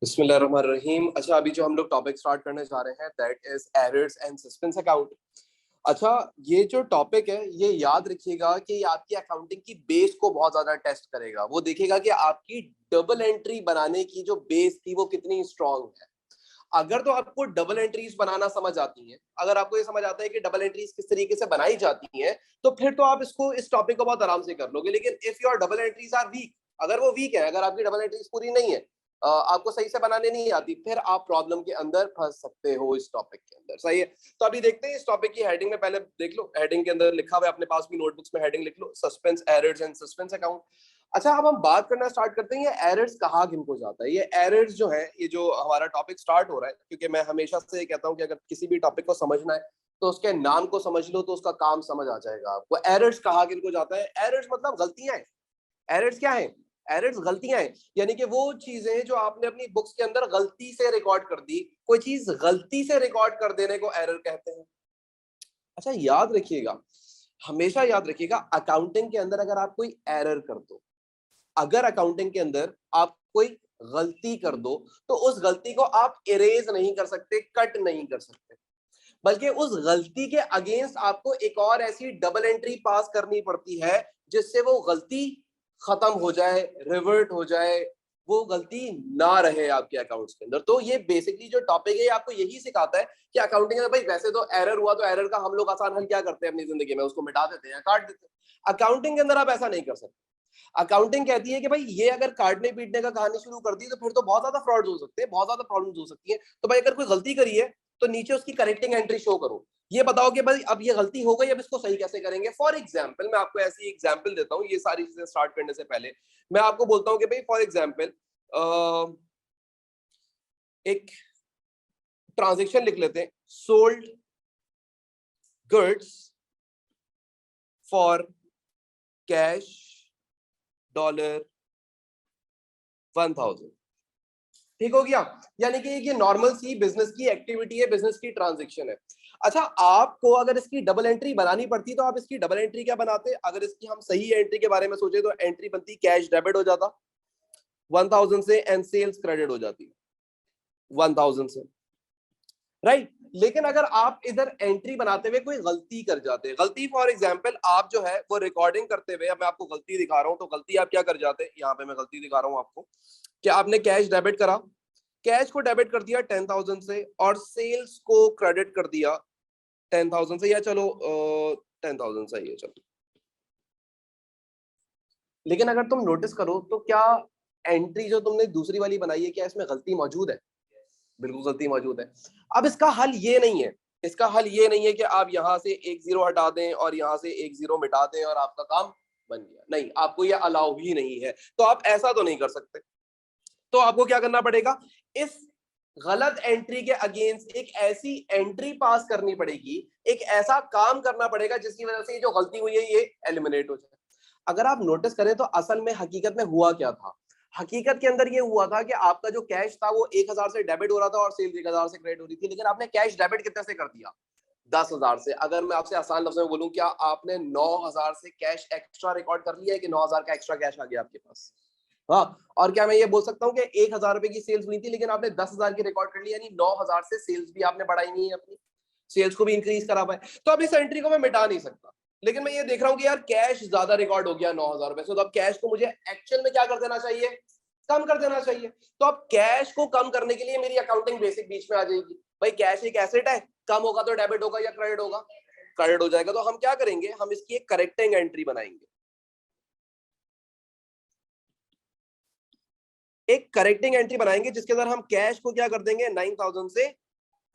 बिस्मिल्लाहिर्रहमानिर्रहीम। अच्छा, अभी जो हम लोग टॉपिक स्टार्ट करने जा रहे हैं that is errors and suspense account. अच्छा, ये जो टॉपिक है ये याद रखिएगा कि ये आपकी अकाउंटिंग की बेस को बहुत ज्यादा टेस्ट करेगा। वो देखेगा कि आपकी डबल एंट्री बनाने की जो बेस थी वो कितनी स्ट्रांग है। अगर तो आपको डबल एंट्रीज बनाना समझ आती है, अगर आपको ये समझ आता है कि डबल एंट्रीज किस तरीके से बनाई जाती हैं, तो फिर तो आप इसको इस टॉपिक को बहुत आराम से कर लोगे। लेकिन if your double entries are weak, अगर वो वीक है, अगर आपकी डबल एंट्रीज पूरी नहीं है, आपको सही से बनाने नहीं आती, फिर आप प्रॉब्लम के अंदर फंस सकते हो इस टॉपिक के अंदर। सही है, तो अभी देखते हैं इस टॉपिक की हेडिंग में। पहले देख लो, हेडिंग के अंदर लिखा हुआ है, अपने पास भी नोटबुक्स में हेडिंग लिख लो, suspense errors and suspense account. अच्छा, अब हम बात करना स्टार्ट करते हैं ये एरर्स कहाँ किनको जाता है। ये एरर्स जो है, ये जो हमारा टॉपिक स्टार्ट हो रहा है, क्योंकि मैं हमेशा से ये कहता हूँ कि अगर किसी भी टॉपिक को समझना है तो उसके नाम को समझ लो तो उसका काम समझ आ जाएगा आपको। एरर्स कहाँ किनको जाता है? एरर्स मतलब गलतियां हैं। एरर्स क्या है? एरर्स गलतियां हैं, यानी कि वो चीजें जो आपने अपनी बुक्स के अंदर गलती से रिकॉर्ड कर दी, कोई चीज गलती से रिकॉर्ड कर देने को एरर कहते हैं। अच्छा, याद रखिएगा, हमेशा याद रखिएगा, अकाउंटिंग के अंदर अगर आप कोई एरर कर दो, अगर अकाउंटिंग के अंदर आप कोई गलती कर दो, तो उस गलती को आप इरेज नहीं कर सकते, कट नहीं कर सकते, बल्कि उस गलती के अगेंस्ट आपको एक और ऐसी डबल एंट्री पास करनी पड़ती है जिससे वो गलती खत्म हो जाए, रिवर्ट हो जाए, वो गलती ना रहे आपके अकाउंट्स के अंदर। तो ये बेसिकली जो टॉपिक है, ये आपको यही सिखाता है कि अकाउंटिंग में भाई वैसे तो एरर हुआ तो एरर का हम लोग आसान हल क्या करते हैं अपनी जिंदगी में, उसको मिटा देते हैं, काट देते हैं। अकाउंटिंग के अंदर आप ऐसा नहीं कर सकते। अकाउंटिंग कहती है कि भाई ये अगर काटने पीटने का कहानी शुरू कर दी तो फिर तो बहुत ज्यादा फ्रॉड्स हो सकते हैं, बहुत ज्यादा प्रॉब्लम्स हो सकती है। तो भाई अगर कोई गलती करी है तो नीचे उसकी करेक्टिंग एंट्री शो करो, ये बताओ कि भाई अब ये गलती हो गई, अब इसको सही कैसे करेंगे। फॉर एग्जाम्पल, मैं आपको ऐसी एग्जाम्पल देता हूँ, ये सारी चीजें स्टार्ट करने से पहले मैं आपको बोलता हूँ कि भाई फॉर एग्जाम्पल एक ट्रांजेक्शन लिख लेते हैं, सोल्ड गुड्स फॉर कैश $1000। ठीक हो गया, यानी कि ये नॉर्मल सी बिजनेस की एक्टिविटी है, बिजनेस की ट्रांजैक्शन है। अच्छा, आपको अगर इसकी डबल एंट्री बनानी पड़ती तो आप इसकी डबल एंट्री क्या बनाते? अगर इसकी हम सही एंट्री के बारे में सोचे तो एंट्री बनती कैश डेबिट हो जाता 1000 से, एंड सेल्स क्रेडिट हो जाती 1000 से, राइट। लेकिन अगर आप इधर एंट्री बनाते हुए कोई गलती कर जाते, गलती फॉर एग्जांपल आप जो है वो रिकॉर्डिंग करते हुए, अब मैं आपको गलती दिखा रहा हूं, तो गलती आप क्या कर जाते, यहाँ पे मैं गलती दिखा रहा हूं आपको, कि आपने कैश डेबिट करा, कैश को डेबिट कर दिया 10,000 से, और सेल्स को क्रेडिट कर दिया 10,000 से, या चलो 10,000 सही है, चलो। लेकिन अगर तुम नोटिस करो तो क्या एंट्री जो तुमने दूसरी वाली बनाई है, क्या इसमें गलती मौजूद है? बिल्कुल गलती मौजूद है। अब इसका हल ये नहीं है, इसका हल ये नहीं है कि आप यहां से एक जीरो हटा दें और यहां से एक जीरो मिटा दें और आपका काम बन गया। नहीं, आपको ये अलाउ ही नहीं है, तो आप ऐसा तो नहीं कर सकते। तो आपको क्या करना पड़ेगा, इस गलत एंट्री के अगेंस्ट एक ऐसी एंट्री पास करनी पड़ेगी, एक ऐसा काम करना पड़ेगा जिसकी वजह से जो गलती हुई है ये एलिमिनेट हो जाए। अगर आप नोटिस करें तो असल में हकीकत में हुआ क्या था, हकीकत के अंदर ये हुआ था कि आपका जो कैश था वो 1000 से डेबिट हो रहा था और सेल्स 1000 से क्रेडिट हो रही थी, लेकिन आपने कैश डेबिट कितने से कर दिया? 10,000 से। अगर मैं आपसे आसान लफ्जों में बोलूं, क्या आपने 9,000 से कैश एक्स्ट्रा रिकॉर्ड कर लिया है कि 9,000 का एक्स्ट्रा कैश आ गया आपके पास? हाँ। और क्या मैं ये बोल सकता हूँ कि 1,000 रुपए की सेल्स हुई थी लेकिन आपने 10,000 की रिकॉर्ड कर ली, यानी 9,000 से सेल्स भी आपने बढ़ाई नहीं है, अपनी सेल्स को भी इंक्रीज करा पाए। तो अब इस एंट्री को मैं मिटा नहीं सकता, लेकिन मैं ये देख रहा हूँ कि यार कैश ज्यादा रिकॉर्ड हो गया 9,000 रुपए से, तो अब कैश को मुझे एक्चुअल में क्या कर देना चाहिए? कम कर देना चाहिए। तो अब कैश को कम करने के लिए मेरी अकाउंटिंग बेसिक बीच में आ जाएगी। भाई कैश एक एसेट है, कम होगा तो डेबिट होगा या क्रेडिट होगा? क्रेडिट हो जाएगा। तो हम क्या करेंगे, हम इसकी एक करेक्टिंग एंट्री बनाएंगे, एक करेक्टिंग एंट्री बनाएंगे जिसके अंदर हम कैश को क्या कर देंगे, 9,000 से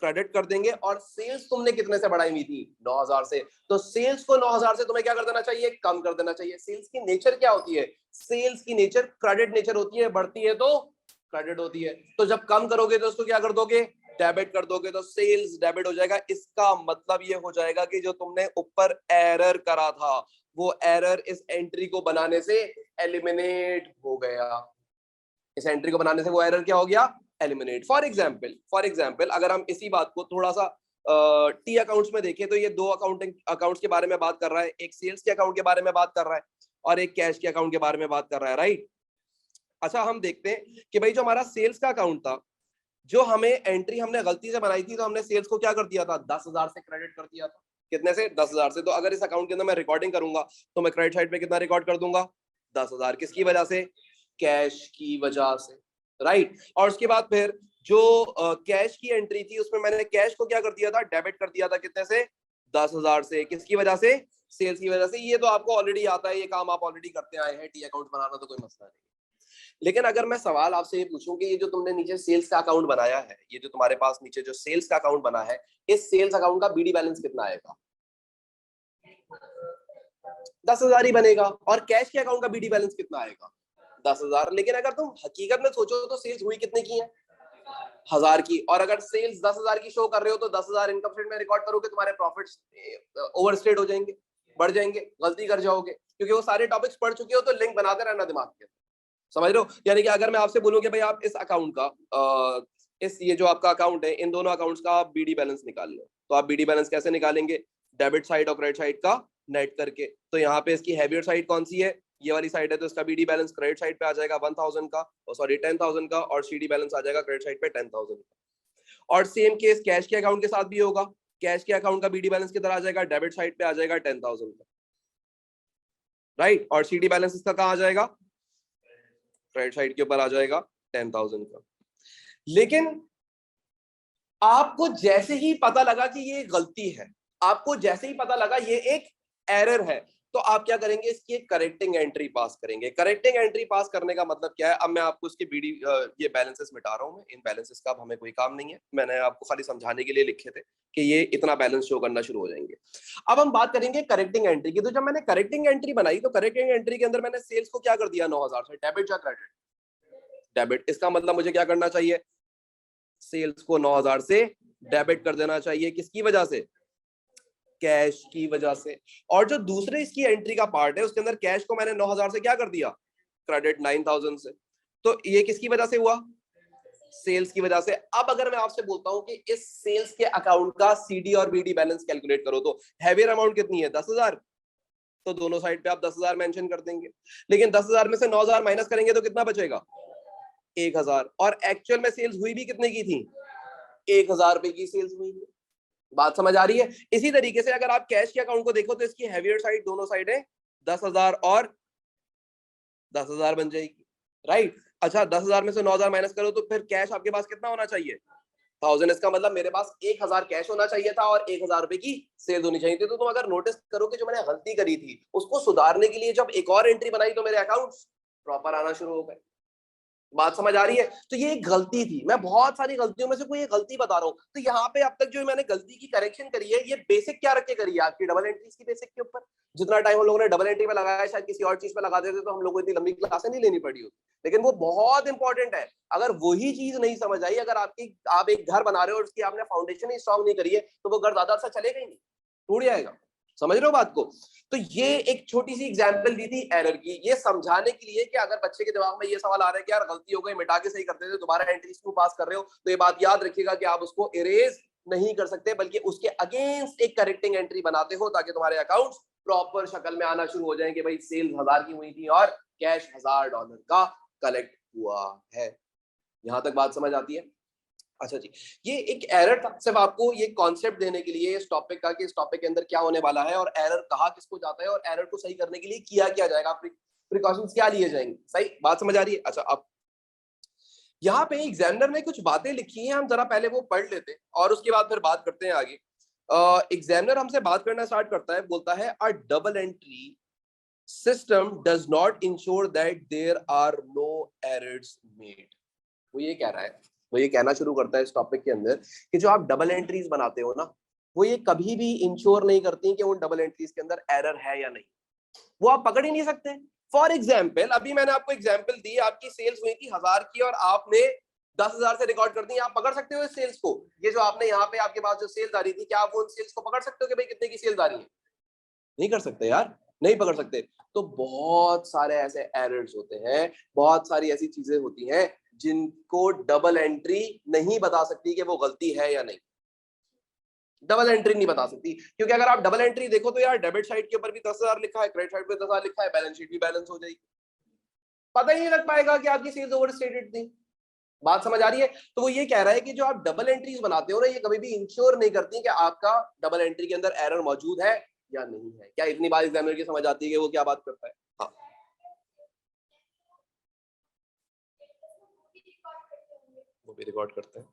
क्रेडिट कर देंगे, और सेल्स तुमने कितने से बढ़ाई हुई थी? 9,000 से। तो सेल्स को 9,000 से तुम्हें क्या कर देना चाहिए? कम कर देना चाहिए। सेल्स की नेचर क्या होती है? सेल्स की नेचर क्रेडिट नेचर होती है, बढ़ती है तो क्रेडिट होती है। तो जब कम करोगे तो उसको क्या कर दोगे? डेबिट कर दोगे, तो सेल्स डेबिट हो जाएगा। इसका मतलब ये हो जाएगा कि जो तुमने ऊपर एरर करा था वो एरर इस एंट्री को बनाने से एलिमिनेट हो गया। इस एंट्री को बनाने से वो एरर क्या हो गया? एलिमिनेट। फॉर एग्जाम्पल अगर हम इसी बात को थोड़ा सा टी अकाउंट्स में देखें, तो ये दो अकाउंटिंग अकाउंट्स के बारे में बात कर रहा है, एक सेल्स के अकाउंट के बारे में बात कर रहा है और एक कैश के अकाउंट के बारे में बात कर रहा है, राइट। अच्छा हम देखते हैं कि भाई जो हमारा सेल्स का अकाउंट था, जो हमें एंट्री हमने गलती से बनाई थी, तो हमने सेल्स को क्या कर दिया था, 10,000 से क्रेडिट कर दिया था। कितने से? 10,000 से। तो अगर इस अकाउंट के अंदर मैं रिकॉर्डिंग करूंगा तो मैं क्रेडिट साइड पे कितना रिकॉर्ड कर दूंगा? 10,000। किसकी वजह से? कैश की वजह से, राइट। और उसके बाद फिर जो कैश की एंट्री थी उसमें मैंने कैश को क्या कर दिया था, डेबिट कर दिया था। कितने से? 10,000 से। किसकी वजह से? सेल्स की वजह से। ये तो आपको ऑलरेडी आता है, ये काम आप ऑलरेडी करते आए हैं, टी अकाउंट बनाना तो कोई मसला नहीं। लेकिन अगर मैं सवाल आपसे ये पूछूं कि ये जो तुमने नीचे सेल्स का अकाउंट बनाया है, ये जो तुम्हारे पास नीचे जो सेल्स का अकाउंट बना है, इस सेल्स अकाउंट का बीडी बैलेंस कितना आएगा? 10,000 ही बनेगा। और कैश के अकाउंट का बीडी बैलेंस कितना आएगा? 10,000। लेकिन अगर तुम हकीकत में सोचो तो सेल्स हुई कितने की है? 1,000 की। और अगर सेल्स 10,000 की शो कर रहे हो तो 10,000 इनकम स्टेटमेंट में रिकॉर्ड करोगे, तुम्हारे प्रॉफिट्स ओवरस्टेट हो जाएंगे, बढ़ जाएंगे, गलती कर जाओगे, क्योंकि वो सारे टॉपिक्स पढ़ चुके हो। तो लिंक बनाते रहना दिमाग के, समझ रहे हो? यानी कि अगर मैं आपसे बोलूं कि भाई आप इस अकाउंट का इस ये जो आपका अकाउंट है, इन दोनों अकाउंट्स का आप बीडी बैलेंस निकाल लो, तो आप बीडी बैलेंस कैसे निकालेंगे? डेबिट साइड और क्रेडिट साइड का नेट करके। तो यहाँ पे इसकी हैवियर साइड कौन सी है? ये वाली साइड है। तो इसका बीडी बैलेंस क्रेडिट साइड पे आ जाएगा 1,000 का, सॉरी 10,000 का, और सीडी बैलेंस आ जाएगा क्रेडिट साइड पे 10,000 का। और सेम केस कैश के अकाउंट के साथ भी होगा। कैश के अकाउंट का बीडी बैलेंस किधर आ जाएगा? डेबिट साइड पे आ जाएगा 10,000 का, राइट। और सीडी बैलेंस इसका कहाँ आ जाएगा? क्रेडिट साइड के ऊपर आ जाएगा 10,000 का। लेकिन आपको जैसे ही पता लगा कि ये गलती है, आपको जैसे ही पता लगा ये एक एरर है, तो आप क्या करेंगे? इसकी एक करेक्टिंग एंट्री पास करेंगे। करेक्टिंग एंट्री पास करने का मतलब क्या है? अब मैं आपको इसके बीडी ये बैलेंसेस मिटा रहा हूं मैं। इन बैलेंसेस का अब हमें कोई काम नहीं है, मैंने आपको खाली समझाने के लिए लिखे थे कि ये इतना बैलेंस शो करना शुरू हो जाएंगे। अब हम बात करेंगे करेक्टिंग एंट्री की। तो जब मैंने करेक्टिंग एंट्री बनाई, तो करेक्टिंग एंट्री के अंदर मैंने सेल्स को क्या कर दिया? 9,000 से। डेबिट या क्रेडिट? डेबिट। इसका मतलब मुझे क्या करना चाहिए? सेल्स को 9,000 से डेबिट कर देना चाहिए। किसकी वजह से? कैश की वजह से। और जो दूसरे इसकी एंट्री का पार्ट है, उसके अंदर कैश को मैंने 9,000 से क्या कर दिया? क्रेडिट 9,000 से। तो ये किसकी वजह से हुआ? सेल्स की वजह से। अब अगर मैं आपसे बोलता हूं कि इस सेल्स के अकाउंट का सीडी और बीडी बैलेंस कैलकुलेट करो, तो हैवियर अमाउंट कितनी है? 10,000। तो दोनों साइड पे आप 10,000 मेंशन कर देंगे। लेकिन 10,000 में से 9,000 माइनस करेंगे तो कितना बचेगा? 1,000। और एक्चुअल में सेल्स हुई भी कितने की थी? 1,000 रुपए की सेल्स हुई थी। बात समझ आ रही है? इसी तरीके से अगर आप कैश के अकाउंट को देखो तो इसकी हैवियर साइड, दोनों साइड है 10,000 और 10,000 बन जाएगी, राइट। अच्छा 10,000 में से 9,000 माइनस करो तो फिर कैश आपके पास कितना होना चाहिए? 1,000। इसका मतलब मेरे पास 1,000 कैश होना चाहिए था और 1,000 रुपए की सेल होनी चाहिए थी। तो तुम अगर नोटिस करो कि जो मैंने गलती करी थी उसको सुधारने के लिए जब एक और एंट्री बनाई तो मेरे अकाउंट प्रॉपर आना शुरू हो गए। बात समझ आ रही है? तो ये एक गलती थी। मैं बहुत सारी गलतियों में से कोई एक गलती बता रहा हूँ। तो यहाँ पे अब तक जो मैंने गलती की करेक्शन करी है, ये बेसिक क्या रख के करी है? आपकी डबल एंट्रीज की बेसिक के ऊपर। जितना टाइम हम लोगों ने डबल एंट्री पे लगाया, शायद किसी और चीज पे लगा देते तो हम लोग को इतनी लंबी क्लासें नहीं लेनी पड़ी होती। लेकिन वो बहुत इंपॉर्टेंट है। अगर वही चीज नहीं समझ आई, अगर आप एक घर बना रहे हो और उसकी आपने फाउंडेशन ही स्ट्रॉन्ग नहीं करी है, तो वो घर ज्यादा अच्छा चलेगा ही नहीं, टूट जाएगा। समझ रहे हो बात को? तो ये एक छोटी सी एग्जांपल दी थी एरर की, ये समझाने के लिए कि अगर बच्चे के दिमाग में ये सवाल आ रहा है कि यार गलती हो गई, मिटा के सही करते थे, दोबारा एंट्रीज क्यों पास कर रहे हो, तो ये बात याद रखिएगा कि आप उसको इरेज नहीं कर सकते, बल्कि उसके अगेंस्ट एक करेक्टिंग एंट्री बनाते हो, ताकि तुम्हारे अकाउंट्स प्रॉपर शक्ल में आना शुरू हो जाएंगे। भाई सेल्स 1,000 की हुई थी और कैश $1,000 का कलेक्ट हुआ है। यहां तक बात समझ आती है? अच्छा जी, ये एक एरर था सिर्फ आपको ये कॉन्सेप्ट देने के लिए इस टॉपिक का, कि इस टॉपिक के अंदर क्या होने वाला है और एरर कहाँ किसको जाता है और एरर को सही करने के लिए किया क्या जाएगा, प्रिकॉशंस क्या लिए जाएंगे। सही बात समझ आ रही है? अच्छा, अब यहाँ पे एग्जामिनर ने कुछ बातें लिखी हैं, हम जरा पहले वो पढ़ लेते हैं और उसके बाद फिर बात करते हैं आगे। एग्जामिनर हमसे बात करना स्टार्ट करता है, बोलता है a double entry system does not ensure that there are no errors made. वो ये कह रहा है, वो ये कहना शुरू करता है इस टॉपिक के अंदर कि जो आप डबल एंट्रीज बनाते हो ना, वो ये कभी भी इंश्योर नहीं करती कि उन डबल एंट्रीज के अंदर एरर है या नहीं। वो आप पकड़ ही नहीं सकते। फॉर एग्जाम्पल, अभी मैंने आपको एग्जाम्पल दी, आपकी सेल्स हुई थी 1,000 की और आपने 10,000 से रिकॉर्ड कर दी। आप पकड़ सकते हो इस सेल्स को? ये जो आपने यहाँ पे आपके पास जो सेल्स आ रही थी, क्या आप उन सेल्स को पकड़ सकते हो कि भाई कितने की सेल्स आ रही है? नहीं कर सकते यार, नहीं पकड़ सकते। तो बहुत सारे ऐसे एरर्स होते हैं, बहुत सारी ऐसी चीजें होती हैं जिनको डबल एंट्री नहीं बता सकती कि वो गलती है या नहीं। डबल एंट्री नहीं बता सकती, क्योंकि अगर आप डबल एंट्री देखो तो यार डेबिट साइड के ऊपर भी 10,000 लिखा है, क्रेडिट साइड पे 10,000 लिखा है, बैलेंस शीट भी बैलेंस हो जाएगी। पता ही नहीं लग पाएगा कि आपकी सेल्स ओवर स्टेटेड थी। बात समझ आ रही है? तो वो ये कह रहा है कि जो आप डबल एंट्रीज बनाते हो ना, ये कभी भी इंश्योर नहीं करती कि आपका डबल एंट्री के अंदर एरर मौजूद है या नहीं है। क्या इतनी बात एग्जामिनर की समझ आती है कि वो क्या बात करता है? हाँ, वो भी रिकॉर्ड करते हैं।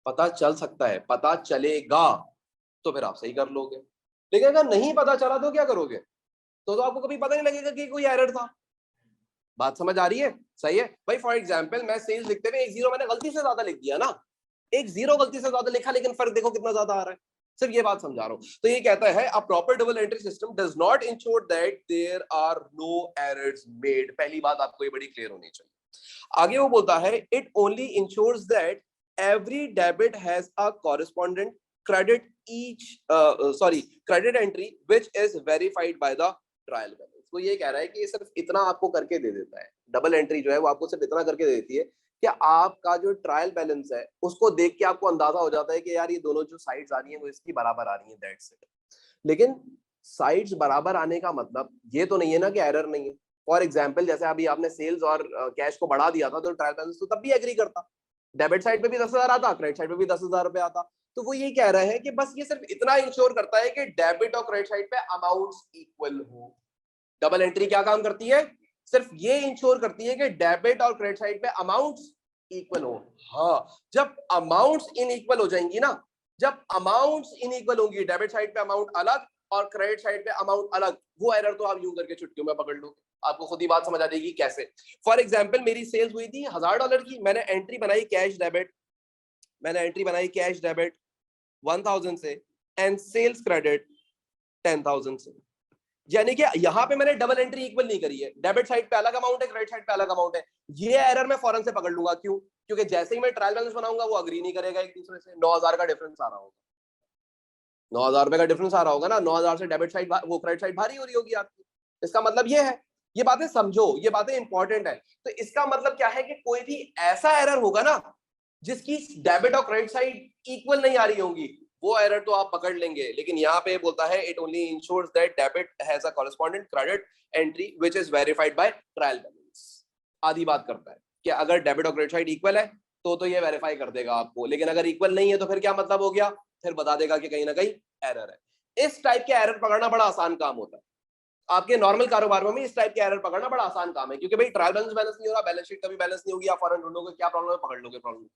पता चल सकता है, पता चलेगा तो फिर आप सही कर लोगे, लेकिन अगर नहीं पता चला तो क्या करोगे? तो आपको कभी पता नहीं लगेगा कि कोई एरर था। बात समझ आ रही है? सही है भाई। फॉर एग्जाम्पल मैं सेल्स लिखते हुए एक जीरो मैंने गलती से ज्यादा लिख दिया ना, एक जीरो गलती से ज्यादा लिखा, लेकिन फर्क देखो कितना ज्यादा आ रहा है। सिर्फ ये बात समझा रहा हूं। तो ये कहता है a proper double entry system does not ensure that there are no errors made. पहली बात आपको ये बड़ी क्लियर होनी चाहिए। आगे वो बोलता है it only ensures that every debit has a correspondent credit each credit entry which is verified by the trial balance. तो ये कह रहा है कि ये सिर्फ इतना आपको करके दे देता है, डबल एंट्री जो है वो आपको सिर्फ इतना करके दे देती है कि आपका जो ट्रायल बैलेंस है उसको देख के आपको अंदाजा हो जाता है कि यार ये दोनों जो साइड्स आ रही हैं वो इसकी बराबर आ रही हैं, दैट्स इट। लेकिन साइड्स बराबर आने का मतलब ये तो नहीं है ना कि एरर नहीं है। फॉर एग्जाम्पल जैसे अभी आपने सेल्स और कैश को बढ़ा दिया था तो ट्रायल बैलेंस तो तब भी एग्री करता, डेबिट साइड पे भी 10,000 आता, क्रेडिट साइड पे भी 10,000 रुपए आता। तो वो ये कह रहा है कि बस ये सिर्फ इतना इंश्योर करता है कि डेबिट और क्रेडिट साइड पे अमाउंट्स इक्वल हो। डबल एंट्री क्या काम करती है? सिर्फ ये इंश्योर करती है कि डेबिट और क्रेडिट साइड पे अमाउंट्स इक्वल हो। हाँ, जब अमाउंट्स इनइक्वल हो जाएंगी ना, जब अमाउंट्स इनइक्वल होंगी, डेबिट साइड पे अमाउंट अलग और क्रेडिट साइड पे अमाउंट अलग, वो एरर तो आप यूं करके चुटकियों में पकड़ लोगे, आपको खुद ही बात समझ आ जाएगी कैसे। फॉर एग्जाम्पल मेरी सेल्स हुई थी $1000 की, मैंने एंट्री बनाई कैश डेबिट, मैंने एंट्री बनाई कैश डेबिट 1000 से एंड सेल्स क्रेडिट 10,000 से। यानी कि यहां पे मैंने डबल एंट्री इक्वल नहीं करी है, डेबिट साइड पे अलग अमाउंट है, क्रेडिट साइड पे अलग अमाउंट है। ये एरर मैं फौरन से पकड़ लूंगा। क्यों? क्योंकि जैसे ही मैं ट्रायल बैलेंस बनाऊंगा वो अग्री नहीं करेगा एक दूसरे से। 9,000 का डिफरेंस आ रहा होगा, 9,000 रुपए का डिफरेंस आ रहा होगा ना, 9,000 से डेबिट साइड वो क्रेडिट साइड भारी हो रही होगी आपकी। इसका मतलब ये है, ये बातें समझो, ये बातें इंपॉर्टेंट है। तो इसका मतलब क्या है कि कोई भी ऐसा एरर होगा ना जिसकी डेबिट और क्रेडिट साइड इक्वल नहीं आ रही होंगी, वो एरर तो आप पकड़ लेंगे। लेकिन यहाँ पे बोलता है it only ensures that debit has a correspondent credit entry which is verified by trial balance. आधी बात करता है कि अगर डेबिट और क्रेडिट साइड इक्वल है तो ये वेरीफाई कर देगा आपको, लेकिन अगर इक्वल नहीं है तो फिर क्या मतलब हो गया? फिर बता देगा कि कहीं ना कहीं एरर है। इस टाइप के एरर पकड़ना बड़ा आसान काम होता है। आपके नॉर्मल कारोबार में इस टाइप के एरर पकड़ना बड़ा आसान काम है, क्योंकि भाई ट्रायल बैलेंस बैलेंस नहीं हो रहा, बैलेंस शीट कभी बैलेंस नहीं होगी, आप फौरन ढूंढोगे क्या प्रॉब्लम है, पकड़ लोगे प्रॉब्लम।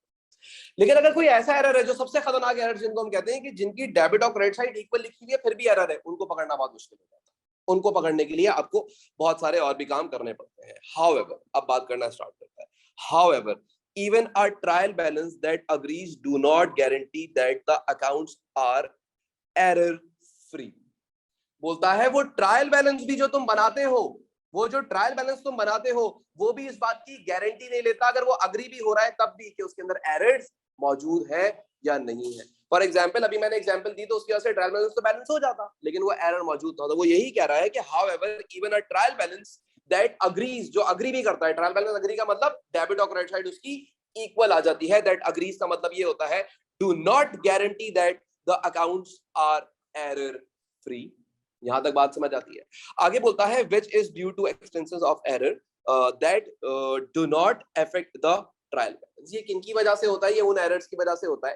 लेकिन अगर कोई ऐसा एरर है जो सबसे खतरनाक एरर जिनको हम कहते हैं कि जिनकी डेबिट और क्रेडिट साइड इक्वल लिखी हुई है फिर भी एरर है, उनको पकड़ना बहुत मुश्किल हो जाता है। उनको पकड़ने के लिए आपको बहुत सारे और भी काम करने पड़ते हैं। हाउएवर, अब बात करना स्टार्ट करता है। However, even a trial balance that agrees do not guarantee that the accounts are error free। बोलता है वो ट्रायल बैलेंस भी जो तुम बनाते हो, वो जो ट्रायल बैलेंस तुम बनाते हो वो भी इस बात की गारंटी नहीं लेता, अगर वो अग्री भी हो रहा है तब भी, कि उसके अंदर एरर्स मौजूद है या नहीं है। फॉर एग्जाम्पल अभी मैंने एग्जाम्पल दी तो उसकी वजह से ट्रायल बैलेंस तो बैलेंस हो जाता, लेकिन वो एरर मौजूद था। तो वो यही कह रहा है कि how ever even a trial balance that agrees, जो अग्री भी करता है, ट्रायल बैलेंस अग्री का मतलब डेबिट और क्रेडिट साइड उसकी इक्वल आ जाती है, दैट अग्रीज का मतलब ये होता है do not guarantee that the accounts are error free. यहां तक बात समझ आती है। आगे बोलता है which is due to extensions of error that do not affect the trial balance। ये किनकी वजह से होता है? ये उन एरर्स की वजह से होता है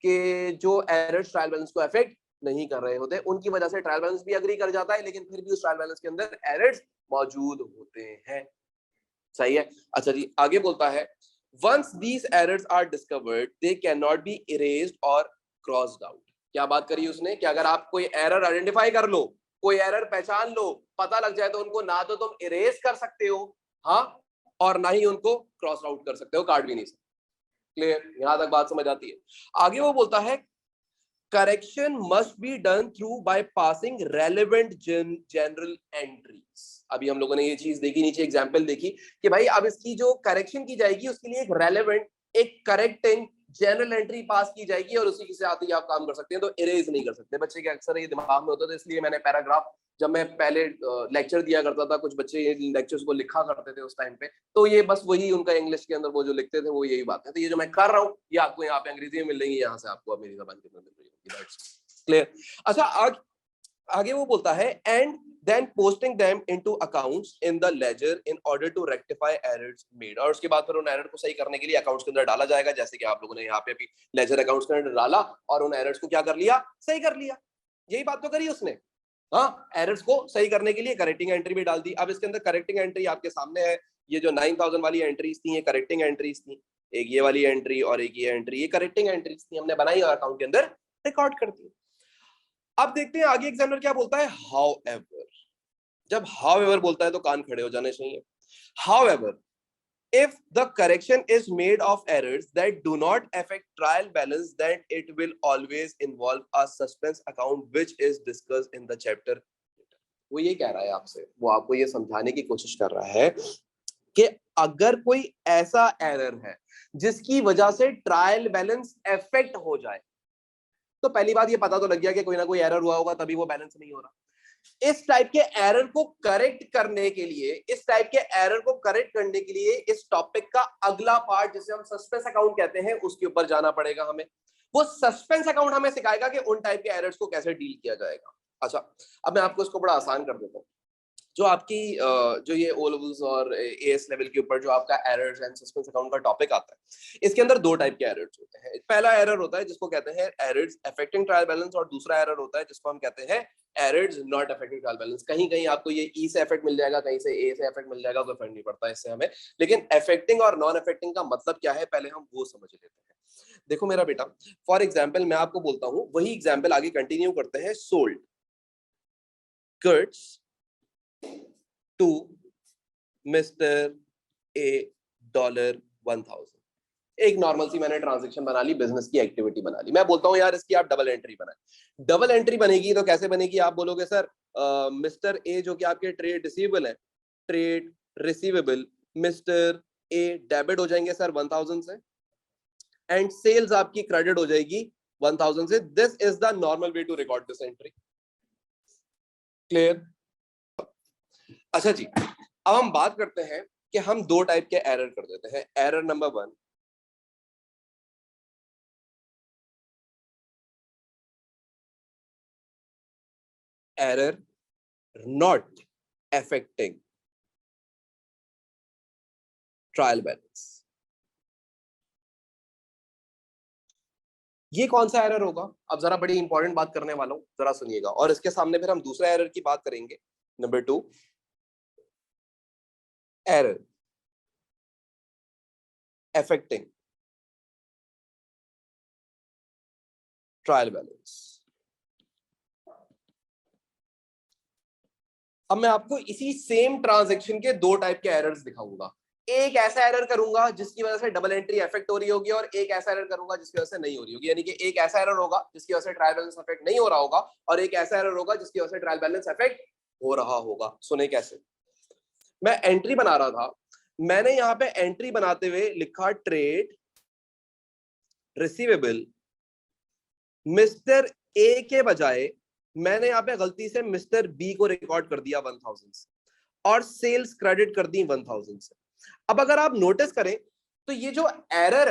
कि जो एरर्स ट्रायल बैलेंस को अफेक्ट नहीं कर रहे होते, उनकी वजह से ट्रायल बैलेंस भी अग्री कर जाता है, लेकिन फिर भी उस ट्रायल बैलेंस के अंदर एरर्स मौजूद होते हैं। सही है। अच्छा जी, आगे बोलता है once these errors are discovered they cannot be erased or crossed out। क्या बात करी उसने कि अगर आप कोई एरर आइडेंटिफाई कर लो, कोई एरर पहचान लो, पता लग जाए, तो उनको ना तो तुम इरेज कर सकते हो, हाँ, और ना ही उनको क्रॉस आउट कर सकते हो, काट भी नहीं सकते। क्लियर? यहां तक बात समझ आती है। आगे वो बोलता है correction must be done through by passing relevant general entries. अभी हम लोगों ने ये चीज देखी, नीचे एग्जांपल देखी कि भाई अब इसकी जो करेक्शन की जाएगी उसके लिए एक रेलेवेंट, एक करेक्टिंग जनरल एंट्री पास की जाएगी और उसी के साथ ही आप काम कर सकते हैं। तो इरेज नहीं कर सकते। बच्चे के अक्सर ये दिमाग में होता है, तो इसलिए मैंने पैराग्राफ, जब मैं पहले लेक्चर दिया करता था, कुछ बच्चे ये लेक्चर्स को लिखा करते थे उस टाइम पे, तो ये बस वही उनका इंग्लिश के अंदर वो जो लिखते थे वो यही बात है। तो ये जो मैं कर रहा हूँ ये आपको यहाँ पे अंग्रेजी में मिल रही है, यहाँ से आपको अब मेरी जबान के अंदर मिल रही होगी। That's clear. अच्छा, आगे वो बोलता है and then posting them into accounts in the ledger in order to rectify errors made. और उसके बाद फिर उन एरर को सही करने के लिए अकाउंट्स के अंदर डाला जाएगा, जैसे कि आप लोगों ने यहाँ पे अभी लेजर अकाउंट्स के अंदर डाला और उन एरर्स को क्या कर लिया, सही कर लिया। यही बात तो करी उसने, हाँ, एरर्स को सही करने के लिए करेक्टिंग एंट्री भी डाल दी। अब इसके अंदर करेक्टिंग एंट्री आपके सामने है, ये जो 9000 वाली एंट्रीज थी ये करेक्टिंग एंट्रीज थी, एक ये वाली एंट्री और एक ये एंट्री, ये करेक्टिंग एंट्रीज थी, हमने बनाई और अकाउंट के अंदर रिकॉर्ड कर दी। अब देखते हैं आगे एग्जामिनर क्या बोलता है। हाउएवर, जब हाउएवर बोलता है तो कान खड़े हो जाने चाहिए। However, if the correction is made of errors that do not affect trial balance, then it will always involve a suspense account which is discussed in the chapter. वो ये कह रहा है आपसे, वो आपको ये समझाने की कोशिश कर रहा है कि अगर कोई ऐसा एरर है जिसकी वजह से ट्रायल बैलेंस अफेक्ट हो जाए, तो पहली बात ये पता तो लग गया कि कोई ना कोई एरर हुआ होगा तभी वो बैलेंस नहीं हो रहा। इस टाइप के एरर को करेक्ट करने के लिए, इस टाइप के एरर को करेक्ट करने के लिए इस टॉपिक का अगला पार्ट जिसे हम सस्पेंस अकाउंट कहते हैं उसके ऊपर जाना पड़ेगा हमें। वो सस्पेंस अकाउंट हमें सिखाएगा कि उन टाइप के एरर्स को कैसे डील किया जाएगा। अच्छा, अब मैं आपको इसको बड़ा आसान कर देता हूँ। जो आपकी जो ये ओ लेवल्स और एएस लेवल के ऊपर जो आपका एरर्स एंड सस्पेंस अकाउंट का टॉपिक आता है, इसके अंदर दो टाइप के एरर्स होते हैं। पहला एरर होता है जिसको कहते हैं एरर्स अफेक्टिंग ट्रायल बैलेंस, और दूसरा एरर होता है जिसको हम कहते हैं errors not affecting trial balance. कहीं कहीं आपको ये ई से इफेक्ट मिल जाएगा, कहीं से ए से इफेक्ट मिल जाएगा, कोई फर्क नहीं पड़ता इससे हमें, लेकिन अफेक्टिंग और नॉन अफेक्टिंग का मतलब क्या है पहले हम वो समझ लेते हैं। देखो मेरा बेटा, फॉर एग्जाम्पल मैं आपको बोलता हूँ, वही एग्जाम्पल आगे कंटिन्यू करते हैं। Sold goods to Mr. A $1000, एक नॉर्मल सी मैंने ट्रांजैक्शन बना ली, बिजनेस की एक्टिविटी बना ली। मैं बोलता हूँ यार इसकी आप डबल एंट्री बनाए। डबल एंट्री बनेगी तो कैसे बनेगी, आप बोलोगे सर मिस्टर ए जो कि आपके ट्रेड रिसीवेबल है, trade receivable mister A debit हो जाएंगे सर 1000 से, एंड सेल्स आपकी क्रेडिट हो जाएगी 1000 से। This is the normal way to record this entry. Clear? अच्छा जी, अब हम बात करते हैं कि हम दो टाइप के एरर कर देते हैं। Error number 1, error not affecting trial balance. ये कौन सा एरर होगा? अब जरा बड़ी इंपॉर्टेंट बात करने वाला हूं, जरा सुनिएगा, और इसके सामने फिर हम दूसरा एरर की बात करेंगे। Number 2, error affecting trial balance. अब मैं आपको इसी सेम ट्रांजैक्शन के दो टाइप के एरर्स दिखाऊंगा। एक ऐसा एरर करूंगा जिसकी वजह से डबल एंट्री अफेक्ट हो रही होगी, और एक ऐसा एरर करूंगा जिसकी वजह से नहीं हो रही होगी। यानी कि एक ऐसा एरर होगा जिसकी वजह से ट्रायल बैलेंस अफेक्ट नहीं हो रहा होगा, और एक ऐसा एरर होगा जिसकी वजह से ट्रायल बैलेंस अफेक्ट हो रहा होगा। सुने कैसे? मैं एंट्री बना रहा था, मैंने यहाँ पे एंट्री बनाते हुए लिखा ट्रेड रिसीवेबल मिस्टर ए के बजाय मैंने यहाँ पे गलती से मिस्टर बी को रिकॉर्ड कर दिया 1000 से, और सेल्स क्रेडिट कर दी 1000 से। अब अगर आप नोटिस करें तो ये जो एरर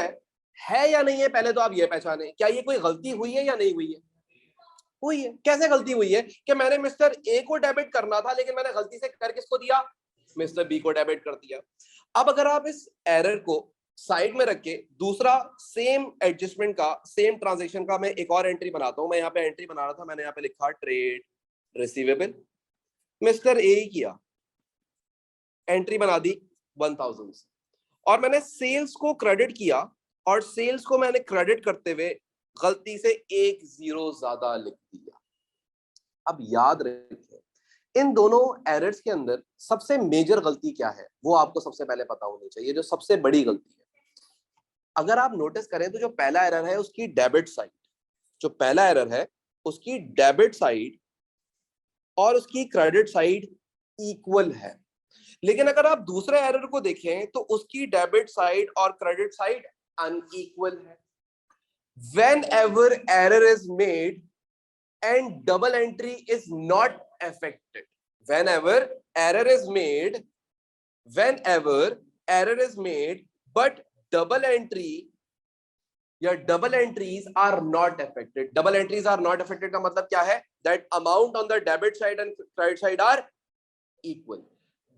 है या नहीं है, पहले तो आप ये पहचाने, क्या ये कोई गलती हुई है या नहीं हुई है? हुई है। कैसे गलती हुई है कि मैंने मिस्टर ए को डेबिट करना था, लेकिन मैंने गलती से कर किसको दिया? मिस्टर बी को डेबिट कर दिया। अब अगर आप इस एरर को साइड में रख के दूसरा सेम एडजस्टमेंट का, सेम ट्रांजैक्शन का मैं एक और एंट्री बनाता हूं। मैं यहाँ पे एंट्री बना रहा था, मैंने यहाँ पे लिखा ट्रेड रिसीवेबल, मिस्टर ए किया, एंट्री बना दी 1000 से, और मैंने सेल्स को क्रेडिट किया, और सेल्स को मैंने क्रेडिट करते हुए गलती से 1 0 ज्यादा लिख दिया। अब याद रखिए, इन दोनों एरर्स के अंदर सबसे मेजर गलती क्या है वो आपको सबसे पहले पता होनी चाहिए, जो सबसे बड़ी गलती है। अगर आप नोटिस करें तो जो पहला एरर है उसकी डेबिट साइड, जो पहला एरर है उसकी डेबिट साइड और उसकी क्रेडिट साइड इक्वल है। लेकिन अगर आप दूसरे एरर को देखें तो उसकी डेबिट साइड और क्रेडिट साइड अनइक्वल है। Whenever error is made and double entry is not affected, whenever error is made but double entry या double entries are not affected. Double entries are not affected का मतलब क्या है? That amount on the debit side and credit side are equal.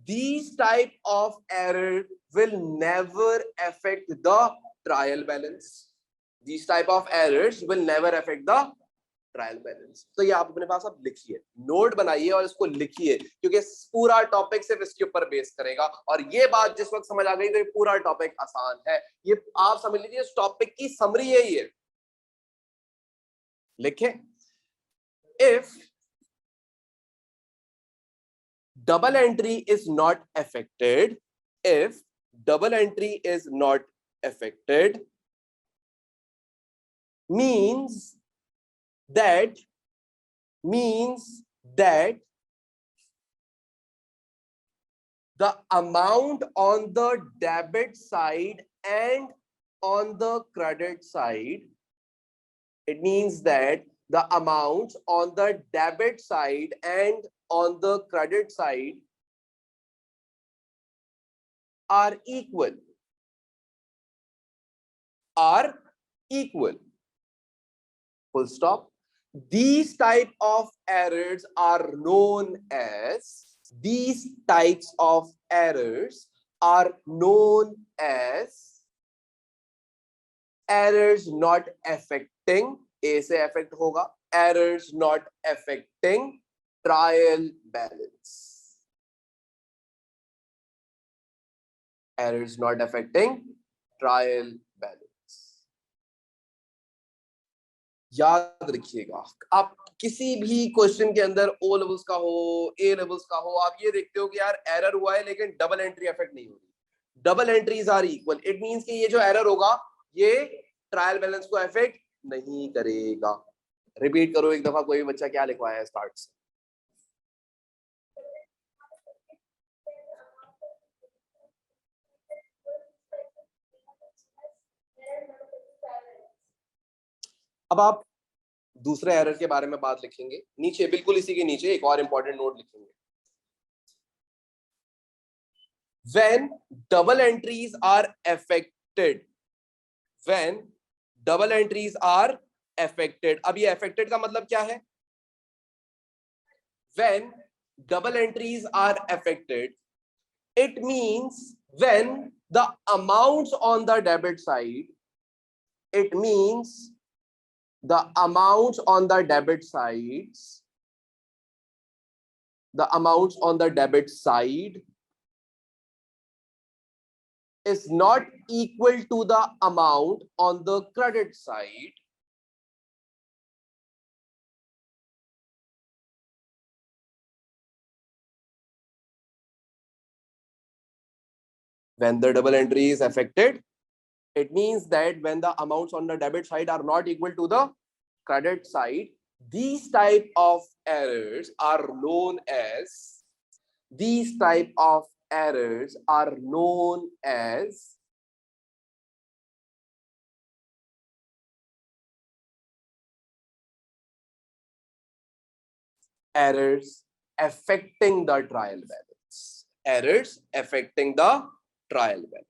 These type of error will never affect the trial balance. These type of errors will never affect the trial balance. तो ये आप अपने पास आप लिखिए, note बनाइए और इसको लिखिए, क्योंकि पूरा टॉपिक सिर्फ इसके ऊपर बेस करेगा. और ये बात जिस वक्त समझ आ गई तो ये पूरा टॉपिक आसान है. ये आप समझ लीजिए इस टॉपिक की समरी यही है. लिखें, if double entry is not affected, if double entry is not affected, means that the amount on the debit side and on the credit side, it means that the amounts on the debit side and on the credit side are equal. Full stop. These type of errors are known as errors not affecting, A से affect होगा, errors not affecting trial balance. Errors not affecting trial balance. याद रखिएगा, आप किसी भी question के अंदर O levels का हो, ए लेवल्स का हो, आप ये देखते हो कि यार एरर हुआ है लेकिन डबल एंट्री अफेक्ट नहीं हो रही. Double entries are equal. It means कि ये जो एरर होगा ये ट्रायल बैलेंस को अफेक्ट नहीं करेगा. रिपीट करो एक दफा, कोई भी बच्चा क्या लिखवाया है स्टार्ट से. अब आप दूसरे एरर के बारे में बात लिखेंगे नीचे, बिल्कुल इसी के नीचे एक और इंपॉर्टेंट नोट लिखेंगे. When double entries are affected, अब ये affected का मतलब क्या है? When double entries are affected, it means when the amounts on the debit side, it means the amounts on the debit sides, the amounts on the debit side is not equal to the amount on the credit side, when the double entry is affected, it means that when the amounts on the debit side are not equal to the credit side, these type of errors are known as errors affecting the trial balance. Errors affecting the trial balance.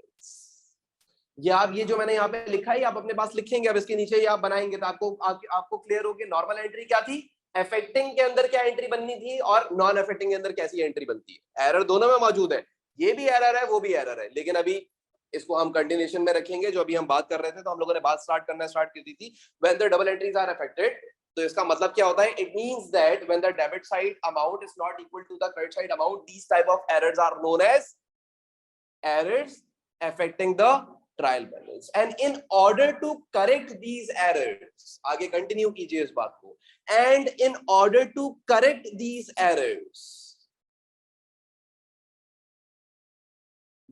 ये आप ये जो मैंने यहाँ पे लिखा है आप अपने पास लिखेंगे. अब इसके नीचे ये आप बनाएंगे तो आपको क्लियर हो कि नॉर्मल एंट्री क्या थी, अफेक्टिंग के अंदर क्या एंट्री बननी थी और नॉन अफेक्टिंग के अंदर कैसी एंट्री बनती है. एरर दोनों में मौजूद है, ये भी एरर है वो भी एरर है, लेकिन अभी इसको हम कंटिन्यूएशन में रखेंगे. जो अभी हम बात कर रहे थे तो हम लोगों ने बात स्टार्ट कर दी थी when the double entries are affected. तो इसका मतलब क्या होता है? It means that when the debit side amount is not equal to the credit side amount, these type of errors are known as errors affecting the trial balance. And in order to correct these errors, आगे continue कीजिए इस बात को, and in order to correct these errors,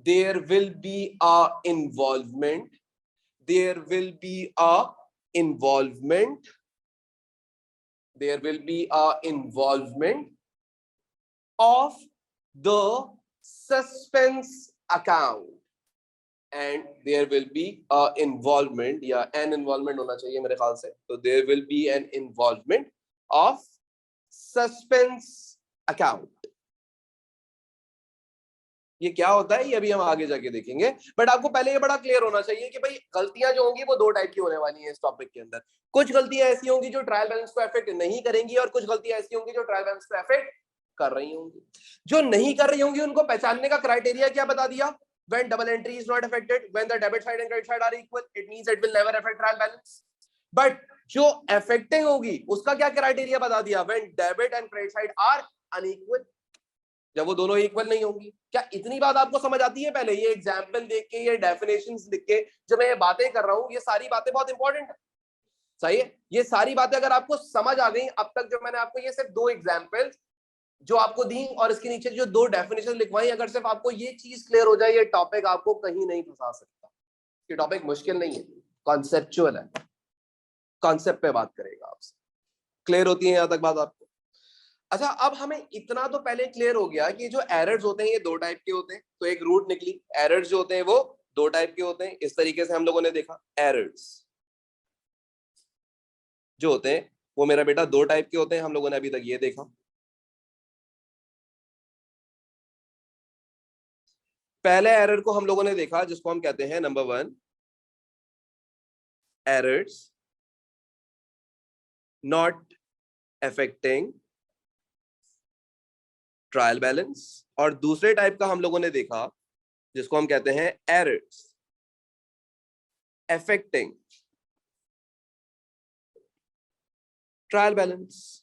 there will be a involvement of the suspense account, and there will be a involvement या an involvement होना चाहिए मेरे ख्याल से. तो there will be an involvement of suspense account. ये क्या होता है ये अभी हम आगे जाके देखेंगे, बट आपको पहले ये बड़ा क्लियर होना चाहिए कि भाई गलतियां जो होंगी वो दो टाइप की होने वाली हैं इस टॉपिक के अंदर। कुछ गलतियां ऐसी होंगी जो ट्रायल बैलेंस को अफेक्ट नहीं करेंगी, और कुछ गलतियां ऐसी होंगी जो ट्रायल बैलेंस को अफेक्ट कर रही होंगी। जो नहीं कर रही होंगी उनको पहचानने का क्राइटेरिया क्या बता दिया, when double entry is not affected, when the debit side and credit side are equal, it means it will never affect trial balance. But जो affecting होगी उसका क्या क्राइटेरिया बता दिया, when debit and credit side are unequal, जब वो दोनों equal नहीं होंगी। क्या इतनी बात आपको समझ आती है? पहले ये एग्जाम्पल देख के, ये डेफिनेशंस लिख के जब मैं ये बातें कर रहा हूं, ये सारी बातें बहुत इंपॉर्टेंट है, सही है। ये सारी बातें अगर आपको समझ आ गई अब तक, जो मैंने आपको ये सिर्फ दो एग्जाम्पल जो आपको दी और इसके नीचे जो दो डेफिनेशन लिखवाई, अगर सिर्फ आपको ये चीज क्लियर हो जाए, ये टॉपिक आपको कहीं नहीं फंसा सकता। ये टॉपिक मुश्किल नहीं है, कॉन्सेप्चुअल है, कॉन्सेप्ट पे बात करेगा आपसे। क्लियर होती है यहां तक बात आपको? अच्छा, अब हमें इतना तो पहले क्लियर हो गया कि जो एरर्स होते हैं ये दो टाइप के होते हैं। तो एक रूट निकली, एरर्स जो होते हैं वो दो टाइप के होते हैं। इस तरीके से हम लोगों ने देखा एरर्स जो होते हैं वो मेरा बेटा दो टाइप के होते हैं। हम लोगों ने अभी तक ये देखा। पहले एरर को हम लोगों ने देखा जिसको हम कहते हैं number 1 errors not affecting trial balance, और दूसरे टाइप का हम लोगों ने देखा जिसको हम कहते हैं एरर्स अफेक्टिंग ट्रायल बैलेंस।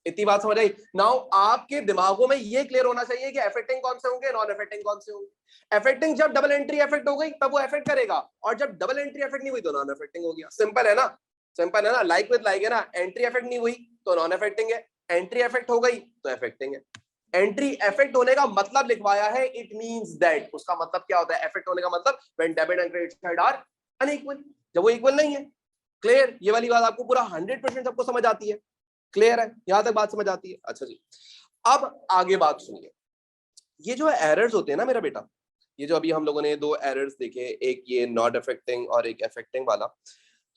इतनी बात समझ आई? नाउ आपके दिमागों में ये क्लियर होना चाहिए कि अफेक्टिंग कौन से होंगे, नॉन अफेक्टिंग कौन से होंगे। अफेक्टिंग जब डबल एंट्री अफेक्ट हो गई तब वो अफेक्ट करेगा, और जब डबल एंट्री अफेक्ट नहीं हुई तो नॉन अफेक्टिंग हो गया। सिंपल है ना, सिंपल है ना, लाइक विद लाइक है ना। एंट्री अफेक्ट नहीं हुई तो नॉन अफेक्टिंग है, एंट्री अफेक्ट हो गई तो अफेक्टिंग है। एंट्री अफेक्ट होने का मतलब लिखवाया है, इट मींस दैट, उसका मतलब क्या होता है अफेक्ट होने का मतलब, when debit and credit side are unequal, जब वो इक्वल नहीं है। क्लियर? ये वाली बात आपको पूरा 100% सबको समझ आती है? क्लियर है? यहां तक बात समझ आती है? अच्छा जी, अब आगे बात सुनिए। ये जो एरर्स होते हैं ना मेरा बेटा, ये जो अभी हम लोगों ने दो एरर्स देखे, एक ये नॉट अफेक्टिंग और एक अफेक्टिंग वाला,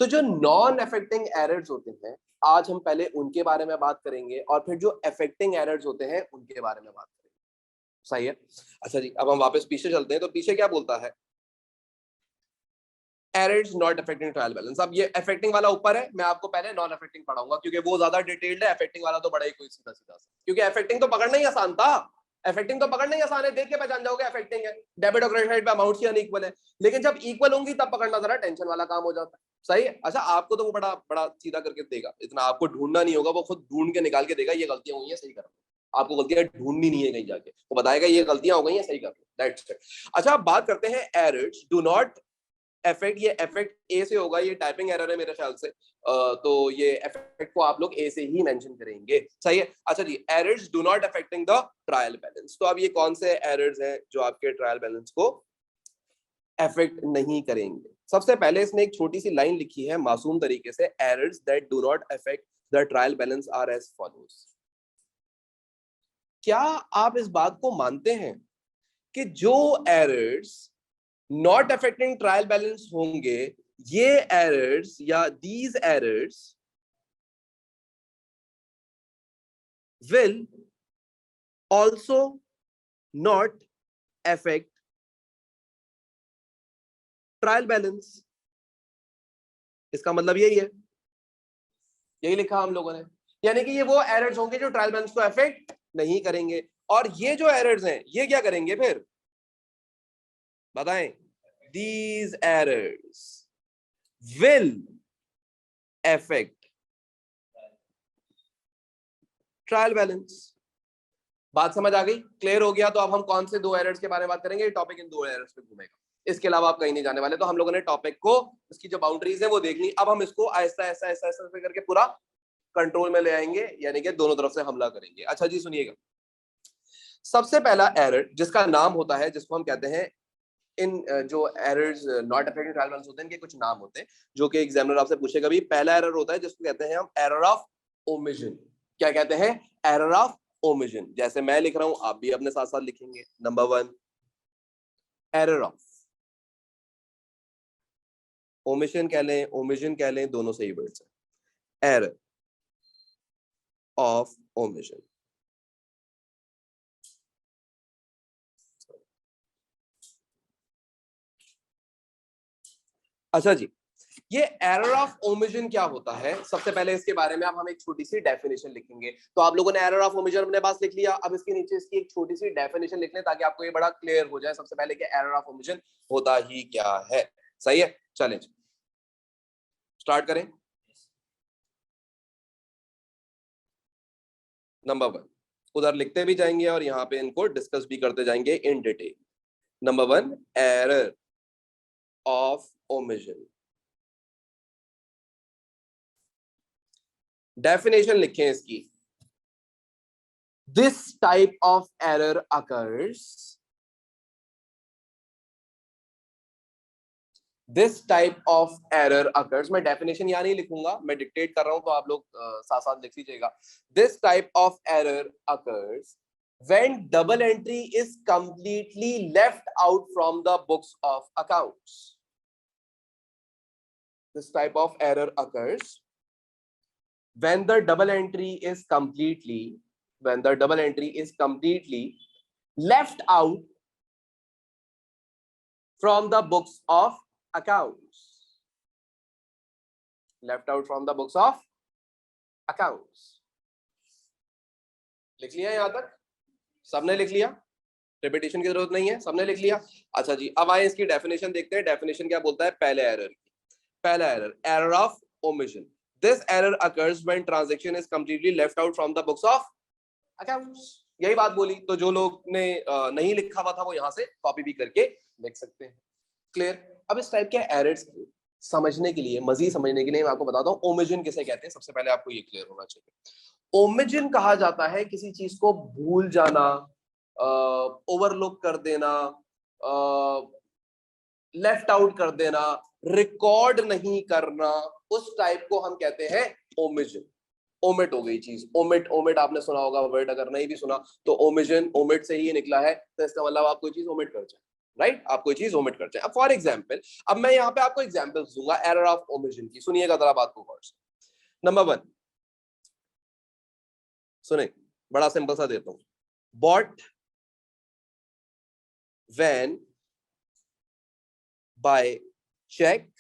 तो जो नॉन अफेक्टिंग एरर्स होते हैं आज हम पहले उनके बारे में बात करेंगे, और फिर जो अफेक्टिंग एरर्स होते हैं उनके बारे में बात करेंगे। सही है? अच्छा जी, अब हम वापस पीछे चलते हैं। तो पीछे क्या बोलता है, errors not affecting trial balance. अब ये अफेक्टिंग वाला ऊपर है, मैं आपको पहले नॉन अफेक्टिंग पढ़ाऊंगा क्योंकि वो ज्यादा डिटेल्ड है। अफेक्टिंग वाला तो बड़ा ही कोई सीधा सीधा सा, क्योंकि अफेक्टिंग तो पकड़ना ही आसान था। अफेक्टिंग तो पकड़ना ही आसान है, देख के पहचान जाओगे अफेक्टिंग है, डेबिट और क्रेडिट साइड पे अमाउंट ही अनइक्वल है। लेकिन जब इक्वल होंगी तब पकड़ना जरा टेंशन वाला काम हो जाता है। सही है? अच्छा, आपको तो वो बड़ा बड़ा सीधा करके देगा, इतना आपको ढूंढना नहीं होगा, वो खुद ढूंढ के निकाल के देगा, ये गलतियां हुई हैं सही करो। आपको गलतियां ढूंढनी नहीं है कहीं जाके, वो बताएगा ये गलतियां हो गई हैं सही कर लो, दैट्स इट। अच्छा, अब बात करते हैं एरर्स डू नॉट इफेक्ट। ये इफेक्ट ए से होगा, ये टाइपिंग एरर है मेरे ख्याल से, तो ये इफेक्ट को आप लोग ए से ही मेंशन करेंगे। सही है? अच्छा जी, errors do not affecting the trial balance. तो अब ये कौन से एरर्स हैं जो आपके ट्रायल बैलेंस को अफेक्ट नहीं करेंगे? सबसे पहले इसने एक छोटी सी लाइन लिखी है मासूम तरीके से, errors that do not affect the trial balance are as follows. क्या आप इस बात को मानते हैं कि जो errors not affecting trial balance होंगे, ये एरर्स या these errors will also not affect trial balance? इसका मतलब यही है, यही लिखा हम लोगों ने, यानी कि ये वो एरर्स होंगे जो ट्रायल बैलेंस को अफेक्ट नहीं करेंगे, और ये जो एरर्स हैं ये क्या करेंगे फिर बताएं? These errors will affect trial balance. बात समझ आ गई? क्लियर हो गया? तो अब हम कौन से दो एरर्स के बारे में बात करेंगे? टॉपिक इन दो एरर्स पे घूमेगा, इसके अलावा आप कहीं नहीं जाने वाले। तो हम लोगों ने टॉपिक को, इसकी जो बाउंड्रीज है वो देख ली। अब हम इसको ऐसा ऐसा ऐसा ऐसा करके पूरा कंट्रोल में ले आएंगे, यानी कि दोनों तरफ से हमला करेंगे। अच्छा जी, सुनिएगा। सबसे पहला एरर जिसका नाम होता है, जिसको हम कहते हैं, इन जो errors not affecting trial balance होते हैं, इनके कुछ नाम होते हैं जो कि एग्जामिनर आपसे पूछेगा भी। पहला एरर होता है जिसको कहते हैं हम एरर ऑफ ओमिशन। क्या कहते हैं? Error of omission. जैसे मैं लिख रहा हूं आप भी अपने साथ साथ लिखेंगे। नंबर 1 एरर ऑफ ओमिशन कह लें, ओमिशन कह लें, दोनों सही वर्ड्स हैं। Error of omission. अच्छा जी, ये एरर ऑफ ओमिशन क्या होता है? सबसे पहले इसके बारे में अब हम एक छोटी सी डेफिनेशन लिखेंगे। तो आप लोगों ने एरर ऑफ ओमिशन अपने पास लिख लिया, अब इसके नीचे इसकी एक छोटी सी डेफिनेशन लिख लें ताकि आपको ये बड़ा क्लियर हो जाए सबसे पहले कि एरर ऑफ ओमिशन होता ही क्या है। सही है, चलें स्टार्ट करें। नंबर 1 उधर लिखते भी जाएंगे और यहाँ पे इनको डिस्कस भी करते जाएंगे in detail. Number 1 error of omission. Definition लिखें इसकी। This type of error occurs. This type of error occurs. मैं definition यहाँ नहीं लिखूंगा, मैं dictate कर रहा हूं तो आप लोग साथ साथ लिख लीजिएगा। This type of error occurs when double entry is completely left out from the books of accounts. This type of error occurs when the double entry is completely left out from the books of accounts. Left out from the books of accounts. लिख लिया यहां तक? सबने लिख लिया? Repetition की जरूरत नहीं है, सबने लिख लिया? अच्छा जी, अब आए इसकी डेफिनेशन देखते हैं। डेफिनेशन क्या बोलता है? पहले एरर की, पहला error, error of omission. This error occurs when transaction is completely left out from the books of accounts. यही बात बोली, तो जो लोग ने नहीं लिखा हुआ था वो यहाँ से कॉपी भी करके लिख सकते हैं। क्लियर? अब इस टाइप के एरर्स समझने के लिए, मजीद समझने के लिए मैं आपको बताता हूँ ओमिशन किसे कहते हैं। सबसे पहले आपको ये क्लियर होना चाहिए। ओमिशन कहा जाता है किसी चीज को भूल जाना, ओवरलुक कर देना, लेफ्ट आउट कर देना, रिकॉर्ड नहीं करना, उस टाइप को हम कहते हैं ओमिशन। ओमिट हो गई चीज, ओमिट, ओमिट आपने सुना होगा वर्ड, अगर नहीं भी सुना तो ओमिशन, ओमिट से ही निकला है, तो इसका मतलब आप कोई चीज ओमिट कर जाए, राइट? आप कोई चीज ओमिट कर जाए। अब फॉर एग्जांपल, अब मैं यहाँ पे आपको एग्जांपल्स दूंगा एरर ऑफ ओमिशन की, सुनिएगा जरा बात को गौर से। नंबर 1 सुने, बड़ा सिंपल सा देता हूं। Bought van by cheque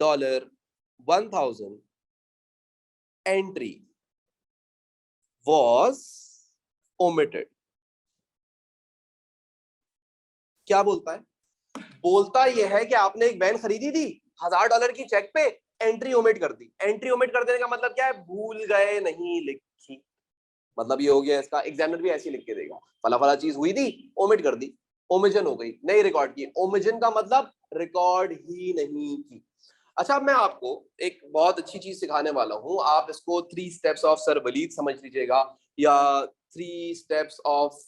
$1000 entry was omitted. क्या बोलता है? बोलता यह है कि आपने एक वैन खरीदी थी, $1000 की चेक पे एंट्री ओमिट कर दी। एंट्री ओमिट कर देने का मतलब क्या है? भूल गए, नहीं लिखी। मतलब ये हो गया इसका। एग्जामिनर भी ऐसे लिख के देगा, फला फला चीज हुई थी, ओमिट कर दी, ओमिशन हो गई, नहीं रिकॉर्ड की। ओमिशन का मतलब रिकॉर्ड ही नहीं की। अच्छा, अब मैं आपको एक बहुत अच्छी चीज सिखाने वाला हूं। आप इसको 3 स्टेप्स ऑफ सर वलीद समझ लीजिएगा, या 3 स्टेप्स ऑफ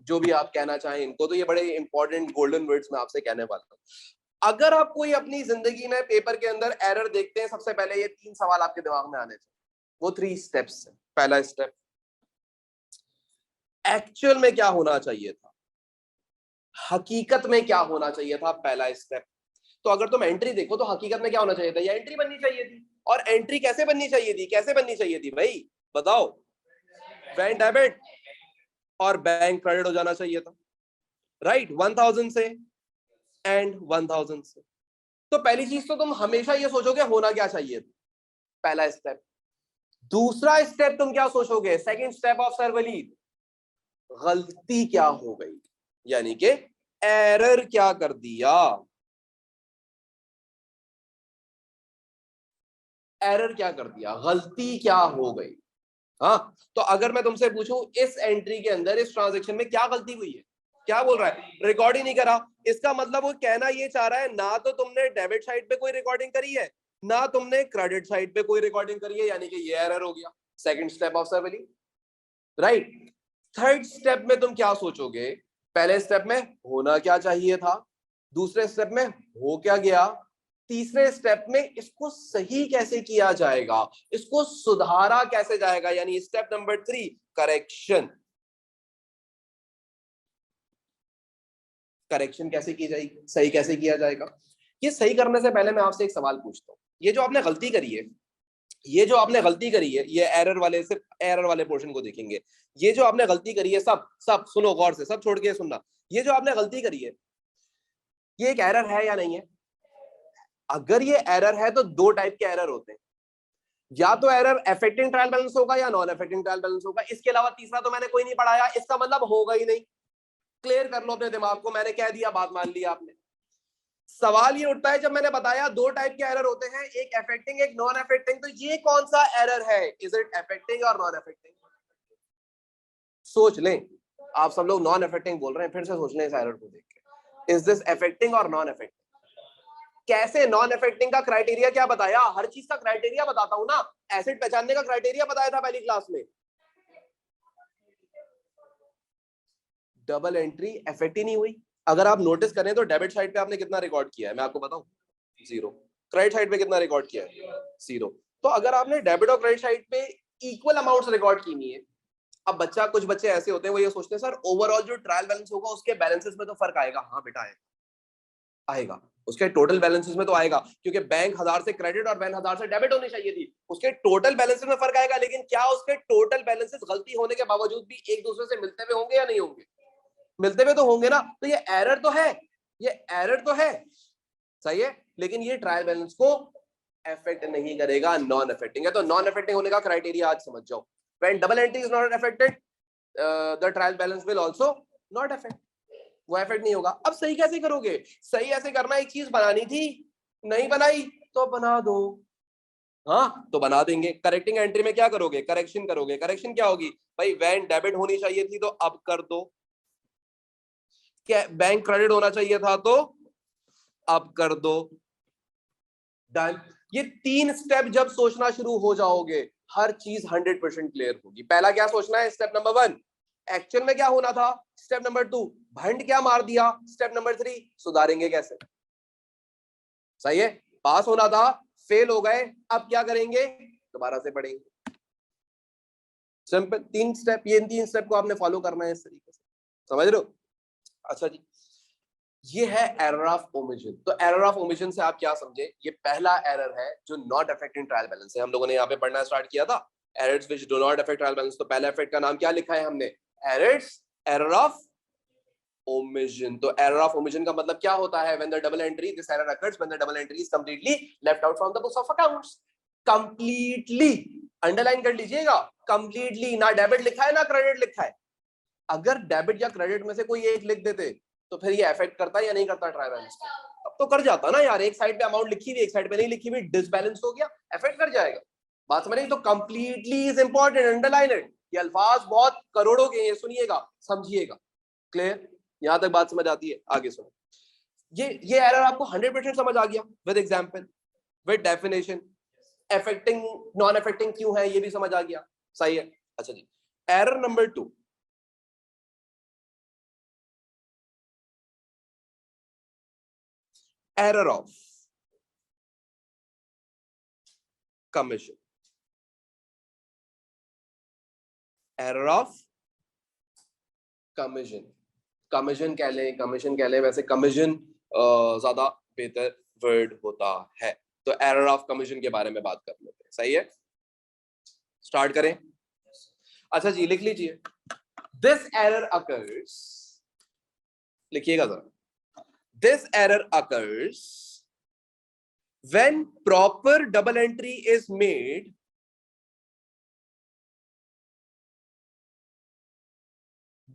जो भी आप कहना चाहें इनको। तो ये बड़े इंपॉर्टेंट गोल्डन वर्ड्स में आपसे कहने वाला हूं। अगर आप कोई अपनी जिंदगी में पेपर के अंदर एरर देखते हैं, सबसे पहले ये 3 सवाल आपके दिमाग में आने चाहिए। वो 3 स्टेप्स है। पहला स्टेप, एक्चुअल में क्या होना चाहिए था, हकीकत में क्या होना चाहिए था, पहला स्टेप। तो अगर तुम एंट्री देखो तो हकीकत में क्या होना चाहिए था? ये एंट्री बननी चाहिए थी। और एंट्री कैसे बननी चाहिए थी? कैसे बननी चाहिए थी भाई, बताओ? बैंक डेबिट और बैंक क्रेडिट हो जाना चाहिए था, राइट? 1000 से एंड 1000 से। तो पहली चीज तो तुम हमेशा ये सोचोगे होना क्या चाहिए था, पहला स्टेप। दूसरा स्टेप तुम क्या सोचोगे? Second step of sir Walid, गलती क्या हो गई, यानी कि एरर क्या कर दिया, एरर क्या कर दिया, गलती क्या हो गई। हाँ, तो अगर मैं तुमसे पूछूं इस एंट्री के अंदर, इस ट्रांजैक्शन में क्या गलती हुई है, क्या बोल रहा है? रिकॉर्ड ही नहीं करा। इसका मतलब वो कहना ये चाह रहा है, ना तो तुमने डेबिट साइड पे कोई रिकॉर्डिंग करी है, ना तुमने क्रेडिट साइड पे कोई रिकॉर्डिंग करी है, यानी कि ये एरर हो गया। सेकंड स्टेप ऑफ सर्वलिंग, राइट? थर्ड स्टेप में तुम क्या सोचोगे? पहले स्टेप में होना क्या चाहिए था, दूसरे स्टेप में हो क्या गया, तीसरे स्टेप में इसको सही कैसे किया जाएगा, इसको सुधारा कैसे जाएगा, यानी स्टेप नंबर 3, करेक्शन। करेक्शन कैसे की जाएगी, सही कैसे किया जाएगा। ये सही करने से पहले मैं आपसे एक सवाल पूछता हूं। ये जो आपने गलती करी है, ये जो आपने गलती करी है, ये एरर वाले, सिर्फ एरर वाले पोर्शन को देखेंगे। ये जो आपने गलती करी है, सब सब सुनो गौर से, सब छोड़ के सुनना। ये जो आपने गलती करी है, ये एक एरर है या नहीं है? अगर ये एरर है तो दो टाइप के एरर होते हैं, या तो एरर अफेक्टिंग ट्रायल बैलेंस होगा या नॉन अफेक्टिंग ट्रायल बैलेंस होगा। इसके अलावा तीसरा तो मैंने कोई नहीं पढ़ाया, इसका मतलब होगा ही नहीं। क्लियर कर लो अपने दिमाग को, मैंने कह दिया, बात मान ली आपने। सवाल ये उठता है, जब मैंने बताया दो टाइप के एरर होते हैं, एक अफेक्टिंग एक नॉन अफेक्टिंग, तो ये कौन सा एरर है? इज इट अफेक्टिंग और नॉन अफेक्टिंग? सोच लें। आप सब लोग नॉन अफेक्टिंग बोल रहे हैं, फिर से सोच लें इस एरर को देख के, इज दिस अफेक्टिंग और नॉन अफेक्टिंग? कैसे? नॉन अफेक्टिंग का क्राइटेरिया क्या बताया? हर चीज का क्राइटेरिया बताता हूं ना। एसिड पहचानने का क्राइटेरिया बताया था पहली क्लास में। डबल एंट्री अफेक्ट ही नहीं हुई। अगर आप नोटिस करें तो डेबिट साइड पे आपने कितना रिकॉर्ड किया है, मैं आपको बताऊं, 0। क्रेडिट साइड पे कितना रिकॉर्ड किया है? 0। तो अगर आपने डेबिट और क्रेडिट साइड पे इक्वल अमाउंट्स रिकॉर्ड की हुई है, अब बच्चा, कुछ बच्चे ऐसे होते हैं वो ये सोचते हैं सर ओवरऑल जो ट्रायल बैलेंस होगा उसके बैलेंसेस में तो फर्क आएगा। हाँ बेटा आएगा, आएगा। उसके टोटल बैलेंसेस में तो आएगा, क्योंकि बैंक 1000 से क्रेडिट और बैंक 1000 से डेबिट होनी चाहिए थी, उसके टोटल बैलेंसेस में फर्क आएगा। लेकिन क्या उसके टोटल बैलेंसेस गलती होने के बावजूद भी एक दूसरे से मिलते हुए होंगे या नहीं होंगे? मिलते हुए तो होंगे ना। तो ये एरर तो है, ये एरर तो है, सही है, लेकिन ये ट्रायल बैलेंस को अफेक्ट नहीं करेगा, नॉन अफेक्टिंग है। तो नॉन अफेक्टिंग होने का क्राइटेरिया आज समझ जाओ। When double entry is not affected, the trial balance will also not affect, वो अफेक्ट नहीं होगा। अब सही कैसे करोगे? सही ऐसे करना, एक चीज बनानी थी, नहीं बनाई तो बना दो। हाँ तो बना देंगे। करेक्टिंग एंट्री में क्या करोगे? करेक्शन करोगे। करेक्शन क्या होगी भाई? वैन डेबिट होनी चाहिए थी तो अब कर दो, क्या बैंक क्रेडिट होना चाहिए था तो अब कर दो, डन। ये 3 स्टेप जब सोचना शुरू हो जाओगे, हर चीज 100% क्लियर होगी। पहला क्या सोचना है? स्टेप नंबर 1 एक्चुअल में क्या होना था। स्टेप नंबर 2 भंड क्या मार दिया। स्टेप नंबर 3 सुधारेंगे कैसे। सही है, पास होना था, फेल हो गए, अब क्या करेंगे? दोबारा से पढ़ेंगे। सिंपल 3 स्टेप, ये 3 स्टेप को आपने फॉलो करना है इस तरीके से, समझ रहे हो? अच्छा जी, ये है एरर ऑफ ओमिशन। तो एरर ऑफ ओमिशन से आप क्या समझे? ये पहला एरर है जो नॉट अफेक्टिंग ट्रायल बैलेंस है। हम लोगों ने यहाँ पे पढ़ना स्टार्ट किया था errors which do not affect trial balance. तो पहला इफेक्ट का नाम क्या लिखा है हमने? Errors, error of omission. तो एरर ऑफ ओमिशन का मतलब क्या होता है? When the double entry, this error occurs when the double entry is completely left out from the books of accounts. Completely, underline कर लीजिएगा, कंप्लीटली। ना डेबिट लिखा है ना क्रेडिट लिखा है। अगर डेबिट या क्रेडिट में से कोई एक लिख देते तो फिर ये अफेक्ट करता है या नहीं करता ट्रायल बैलेंस को? अब तो कर जाता ना यार, एक साइड पे अमाउंट लिखी हुई एक साइड पे नहीं लिखी हुई, डिसबैलेंस हो गया, अफेक्ट कर जाएगा। बात समझ रही? तो completely is important, underline it. ये अल्फाज बहुत करोड़ों के, ये सुनिएगा, समझिएगा। क्लियर? यहां तक बात समझ आती है? आगे सुनो। ये एरर आपको 100% समझ आ गया with example, with definition. Affecting non affecting क्यों है ये भी समझ आ गया, सही है। अच्छा जी, error number 2, error of commission, error of commission, commission कह लें, कमीशन कह लें, वैसे कमीशन ज्यादा बेहतर वर्ड होता है। तो एरर ऑफ कमीशन के बारे में बात कर लेते हैं, सही है। स्टार्ट करें? अच्छा जी, लिख लीजिए। दिस एरर अकर्स, लिखिएगा जरा, this error occurs when proper double entry is made,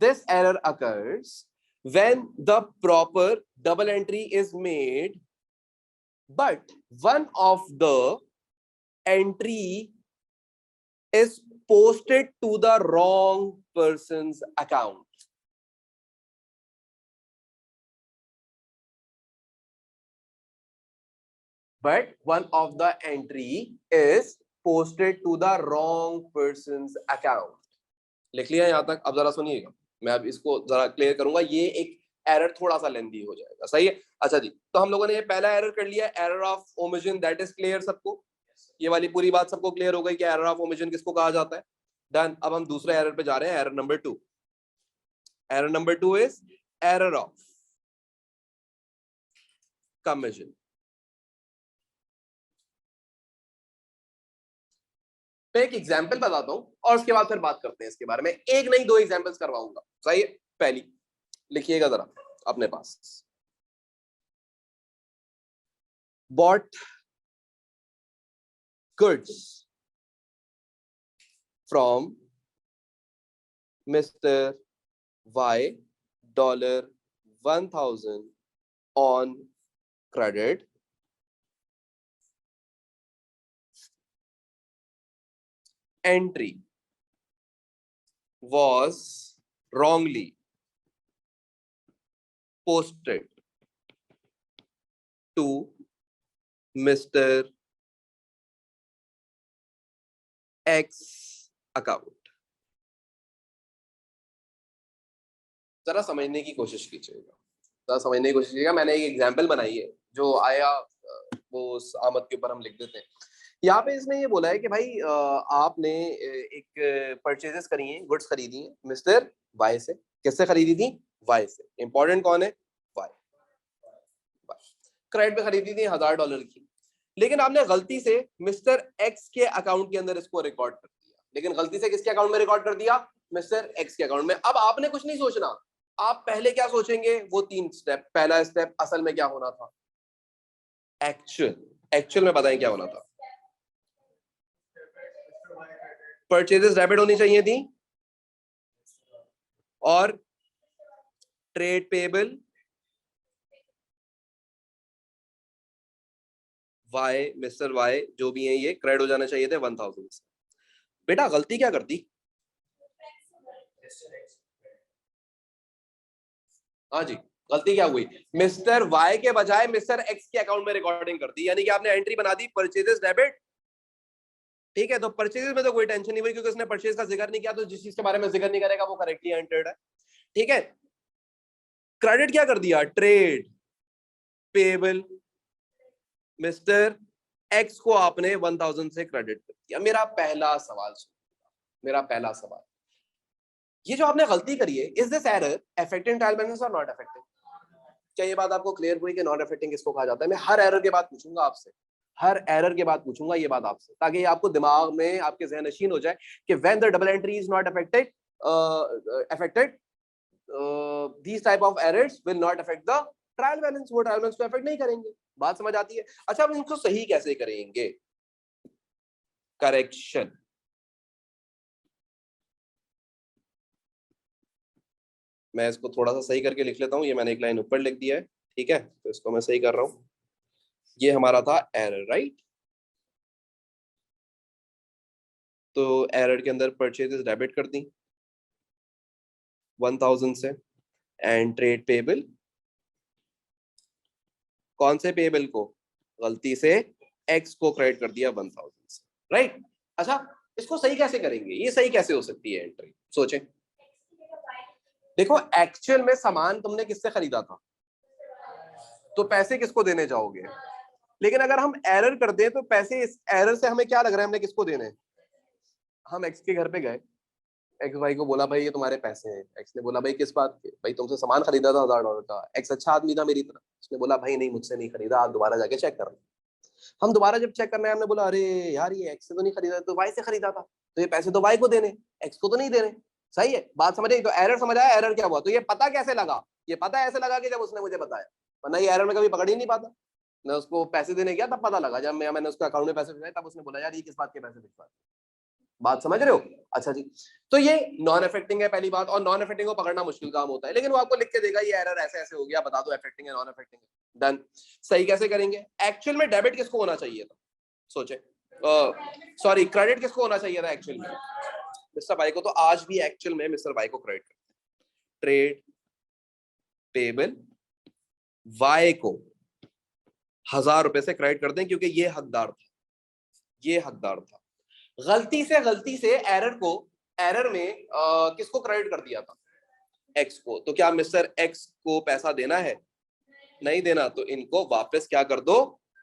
this error occurs when the proper double entry is made but one of the entry is posted to the wrong person's account. But one of the entry is posted to the wrong person's account. लिख लिया यहां तक? अब जरा सुनिएगा, मैं अब इसको जरा क्लियर करूंगा, ये एक एरर थोड़ा सा लेंदी हो जाएगा, सही है। अच्छा जी, तो हम लोगों ने ये पहला एरर कर लिया, error of omission, that is clear सबको? ये वाली पूरी बात सबको क्लियर हो गई कि एरर ऑफ ओमिशन किसको कहा जाता है? डन। अब हम दूसरे एरर पे जा रहे हैं, error number 2। Error number 2 is error of commission. मैं एक एग्जांपल बताता हूं और उसके बाद फिर बात करते हैं इसके बारे में। एक नहीं, 2 एग्जांपल्स करवाऊंगा, सही है। पहली लिखिएगा जरा अपने पास, bought goods from Mr. Y $1,000 on credit. Entry was wrongly posted to Mr. X account. जरा समझने की कोशिश कीजिएगा, जरा समझने की कोशिश कीजिएगा। मैंने एक एग्जाम्पल बनाई है जो आया वो उस आमद के ऊपर हम लिख देते हैं। यहाँ पे इसने ये बोला है कि भाई आपने एक परचेजेस करी है, गुड्स खरीदी है मिस्टर वाई से। किससे खरीदी थी? वाई से। इंपॉर्टेंट कौन है? वाई। क्रेडिट पे खरीदी थी $1000 की, लेकिन आपने गलती से मिस्टर एक्स के अकाउंट के अंदर इसको रिकॉर्ड कर दिया। लेकिन गलती से किसके अकाउंट में रिकॉर्ड कर दिया? मिस्टर एक्स के अकाउंट में। अब आपने कुछ नहीं सोचना, आप पहले क्या सोचेंगे? वो 3 स्टेप। पहला स्टेप असल में क्या होना था? एक्चुअल में बताएं क्या होना था? परचेजेस डेबिट होनी चाहिए थी और trade payable Y, Mr Y जो भी है ये क्रेडिट हो जाना चाहिए थे 1000 से। बेटा गलती क्या कर दी? हाँ जी, गलती क्या हुई? मिस्टर वाई के बजाय मिस्टर एक्स के अकाउंट में रिकॉर्डिंग कर दी, यानी कि आपने एंट्री बना दी परचेजेस डेबिट। ठीक है, तो परचेजेस में तो कोई टेंशन नहीं हुई क्योंकि उसने परचेज का जिक्र नहीं किया, तो जिस चीज के बारे में जिक्र नहीं करेगा वो करेक्टली एंटर्ड है। ठीक है, क्रेडिट क्या कर दिया? ट्रेड पेबल मिस्टर एक्स को आपने 1000 से क्रेडिट कर दिया। मेरा पहला सवाल सुनिएगा, मेरा पहला सवाल, ये जो आपने गलती करी है, is this error affecting trial balance और नॉट अफेक्टिंग? क्या ये बात आपको क्लियर हुई कि नॉट अफेक्टिंग किसको कहा जाता है? मैं हर एरर के बाद पूछूंगा आपसे, हर एरर के बाद पूछूंगा ये बात आपसे, ताकि आपको दिमाग में आपके ज़हन नशीन हो जाए कि when the double entry is not affected these type of errors will not affect the trial balance. वो ट्रायल बैलेंस को अफेक्ट नहीं करेंगे। बात समझ आती है? अच्छा, अब इनको सही कैसे करेंगे? करेक्शन। मैं इसको थोड़ा सा सही करके लिख लेता हूं, ये मैंने एक लाइन ऊपर लिख दिया है। ठीक है, तो इसको मैं सही कर रहा हूं। ये हमारा था एरर, राइट? तो एरर के अंदर परचेजेस डेबिट कर दी 1000 से, एंड ट्रेड पेबल, कौन से पेबल को? गलती से एक्स को क्रेडिट कर दिया 1000 से, राइट? अच्छा, इसको सही कैसे करेंगे? ये सही कैसे हो सकती है एंट्री? सोचें। देखो, एक्चुअल में सामान तुमने किससे खरीदा था, तो पैसे किसको देने जाओगे? लेकिन अगर हम एरर कर दें तो पैसे, इस एरर से हमें क्या लग रहा है हमने किसको देने? हम एक्स के घर पे गए, एक्स भाई को बोला भाई ये तुम्हारे पैसे हैं। एक्स ने बोला भाई किस बात के? भाई तुमसे सामान खरीदा था $1000 का। एक्स अच्छा आदमी था मेरी तरह, उसने बोला भाई नहीं मुझसे नहीं खरीदा, आप दोबारा जाके चेक कर। हम दोबारा जब चेक करने आए, हमने बोला अरे यार ये एक्स से तो नहीं खरीदा, तो वाई से खरीदा था, तो ये पैसे तो वाई को देने, एक्स को तो नहीं देने। सही है, बात समझ आई? तो एरर समझ आया? एरर क्या हुआ? तो ये पता कैसे लगा? ये पता ऐसे लगा कि जब उसने मुझे बताया, वरना ये एरर में कभी पकड़ ही नहीं पाता। मैं उसको पैसे देने गया तब पता लगा, जब मैंने उसके अकाउंट में पैसे भिजवाए तब उसने बोला यार ये किस बात के पैसे भिजवा। बात समझ रहे हो? अच्छा जी, तो ये नॉन अफेक्टिंग है पहली बात, और नॉन अफेक्टिंग को पकड़ना मुश्किल काम होता है, लेकिन वो आपको लिख के देगा ये एरर ऐसे ऐसे हो गया, बता दो अफेक्टिंग है नॉन अफेक्टिंग है। डन। सही कैसे करेंगे? एक्चुअल में डेबिट किसको होना चाहिए था? सोचे, सॉरी क्रेडिट किसको होना चाहिए था एक्चुअल में? मिस्टर भाई को। तो आज भी एक्चुअल में मिस्टर भाई को क्रेडिट करते हैं। ट्रेड पेबल वाई को $1000 से क्रेडिट कर दें क्योंकि ये हकदार था, ये हकदार था। गलती से एरर को, एरर में किसको क्रेडिट कर दिया था? एक्स को। तो क्या मिस्टर एक्स को पैसा देना है? नहीं देना, तो इनको वापस क्या कर दो?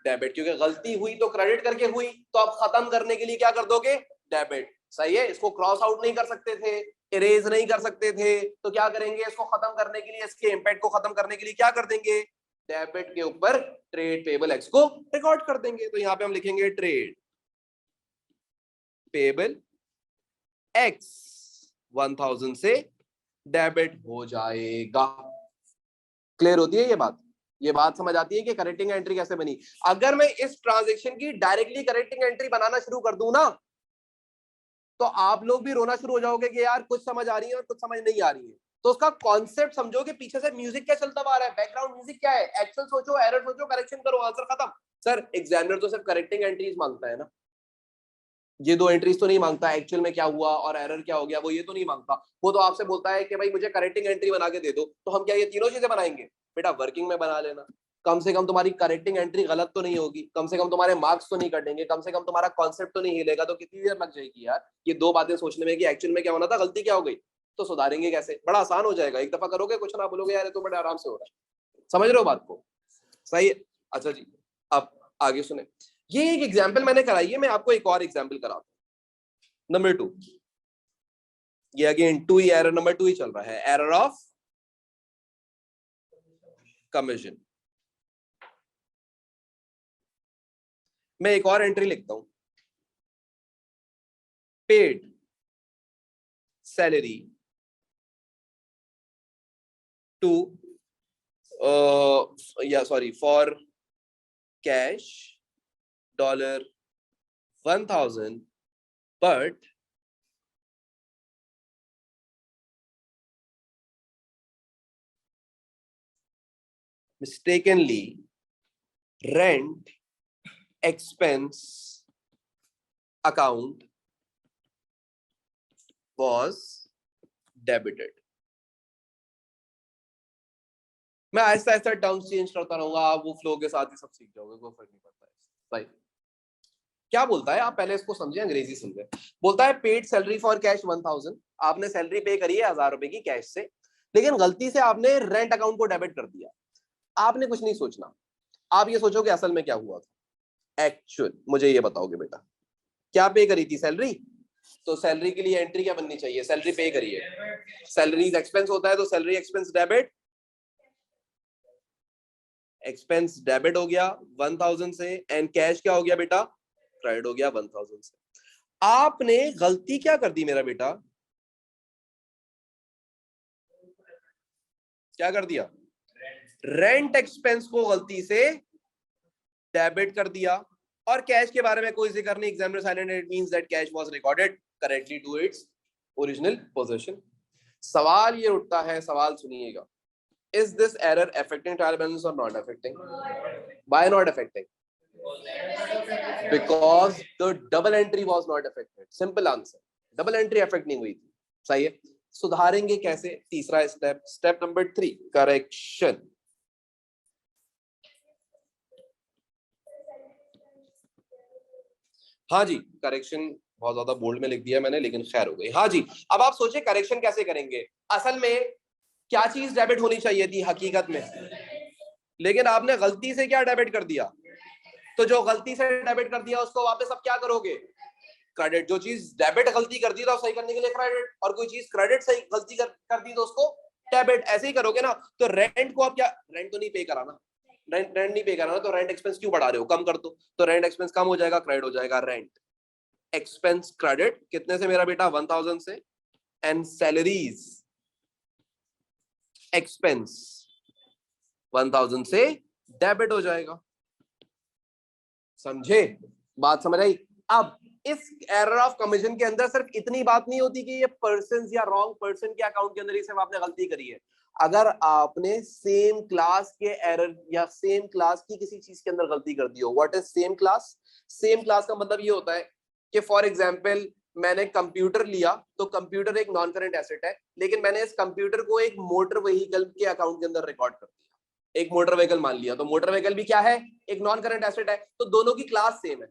डेबिट। क्योंकि गलती हुई तो क्रेडिट करके हुई, तो आप खत्म करने के लिए क्या कर दोगे? डेबिट। सही है, इसको क्रॉस आउट नहीं कर सकते थे, इरेज नहीं कर सकते थे, तो क्या करेंगे? इसको खत्म करने के लिए, इसके इंपैक्ट को खत्म करने के लिए क्या कर देंगे? डेबिट के ऊपर ट्रेड पेबल एक्स को रिकॉर्ड कर देंगे। तो यहाँ पे हम लिखेंगे ट्रेड पेबल एक्स 1000 से डेबिट हो जाएगा। क्लियर होती है ये बात? ये बात समझ आती है कि करेक्टिंग एंट्री कैसे बनी। अगर मैं इस ट्रांजेक्शन की डायरेक्टली करेक्टिंग एंट्री बनाना शुरू कर दूं ना, तो आप लोग भी रोना शुरू हो जाओगे कि यार कुछ समझ आ रही है और कुछ समझ नहीं आ रही है। तो उसका कॉन्सेप्ट समझो कि पीछे से म्यूजिक क्या चलता हुआ आ रहा है, बैकग्राउंड म्यूजिक क्या है, एक्चुअल सोचो, एरर सोचो, करेक्शन करो, आंसर खत्म। सर एग्जामिनर तो सिर्फ करेक्टिंग एंट्रीज मांगता है ना, ये दो एंट्रीज तो नहीं मांगता एक्चुअल में क्या हुआ और एरर क्या हो गया, वो ये तो नहीं मांगता। वो तो आपसे बोलता है कि भाई मुझे करेक्टिंग एंट्री बना के दे दो। तो हम क्या ये तीनों चीजें बनाएंगे? बेटा वर्किंग में बना लेना, कम से कम तुम्हारी करेक्टिंग एंट्री गलत तो नहीं होगी, कम से कम तुम्हारे मार्क्स तो नहीं कटेंगे, कम से कम तुम्हारा कॉन्सेप्ट तो नहीं हिलेगा। तो कितनी देर लग जाएगी यार ये दो बातें सोचने में कि एक्चुअल में क्या होना था, गलती क्या हो गई, तो सुधारेंगे कैसे। बड़ा आसान हो जाएगा, एक दफा करोगे कुछ ना बोलोगे यार तो बड़े आराम से हो रहा है। समझ रहे हो बात को? सही है। अच्छा जी, अब आगे सुने। ये एक एग्जाम्पल मैंने कराई है, मैं आपको एक और एग्जाम्पल कराता हूं। नंबर 2, ये अगेन टू ही, एरर नंबर 2 ही चल रहा है, एरर ऑफ कमीशन। मैं एक और एंट्री लिखता हूं, पेड सैलरी टू या sorry for cash $1,000 but mistakenly rent expense account was debited। मैं ऐसा ऐसा टर्म्स चेंज करता रहूंगा, आप वो फ्लो के साथ ही सब सीख जाओगे, कोई फर्क नहीं पड़ता है भाई। क्या बोलता है, आप पहले इसको समझे, अंग्रेजी समझे। बोलता है पेड सैलरी फॉर कैश 1,000, आपने सैलरी पे करी है 1,000 रुपए की कैश से, लेकिन गलती से आपने रेंट अकाउंट को डेबिट कर दिया। आपने कुछ नहीं सोचना, आप ये सोचोगे असल में क्या हुआ था। एक्चुअल मुझे ये बताओगे बेटा, क्या पे करी थी सैलरी, तो सैलरी के लिए एंट्री क्या बननी चाहिए, सैलरी पे करी है, सैलरीज एक्सपेंस होता है तो salary expense debit, expense debit हो गया 1,000 से, एंड कैश क्या हो गया बेटा, क्रेडिट हो गया 1,000 से। आपने गलती क्या कर दी मेरा बेटा, क्या कर दिया, रेंट एक्सपेंस को गलती से डेबिट कर दिया, और कैश के बारे में कोई जिक्र नहीं, examiner silent, it means that cash was recorded correctly to its original position. सवाल ये उठता है, सवाल सुनिएगा, is this error affecting trial balance or not affecting? Why not affecting? Because the double entry was not affected. Simple answer, double entry affect नहीं हुई थी। सही है। सुधारेंगे कैसे, तीसरा स्टेप, स्टेप नंबर 3, करेक्शन। हाँ जी, करेक्शन बहुत ज्यादा बोल्ड में लिख दिया मैंने, लेकिन खैर हो गई। हाँ जी, अब आप सोचिए करेक्शन कैसे करेंगे। असल में क्या चीज डेबिट होनी चाहिए थी हकीकत में, लेकिन आपने गलती से क्या डेबिट कर दिया, तो जो गलती से डेबिट कर दिया उसको वापस अब क्या करोगे, क्रेडिट। जो चीज डेबिट गलती कर दी तो सही करने के लिए क्रेडिट, और कोई चीज क्रेडिट सही गलती कर दी तो उसको डेबिट, ऐसे ही करोगे ना। तो रेंट को आप क्या, रेंट तो नहीं पे कराना, रेंट नहीं पे कराना, तो रेंट एक्सपेंस क्यों बढ़ा रहे हो, कम कर दो, तो रेंट एक्सपेंस कम हो जाएगा, क्रेडिट हो जाएगा, रेंट एक्सपेंस क्रेडिट कितने से मेरा बेटा, 1,000 से, एंड सैलरीज एक्सपेंस 1,000 से डेबिट हो जाएगा। समझे बात, समझ आई। अब इस एरर ऑफ कमीशन के अंदर सिर्फ इतनी बात नहीं होती कि ये पर्सन या रॉन्ग पर्सन के अकाउंट के अंदर ही सिर्फ आपने गलती करी है। अगर आपने सेम क्लास के एरर या सेम क्लास की किसी चीज के अंदर गलती कर दी हो, what is same class, same class का मतलब ये होता है कि फॉर एग्जांपल मैंने कंप्यूटर लिया, तो कंप्यूटर एक नॉन करंट एसेट है, लेकिन मैंने इस कंप्यूटर को एक मोटर व्हीकल के अकाउंट के अंदर रिकॉर्ड कर दिया, एक मोटर व्हीकल मान लिया, तो मोटर व्हीकल भी क्या है, एक नॉन करंट एसेट है, तो दोनों की क्लास सेम है,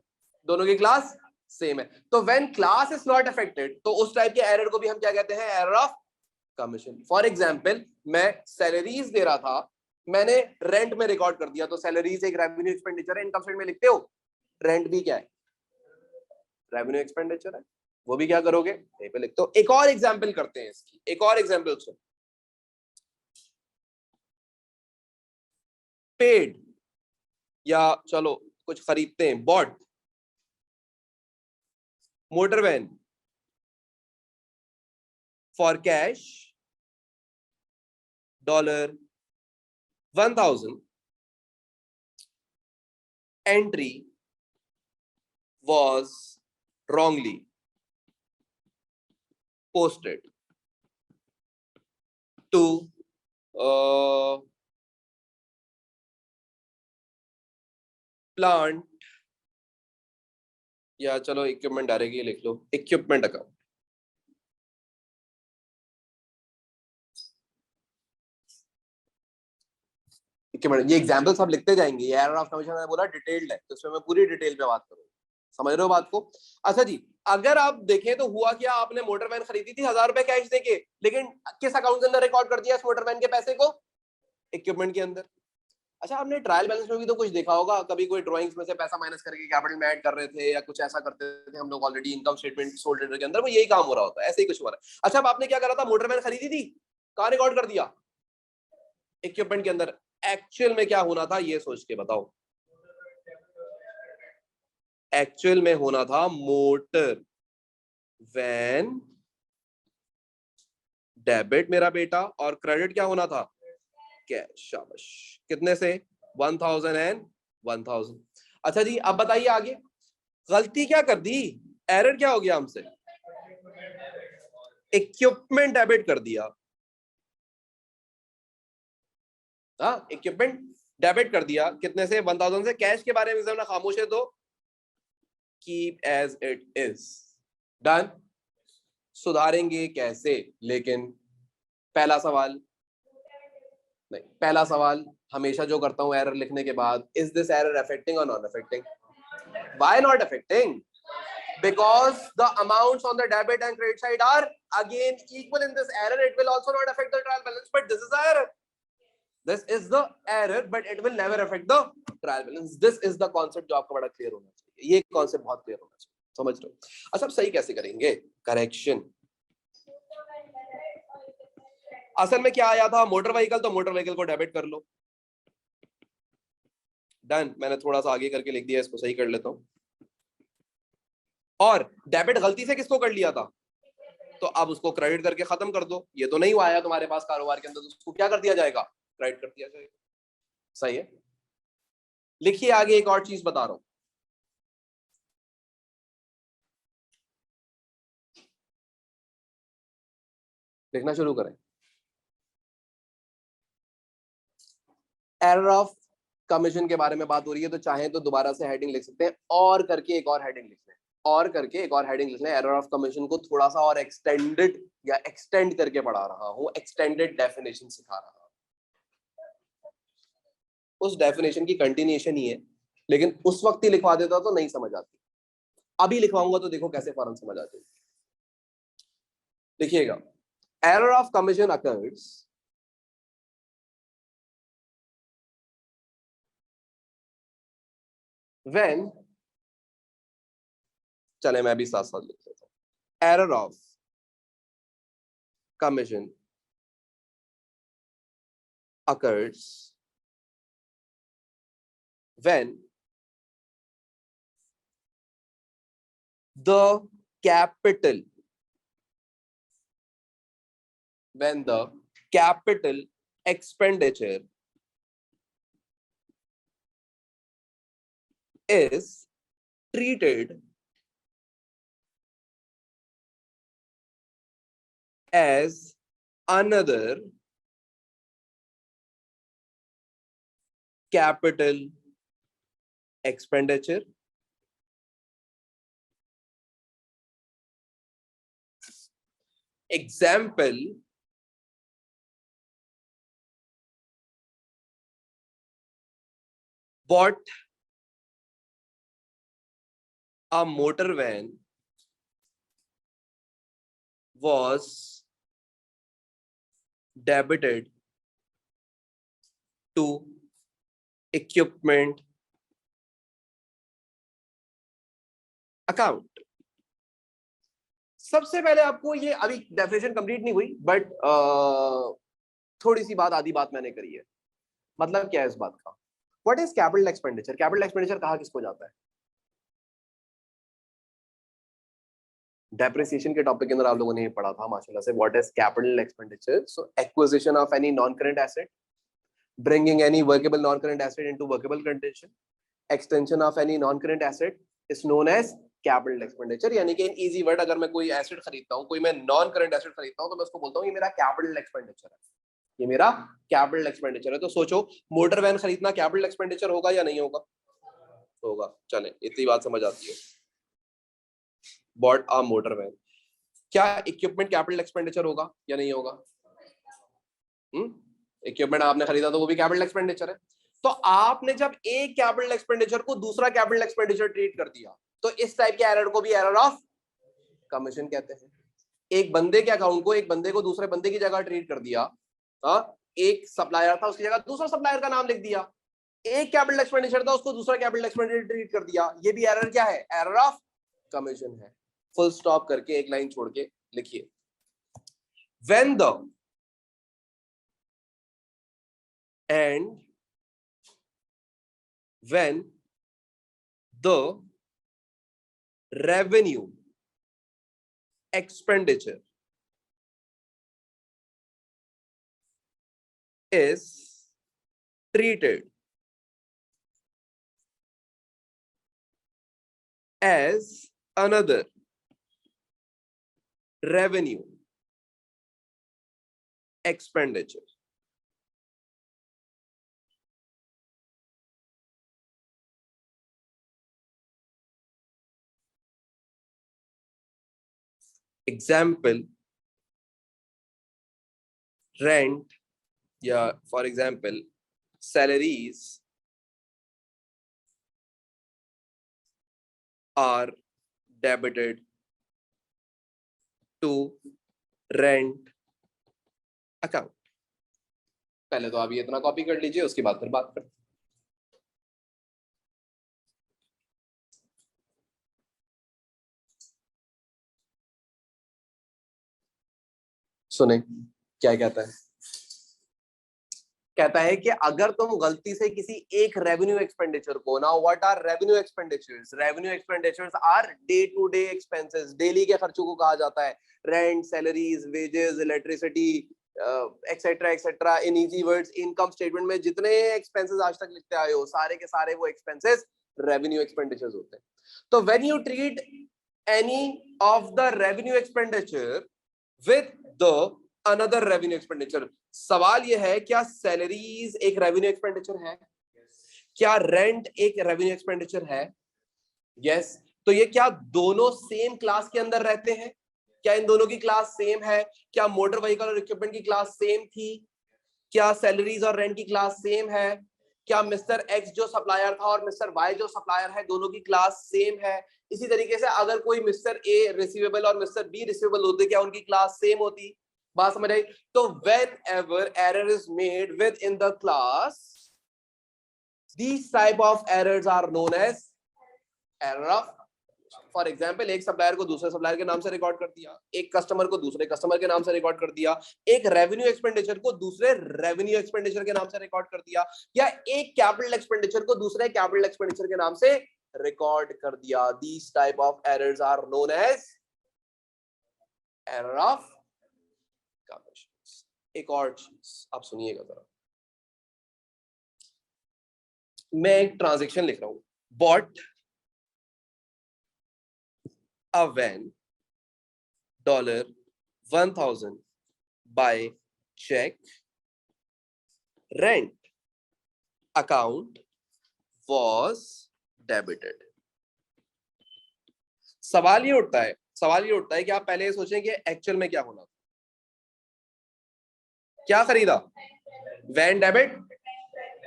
दोनों की क्लास सेम है। तो when class is not affected, तो उस टाइप के एरर को भी हम क्या कहते हैं, error of commission. For example मैं सैलरीज दे रहा था, मैंने रेंट में रिकॉर्ड कर दिया, तो सैलरीज एक रेवेन्यू एक्सपेंडिचर है, इनकम स्टेटमेंट में लिखते हो, रेंट भी क्या है, रेवेन्यू एक्सपेंडिचर है, वो भी क्या करोगे, यहीं पे लिखते हो। एक और एग्जांपल करते हैं इसकी, एक और एग्जांपल सुन, पेड, या चलो कुछ खरीदते हैं, bought motor van for cash $1,000 entry was wrongly posted to plant, या चलो इक्विपमेंट डायरेक्टली लिख लो, इक्विपमेंट अकाउंट। इक्विपमेंट, ये एग्जांपल्स आप लिखते जाएंगे। ये एरर ऑफ कमीशन मैंने बोला डिटेल्ड है, तो इसमें मैं पूरी डिटेल पे बात करूंगा। समझ रहे हो बात को? अच्छा जी, अगर आप देखें तो हुआ क्या, आपने मोटर वैन खरीदी थी 1000 रुपए कैश देके, लेकिन किस अकाउंट के अंदर रिकॉर्ड कर दिया इस मोटर वैन के पैसे को? इक्विपमेंट के अंदर। अच्छा, आपने ट्रायल बैलेंस में भी तो कुछ देखा होगा, कभी कोई ड्राइंग्स में से पैसा माइनस करके कैपिटल में ऐड कर रहे थे या कुछ ऐसा करते थे हम लोग already income statement sold trader के अंदर, वो यही काम हो रहा होता है, ऐसे ही कुछ हो रहा है। अच्छा, अब आपने क्या करा था, मोटर वैन खरीदी थी, कहां रिकॉर्ड कर दिया? इक्विपमेंट के अंदर। एक्चुअल में क्या होना था ये सोच के बताओ। एक्चुअल में होना था मोटर वैन डेबिट मेरा बेटा, और क्रेडिट क्या होना था? कैश। शाबाश। कितने से? 1000 एंड 1000। अच्छा जी, अब बताइए आगे गलती क्या कर दी, एरर क्या हो गया हमसे? इक्विपमेंट डेबिट कर दिया। हाँ, इक्विपमेंट डेबिट कर दिया। कितने से? 1000 से। कैश के बारे में जरा खामोश है तो keep as it is. Done. सुधारेंगे कैसे? लेकिन पहला सवाल नहीं, पहला सवाल हमेशा जो करता हूं एरर लिखने के बाद, इज दिस एरर अफेक्टिंग और not affecting? Why not affecting? because the amounts on the debit and credit side are again equal in this error, it will also not affect the trial balance, but this is the error. This is the error, but it will never affect the trial balance. This is the concept जो आपको बड़ा clear होना चाहिए। ये concept बहुत clear होना चाहिए, समझ रहे हो? अच्छा, अब सही कैसे करेंगे? करेक्शन। असल में क्या आया था, मोटर व्हीकल, तो मोटर व्हीकल को डेबिट कर लो। डन। मैंने थोड़ा सा आगे करके लिख दिया, इसको सही कर लेता हूं। और डेबिट गलती से किसको कर लिया था, तो अब उसको क्रेडिट करके खत्म कर दो। ये तो नहीं आया तुम्हारे पास कारोबार के अंदर, तो उसको क्या कर दिया जाएगा? क्रेडिट कर दिया जाएगा। सही है। लिखिए आगे, एक और चीज बता रहा हूं। लिखना शुरू करें। एरर ऑफ कमीशन के बारे में बात हो रही है, तो चाहे तो दोबारा से हेडिंग लिख सकते हैं, और करके एक और हेडिंग लिख लें, और करके एक और हेडिंग लिख लें। एरर ऑफ कमीशन को थोड़ा सा और एक्सटेंडेड या एक्सटेंड करके पढ़ा रहा हूं, एक्सटेंडेड डेफिनेशन सिखा रहा हूं। उस डेफिनेशन की कंटिन्यूएशन ही है, लेकिन उस वक्त ही लिखवा देता तो नहीं समझ आती। अभी लिखवाऊंगा तो देखो कैसे फौरन समझ आती। लिखिएगा, error of commission occurs when, चले मैं भी साथ साथ लिख लेता हूं। Error of commission occurs when the capital expenditure is treated as another capital expenditure. Example, bought a motor van was debited to equipment account. सबसे पहले आपको ये, अभी डेफिनेशन कंप्लीट नहीं हुई, बट थोड़ी सी बात, आधी बात मैंने करी है। मतलब क्या है इस बात का? What is capital expenditure? Capital expenditure कहा किसको जाता है? डेप्रिसिएशन के टॉपिक के अंदर आप लोगों ने ये पढ़ा था माशाल्लाह से, what is capital expenditure? So acquisition of any non current asset, bringing any workable non-current asset into workable condition, extension of any non current asset is known as capital expenditure. यानी कि इन इजी वर्ड, अगर मैं कोई asset खरीदता हूँ, कोई मैं non current asset खरीदता हूँ, तो मैं उसको बोलता हूँ ये मेरा कैपिटल एक्सपेंडिचर है, ये मेरा कैपिटल एक्सपेंडिचर है। तो सोचो मोटर वैन खरीदना कैपिटल एक्सपेंडिचर होगा या नहीं होगा? होगा। चले, इतनी बात समझ आती है। बॉट अ मोटर वैन, क्या इक्विपमेंट कैपिटल एक्सपेंडिचर होगा या नहीं होगा? इक्विपमेंट आपने खरीदा तो वो भी कैपिटल एक्सपेंडिचर है। तो आपने जब एक कैपिटल एक्सपेंडिचर को दूसरा कैपिटल एक्सपेंडिचर ट्रीट कर दिया, तो इस टाइप के एरर को भी एरर ऑफ कमीशन कहते हैं। एक बंदे के अकाउंट को एक बंदे को दूसरे बंदे की जगह ट्रीट कर दिया। हाँ, एक सप्लायर था उसकी जगह दूसरा सप्लायर का नाम लिख दिया। एक कैपिटल एक्सपेंडिचर था उसको दूसरा कैपिटल एक्सपेंडिचर ट्रीट कर दिया। ये भी एरर क्या है? एरर ऑफ कमीशन है। फुल स्टॉप करके एक लाइन छोड़ के लिखिए, when the and when the revenue expenditure is treated as another revenue expenditure, example rent, या for example salaries are debited to rent account। पहले तो आप ये इतना कॉपी कर लीजिए, उसके बाद फिर बात करते हैं। सुने क्या कहता है? कहता है कि अगर तुम गलती से किसी एक रेवेन्यू एक्सपेंडिचर को, now what are revenue expenditures? Revenue expenditures are day to day expenses, daily के खर्चों को कहा जाता है। Rent, salaries, wages, electricity etcetera etcetera. In easy words, income statement में जितने एक्सपेंसेस आज तक लिखते आए हो, सारे के सारे वो एक्सपेंसेस रेवेन्यू एक्सपेंडिचर्स होते हैं। तो when you treat any of the revenue expenditure with the another revenue expenditure, सवाल यह है क्या सैलरीज एक रेवेन्यू एक्सपेंडिचर है? क्या रेंट एक रेवेन्यू एक्सपेंडिचर है? यस। तो ये क्या दोनों सेम क्लास के अंदर रहते हैं? क्या इन दोनों की क्लास सेम है? क्या मोटर व्हीकल और इक्विपमेंट की क्लास सेम थी? क्या सैलरीज और रेंट की क्लास सेम है? क्या मिस्टर एक्स जो सप्लायर था और मिस्टर वाई जो सप्लायर है, दोनों की क्लास सेम है? इसी तरीके से अगर कोई मिस्टर ए रिसीवेबल और मिस्टर बी रिसीवेबल होते, क्या उनकी क्लास सेम होती? बात समझ आई? तो whenever error is made within the class, these type of errors are known as error of, for example एक सप्लायर को दूसरे सप्लायर के नाम से रिकॉर्ड कर दिया, एक कस्टमर को दूसरे कस्टमर के नाम से रिकॉर्ड कर दिया, एक रेवेन्यू एक्सपेंडिचर को दूसरे रेवेन्यू एक्सपेंडिचर के नाम से रिकॉर्ड कर दिया, या एक कैपिटल एक्सपेंडिचर को दूसरे कैपिटल एक्सपेंडिचर के नाम से रिकॉर्ड कर दिया। These type of errors are known as error of commission. एक और चीज आप सुनिएगा जरा, मैं एक ट्रांजैक्शन लिख रहा हूं, bot a van $1,000 by check, rent account was debited। सवाल ये उठता है कि आप पहले ये सोचें कि एक्चुअल में क्या होना था। क्या खरीदा? Van debit,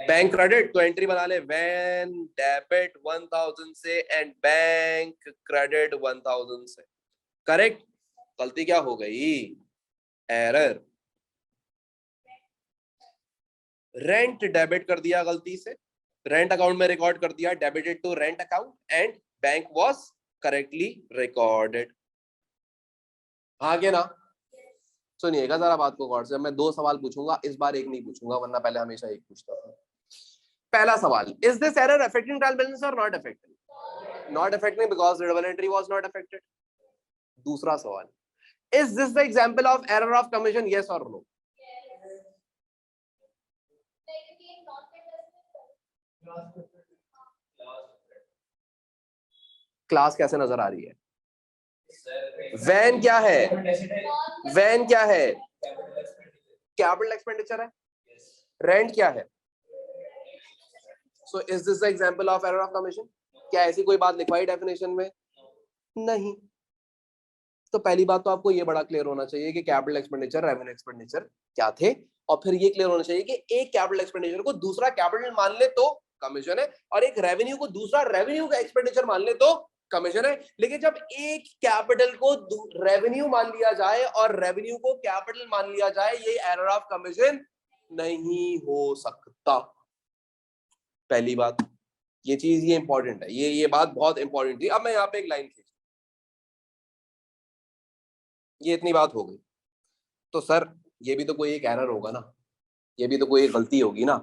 bank credit. तो एंट्री बना ले, वैन डेबिट 1000 से एंड बैंक क्रेडिट 1000 से। करेक्ट? गलती क्या हो गई? एरर। रेंट डेबिट कर दिया गलती से, रेंट अकाउंट में रिकॉर्ड कर दिया, debited to rent account and bank was correctly recorded. हाँ क्या ना? सुनिएगा जरा बात को गौर से, मैं 2 सवाल पूछूंगा, इस बार एक नहीं पूछूंगा, वरना पहले हमेशा एक पूछता था। पहला सवाल, is this error affecting trial balance और not affecting? Not affecting because double entry was not affected. दूसरा सवाल, is this the example of error of commission? Yes और नो? क्लास कैसे नजर आ रही है? वैन क्या है? वैन क्या है? कैपिटल एक्सपेंडिचर है। रेंट क्या है? So is this the example of error of commission? क्या ऐसी कोई बात लिखवाई डेफिनेशन में? नहीं। तो पहली बात तो आपको ये बड़ा क्लियर होना चाहिए कि कैपिटल एक्सपेंडिचर, रेवेन्यू एक्सपेंडिचर क्या थे, और फिर ये क्लियर होना चाहिए कि एक कैपिटल एक्सपेंडिचर को दूसरा कैपिटल मान ले तो कमीशन है, और एक रेवेन्यू को दूसरा रेवेन्यू का एक्सपेंडिचर मान ले तो कमीशन है। लेकिन जब एक कैपिटल को रेवेन्यू मान लिया जाए और रेवेन्यू को कैपिटल मान लिया जाए, ये एरर ऑफ कमीशन नहीं हो सकता। पहली बात ये चीज, ये इंपॉर्टेंट है, ये बात बहुत इंपॉर्टेंट थी। अब मैं यहाँ पे एक लाइन खींच, ये इतनी बात हो गई, तो सर ये भी तो कोई एक एरर होगा ना, ये भी तो कोई एक गलती होगी ना।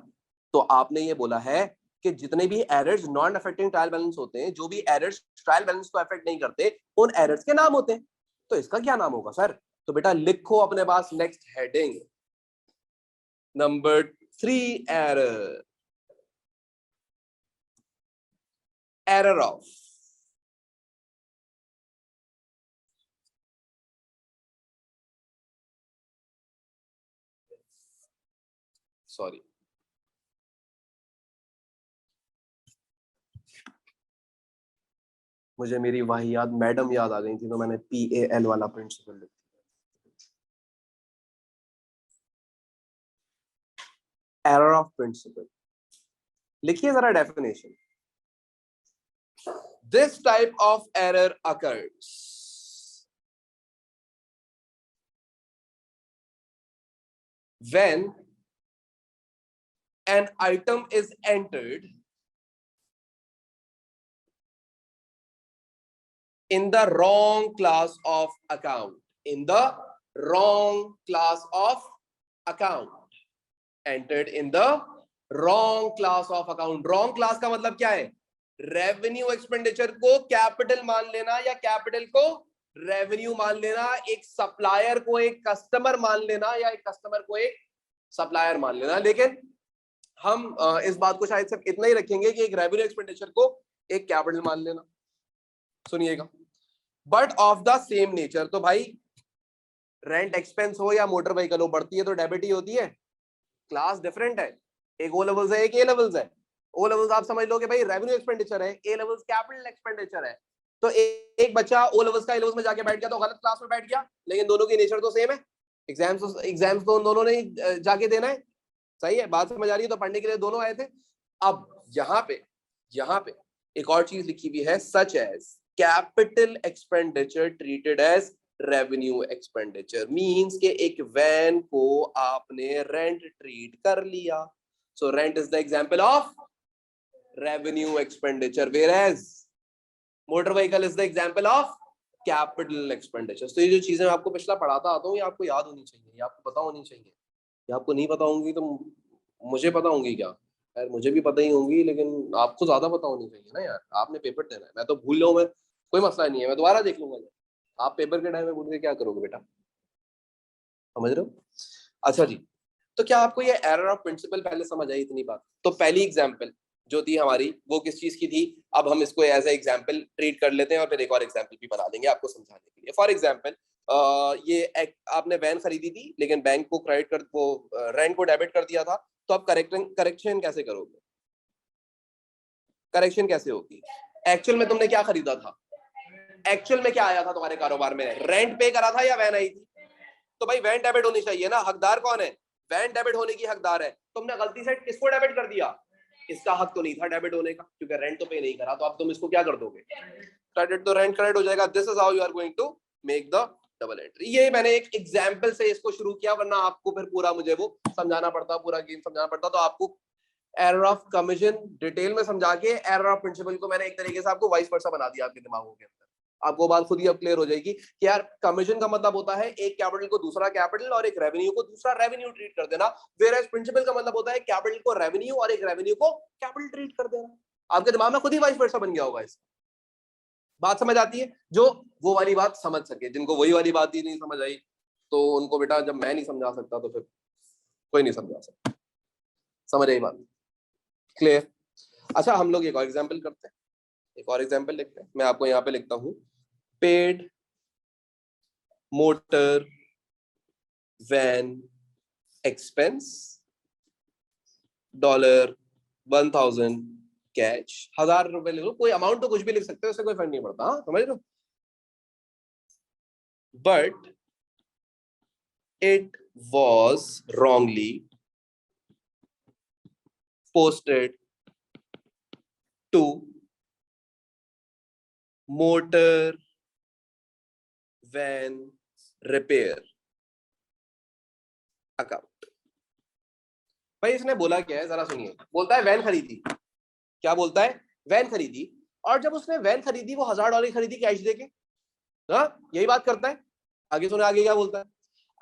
तो आपने ये बोला है कि जितने भी errors non affecting trial balance होते हैं, जो भी एरर्स ट्रायल बैलेंस को अफेक्ट नहीं करते, उन एरर्स के नाम होते हैं। तो इसका क्या नाम होगा सर? तो बेटा लिखो अपने पास next heading, number 3, error, error of, sorry मुझे मेरी वाहियात मैडम याद आ गई थी, तो मैंने PAL वाला प्रिंसिपल लिख दिया। एरर ऑफ प्रिंसिपल लिखिए जरा definition. This type of error occurs when an item is entered in the wrong class of account, in the wrong class of account, entered in the wrong class of account। wrong class का मतलब क्या है? Revenue expenditure को capital मान लेना या capital को revenue मान लेना, एक सप्लायर को एक कस्टमर मान लेना या एक कस्टमर को एक सप्लायर मान लेना। लेकिन हम इस बात को शायद सिर्फ इतना ही रखेंगे कि एक रेवेन्यू एक्सपेंडिचर को एक कैपिटल मान लेना। सुनिएगा, but of the same nature. तो भाई रेंट एक्सपेंस हो या मोटर व्हीकल हो, बढ़ती है तो डेबिट ही होती है, क्लास डिफरेंट है। एक ओ लेवल्स है, एक ए लेवल्स है। ओ लेवल्स आप समझ लो कि भाई रेवेन्यू एक्सपेंडिचर है, ए लेवल्स कैपिटल एक्सपेंडिचर है। तो एक बच्चा ओ लेवल्स का ए लेवल्स में जाके बैठ गया तो गलत क्लास में बैठ गया, लेकिन दोनों की नेचर तो सेम है। एग्जाम्स तो दोनों ने जाके देना है। सही है, बात समझ आ रही है? तो पढ़ने के लिए दोनों आए थे। अब यहाँ पे एक और चीज लिखी हुई है, such as capital expenditure treated as revenue expenditure. Means के एक वैन को आपने रेंट ट्रीट कर लिया, so rent is the example of revenue expenditure, whereas motor vehicle is the example of capital expenditure. तो ये जो चीजें आपको पिछला पढ़ाता आता हूँ, ये आपको याद होनी चाहिए, ये आपको पता होनी चाहिए। ये आपको नहीं पता होंगी तो मुझे पता होंगी क्या? यार मुझे भी पता ही होंगी, लेकिन आपको ज्यादा पता होनी चाहिए ना यार, आपने पेपर देना है। मैं तो भूल जाऊं, मैं कोई मसला नहीं है, मैं दोबारा देख लूंगा। आप पेपर के टाइम में भूल के क्या करोगे बेटा? समझ रहे हो? अच्छा जी, तो क्या आपको ये एरर ऑफ प्रिंसिपल पहले समझ आई इतनी बात? तो पहली एग्जाम्पल जो थी हमारी वो किस चीज की थी? अब हम इसको एज ए एग्जाम्पल ट्रीट कर लेते हैं और फिर एक और एग्जाम्पल भी बना देंगे आपको समझाने के लिए। फॉर एग्जाम्पल ये आपने वैन खरीदी थी, लेकिन बैंक को क्रेडिट कर, वो रेंट को डेबिट कर दिया था। तो आप करेक्शन कैसे करोगे? करेक्शन कैसे होगी? एक्चुअल में तुमने क्या खरीदा था? एक्चुअल में क्या आया था तुम्हारे कारोबार में? रेंट पे करा था या वैन आई थी? तो भाई वैन डेबिट होनी चाहिए ना, हकदार कौन है? वैन डेबिट होने की हकदार है। तुमने गलती से किसको डेबिट कर दिया? इसका हक तो नहीं था डेबिट होने का, क्योंकि रेंट तो पे नहीं करा। तो अब तुम इसको क्या कर दोगे? क्रेडिट, तो रेंट क्रेडिट हो जाएगा। This is how you are going to make the double entry. ये मैंने एक एग्जांपल से इसको शुरू किया, वरना आपको फिर पूरा मुझे वो समझाना पड़ता, पूरा गेम समझाना पड़ता। तो आपको एरर ऑफ कमीशन डिटेल में समझा के एरर ऑफ प्रिंसिपल को मैंने एक तरीके से आपको वाइस वर्सा बना दिया आपके दिमागों के अंदर। आपको बात खुद ही अब क्लियर हो जाएगी कि यार कमीशन का मतलब होता है एक कैपिटल को दूसरा कैपिटल और एक रेवेन्यू को दूसरा रेवेन्यू ट्रीट कर देना, वेयरएज प्रिंसिपल का मतलब होता है कैपिटल को रेवेन्यू और एक रेवेन्यू को कैपिटल ट्रीट कर देना। आपके दिमाग में खुद ही वाइस वर्सा बन गया होगा। इस बात समझ आती है? जो वो वाली बात समझ सके, जिनको वही वाली बात ही नहीं समझ आई, तो उनको बेटा जब मैं नहीं समझा सकता तो फिर कोई नहीं समझा सकता। समझ आई बात? क्लियर? अच्छा, हम लोग एक और एग्जाम्पल करते हैं। एक और एग्जांपल लिखते हैं, मैं आपको यहाँ पे लिखता हूँ paid motor van expense $1000 cash, 1000 रुपए लिख लो, कोई अमाउंट तो कुछ भी लिख सकते हो, उससे कोई फर्क नहीं पड़ता, हाँ समझ लो। But it was wrongly posted to motor van repair account। भाई इसने बोला क्या है, जरा सुनिए। बोलता है वैन खरीदी, क्या बोलता है, वैन खरीदी, और जब उसने वैन खरीदी वो $1000 खरीदी कैश देके, हाँ यही बात करता है। आगे सुने, आगे क्या बोलता है,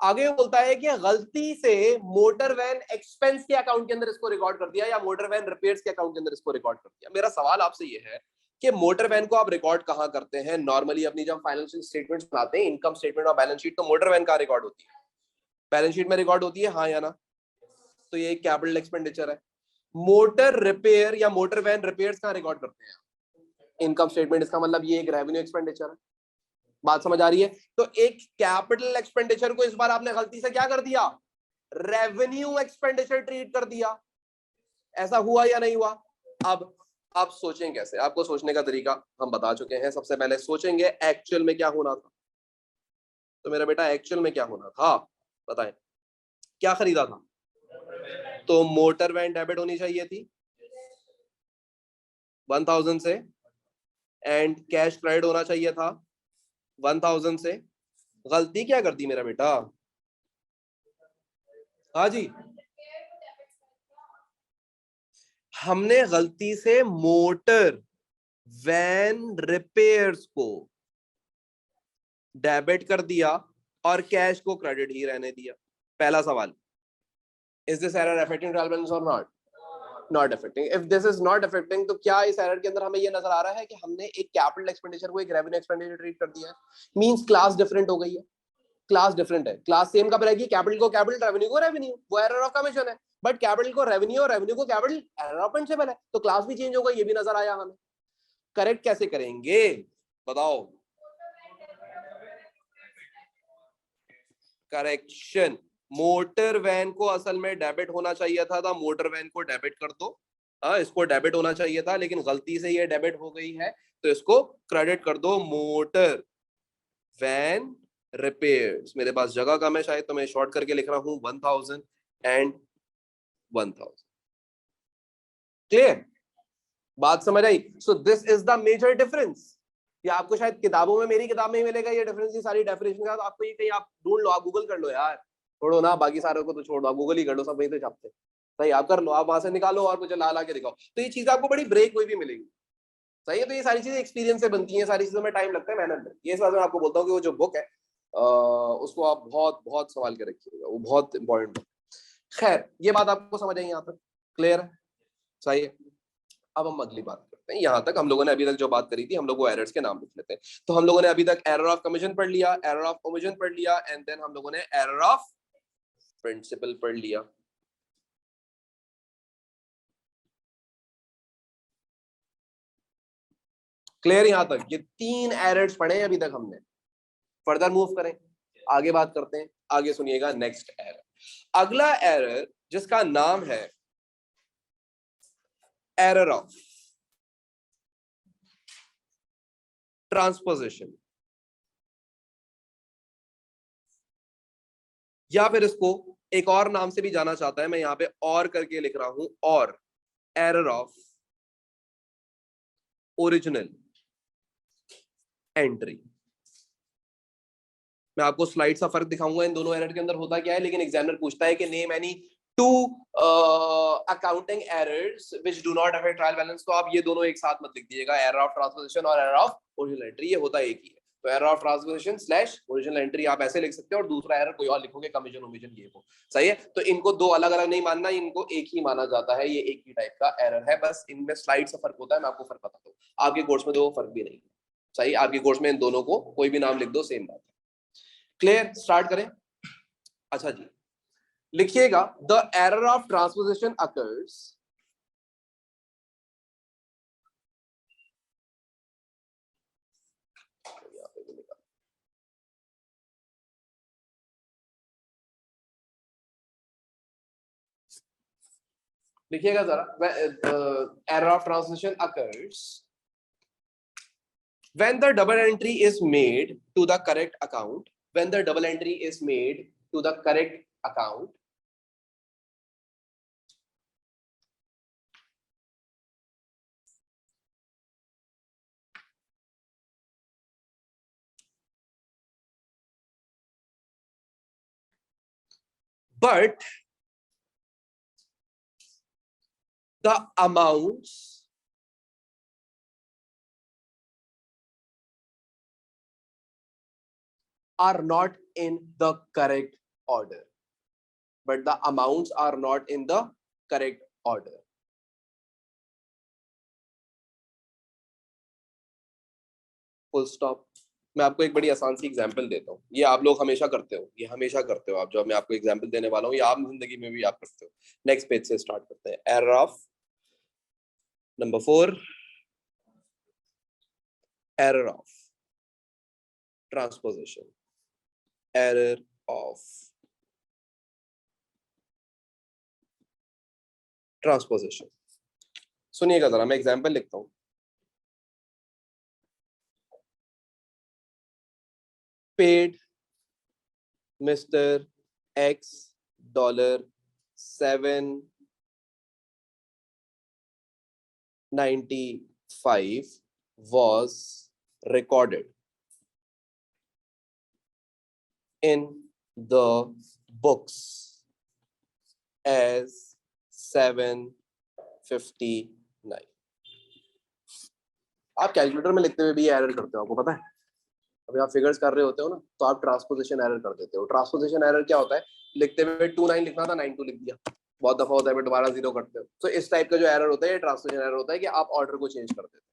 आगे बोलता है कि गलती से मोटर वैन एक्सपेंस के अकाउंट के अंदर इसको रिकॉर्ड कर दिया या मोटर वैन रिपेयर्स के अकाउंट के अंदर इसको रिकॉर्ड कर दिया। मेरा सवाल आपसे ये है कि मोटर वैन को आप रिकॉर्ड कहां करते हैं नॉर्मली? अपनी जब फाइनेंशियल स्टेटमेंट्स बनाते हैं, इनकम स्टेटमेंट और बैलेंस शीट, तो मोटर वैन का रिकॉर्ड होती है, बैलेंस शीट में रिकॉर्ड होती है, हाँ या ना? तो ये एक कैपिटल एक्सपेंडिचर है। मोटर रिपेयर या मोटर वैन रिपेयर्स कहां रिकॉर्ड करते हैं? Income statement. इसका मतलब ये एक रेवेन्यू एक्सपेंडिचर है। बात समझ आ रही है? तो एक कैपिटल एक्सपेंडिचर को इस बार आपने गलती से क्या कर दिया, रेवेन्यू एक्सपेंडिचर ट्रीट कर दिया। ऐसा हुआ या नहीं हुआ? अब आप सोचें कैसे, आपको सोचने का तरीका हम बता चुके हैं। सबसे पहले सोचेंगे एक्चुअल में क्या होना था। तो मेरा बेटा एक्चुअल में क्या होना था बताएं, क्या खरीदा था? तो मोटर वैन डेबिट होनी चाहिए थी 1000 से, एंड कैश क्रेडिट होना चाहिए था 1000 से। गलती क्या कर दी मेरा बेटा? हाँ जी, हमने गलती से मोटर वैन रिपेयर्स को डेबिट कर दिया और कैश को क्रेडिट ही रहने दिया। पहला सवाल, is this error affecting trial balance और not? Not affecting. If this is not affecting, तो क्या इस एरर के अंदर हमें ये नजर आ रहा है कि हमने एक कैपिटल एक्सपेंडिचर को एक रेवेन्यू एक्सपेंडिचर ट्रीट कर दिया है? मींस क्लास डिफरेंट हो गई है। क्लास डिफरेंट है, क्लास सेम कब रहेगी? कैपिटल को कैपिटल, रेवेन्यू को रेवेन्यू, वो एरर ऑफ कमीशन है। बट कैपिटल को रेवेन्यू और रेवेन्यू को कैपिटल, एरर ऑफ प्रिंसिपल है। तो क्लास भी चेंज होगा, ये भी नजर आया हमें। करेक्ट कैसे करेंगे बताओ? करेक्शन, मोटर वैन को असल में डेबिट होना चाहिए था मोटर वैन को डेबिट कर दो। हाँ इसको डेबिट होना चाहिए था, लेकिन गलती से ये डेबिट हो गई है, तो इसको क्रेडिट कर दो मोटर वैन रिपेयर्स। मेरे पास जगह कम है शायद, तो मैं शॉर्ट करके लिख रहा हूं 1000 एंड 1000। क्लियर? बात समझ आई? So this is the major difference. ये आपको शायद किताबों में, मेरी किताब में ही मिलेगा ये डिफरेंस, ये सारी डेफिनेशन का। तो आपको ये कहीं आप ढूंढ लो, आप गूगल कर लो यार, छोड़ो ना बाकी सारों को, तो छोड़ दो, आप गूगल ही कर लो, सब वहीं से छापते। सही, आप कर लो, आप वहां से निकालो और मुझे ला ला के दिखाओ, तो ये चीज आपको बड़ी ब्रेक हुई भी मिलेगी। सही है? तो ये सारी चीजें एक्सपीरियंस से बनती हैं, सारी चीजों में टाइम लगता है, मेहनत लगती है। ये इस बात में आपको बोलता हूँ कि वो जो बुक है उसको आप बहुत बहुत संभाल के रखिएगा, वो बहुत इंपॉर्टेंट बुक। खैर, ये बात आपको समझ आई यहाँ तक? क्लियर है? सही है। अब हम अगली बात करते हैं। यहाँ तक हम लोगों ने अभी तक जो बात करी थी, हम लोग वो एरर्स के नाम लिख लेते हैं। तो हम लोगों ने अभी तक एरर ऑफ कमीशन पढ़ लिया, एरर ऑफ ओमिशन पढ़ लिया, एंड देन हम लोगों ने एरर ऑफ प्रिंसिपल पढ़ लिया। क्लियर यहाँ तक? ये 3 एरर्स पढ़े अभी तक हमने। फर्दर मूव करें, आगे बात करते हैं। आगे सुनिएगा नेक्स्ट एरर। अगला एरर जिसका नाम है एरर ऑफ ट्रांसपोजिशन, या फिर इसको एक और नाम से भी जाना चाहता है, मैं यहां पे और करके लिख रहा हूं, और एरर ऑफ ओरिजिनल एंट्री। मैं आपको स्लाइड सा फर्क दिखाऊंगा इन दोनों एरर के अंदर होता क्या है, लेकिन एग्जामिनर पूछता है कि name any two accounting errors which do not affect trial balance. तो आप ये दोनों एक साथ मत लिख दीजिएगा, एरर ऑफ ट्रांसपोजिशन और एरर ऑफ ओरिजिनल एंट्री, ये होता एक ही है। तो error of transposition slash original entry आप ऐसे लिख सकते हो, और दूसरा एरर कोई और लिखोगे, कमीशन ओमिशन, ये वो। सही है? तो इनको दो अलग अलग नहीं मानना, इनको एक ही माना जाता है, ये एक ही टाइप का एरर है, बस इनमें स्लाइड से फर्क होता है। मैं आपको फर्क बताता हूँ, आपके कोर्स में तो वो फर्क भी नहीं है। सही, आपके कोर्स में इन दोनों को कोई भी नाम लिख दो, सेम बात है। क्लियर? स्टार्ट करें। अच्छा जी, लिखिएगा the error of transposition occurs देखिएगा जरा, error of translation occurs when the double entry is made to the correct account, when the double entry is made to the correct account, but the amounts are not in the correct order, but the amounts are not in the correct order. Full stop. मैं आपको एक बड़ी आसान सी example देता हूँ, ये आप लोग हमेशा करते हो, ये हमेशा करते हो आप, जो मैं आपको एग्जांपल देने वाला हूँ ये आम जिंदगी में भी आप करते हो। नेक्स्ट पेज से स्टार्ट करते हैं। Error of number 4, error of transposition, error of transposition. सुनिएगा जरा, मैं एग्जांपल लिखता हूँ। Paid mister x $795 was recorded in the books as 759। आप कैलकुलेटर में लिखते हुए भी एरर करते हो, आपको पता है? अभी आप फिगर्स कर रहे होते हो ना, तो आप ट्रांसपोजिशन एरर कर देते हो। ट्रांसपोजिशन एरर क्या होता है? लिखते हुए 29 लिखना था 92 लिख दिया। बहुत दफा होता है, दोबारा जीरो करते हो। तो इस टाइप का जो एरर होता है ये ट्रांसपोजिशन एरर होता है कि आप ऑर्डर को चेंज कर देते हो।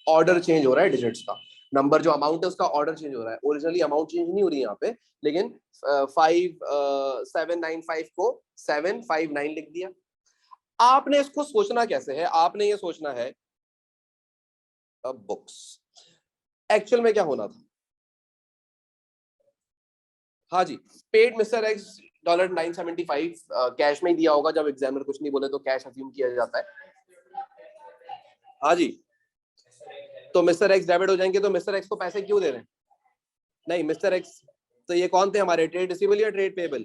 ऑर्डर चेंज हो रहा है डिजिट्स का, नंबर जो अमाउंट है उसका ऑर्डर चेंज हो रहा है। ओरिजिनली अमाउंट चेंज नहीं हो रही है यहाँ पे, लेकिन 795 को 759 लिख दिया। आपने इसको सोचना कैसे है? आपने ये सोचना है अब बुक्स एक्चुअल में क्या होना था। हाँ जी, पेड मिस्टर एक्स $975 कैश में ही दिया होगा। जब एग्जामिनर कुछ नहीं बोले तो कैश अज्यूम किया जाता है। हाँ जी, तो मिस्टर एक्स डेबिट हो जाएंगे, तो मिस्टर एक्स को पैसे क्यों दे रहे हैं? नहीं, मिस्टर एक्स तो ये कौन थे हमारे? ट्रेड रिसीवेबल या ट्रेड पेबल?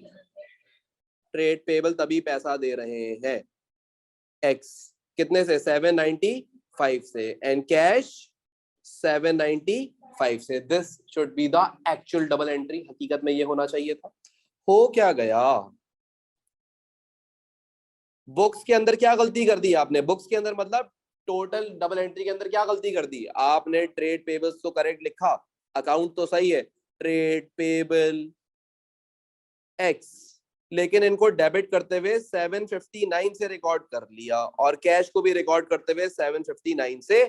ट्रेड पेबल तभी पैसा दे रहे हैं एक्स कितने से? 795 से, एंड कैश 795 से। This should be the actual double entry. हकीकत में ये होना चाहिए था। हो क्या गया? बुक्स के अंदर क्या गलती कर दी आपने? बुक्स के अंदर मतलब टोटल डबल एंट्री के अंदर क्या गलती कर दी आपने? ट्रेड पेबल्स तो करेक्ट लिखा, अकाउंट तो सही है, ट्रेड पेबल एक्स, लेकिन इनको डेबिट करते हुए 759 से रिकॉर्ड कर लिया, और कैश को भी रिकॉर्ड करते हुए 759 से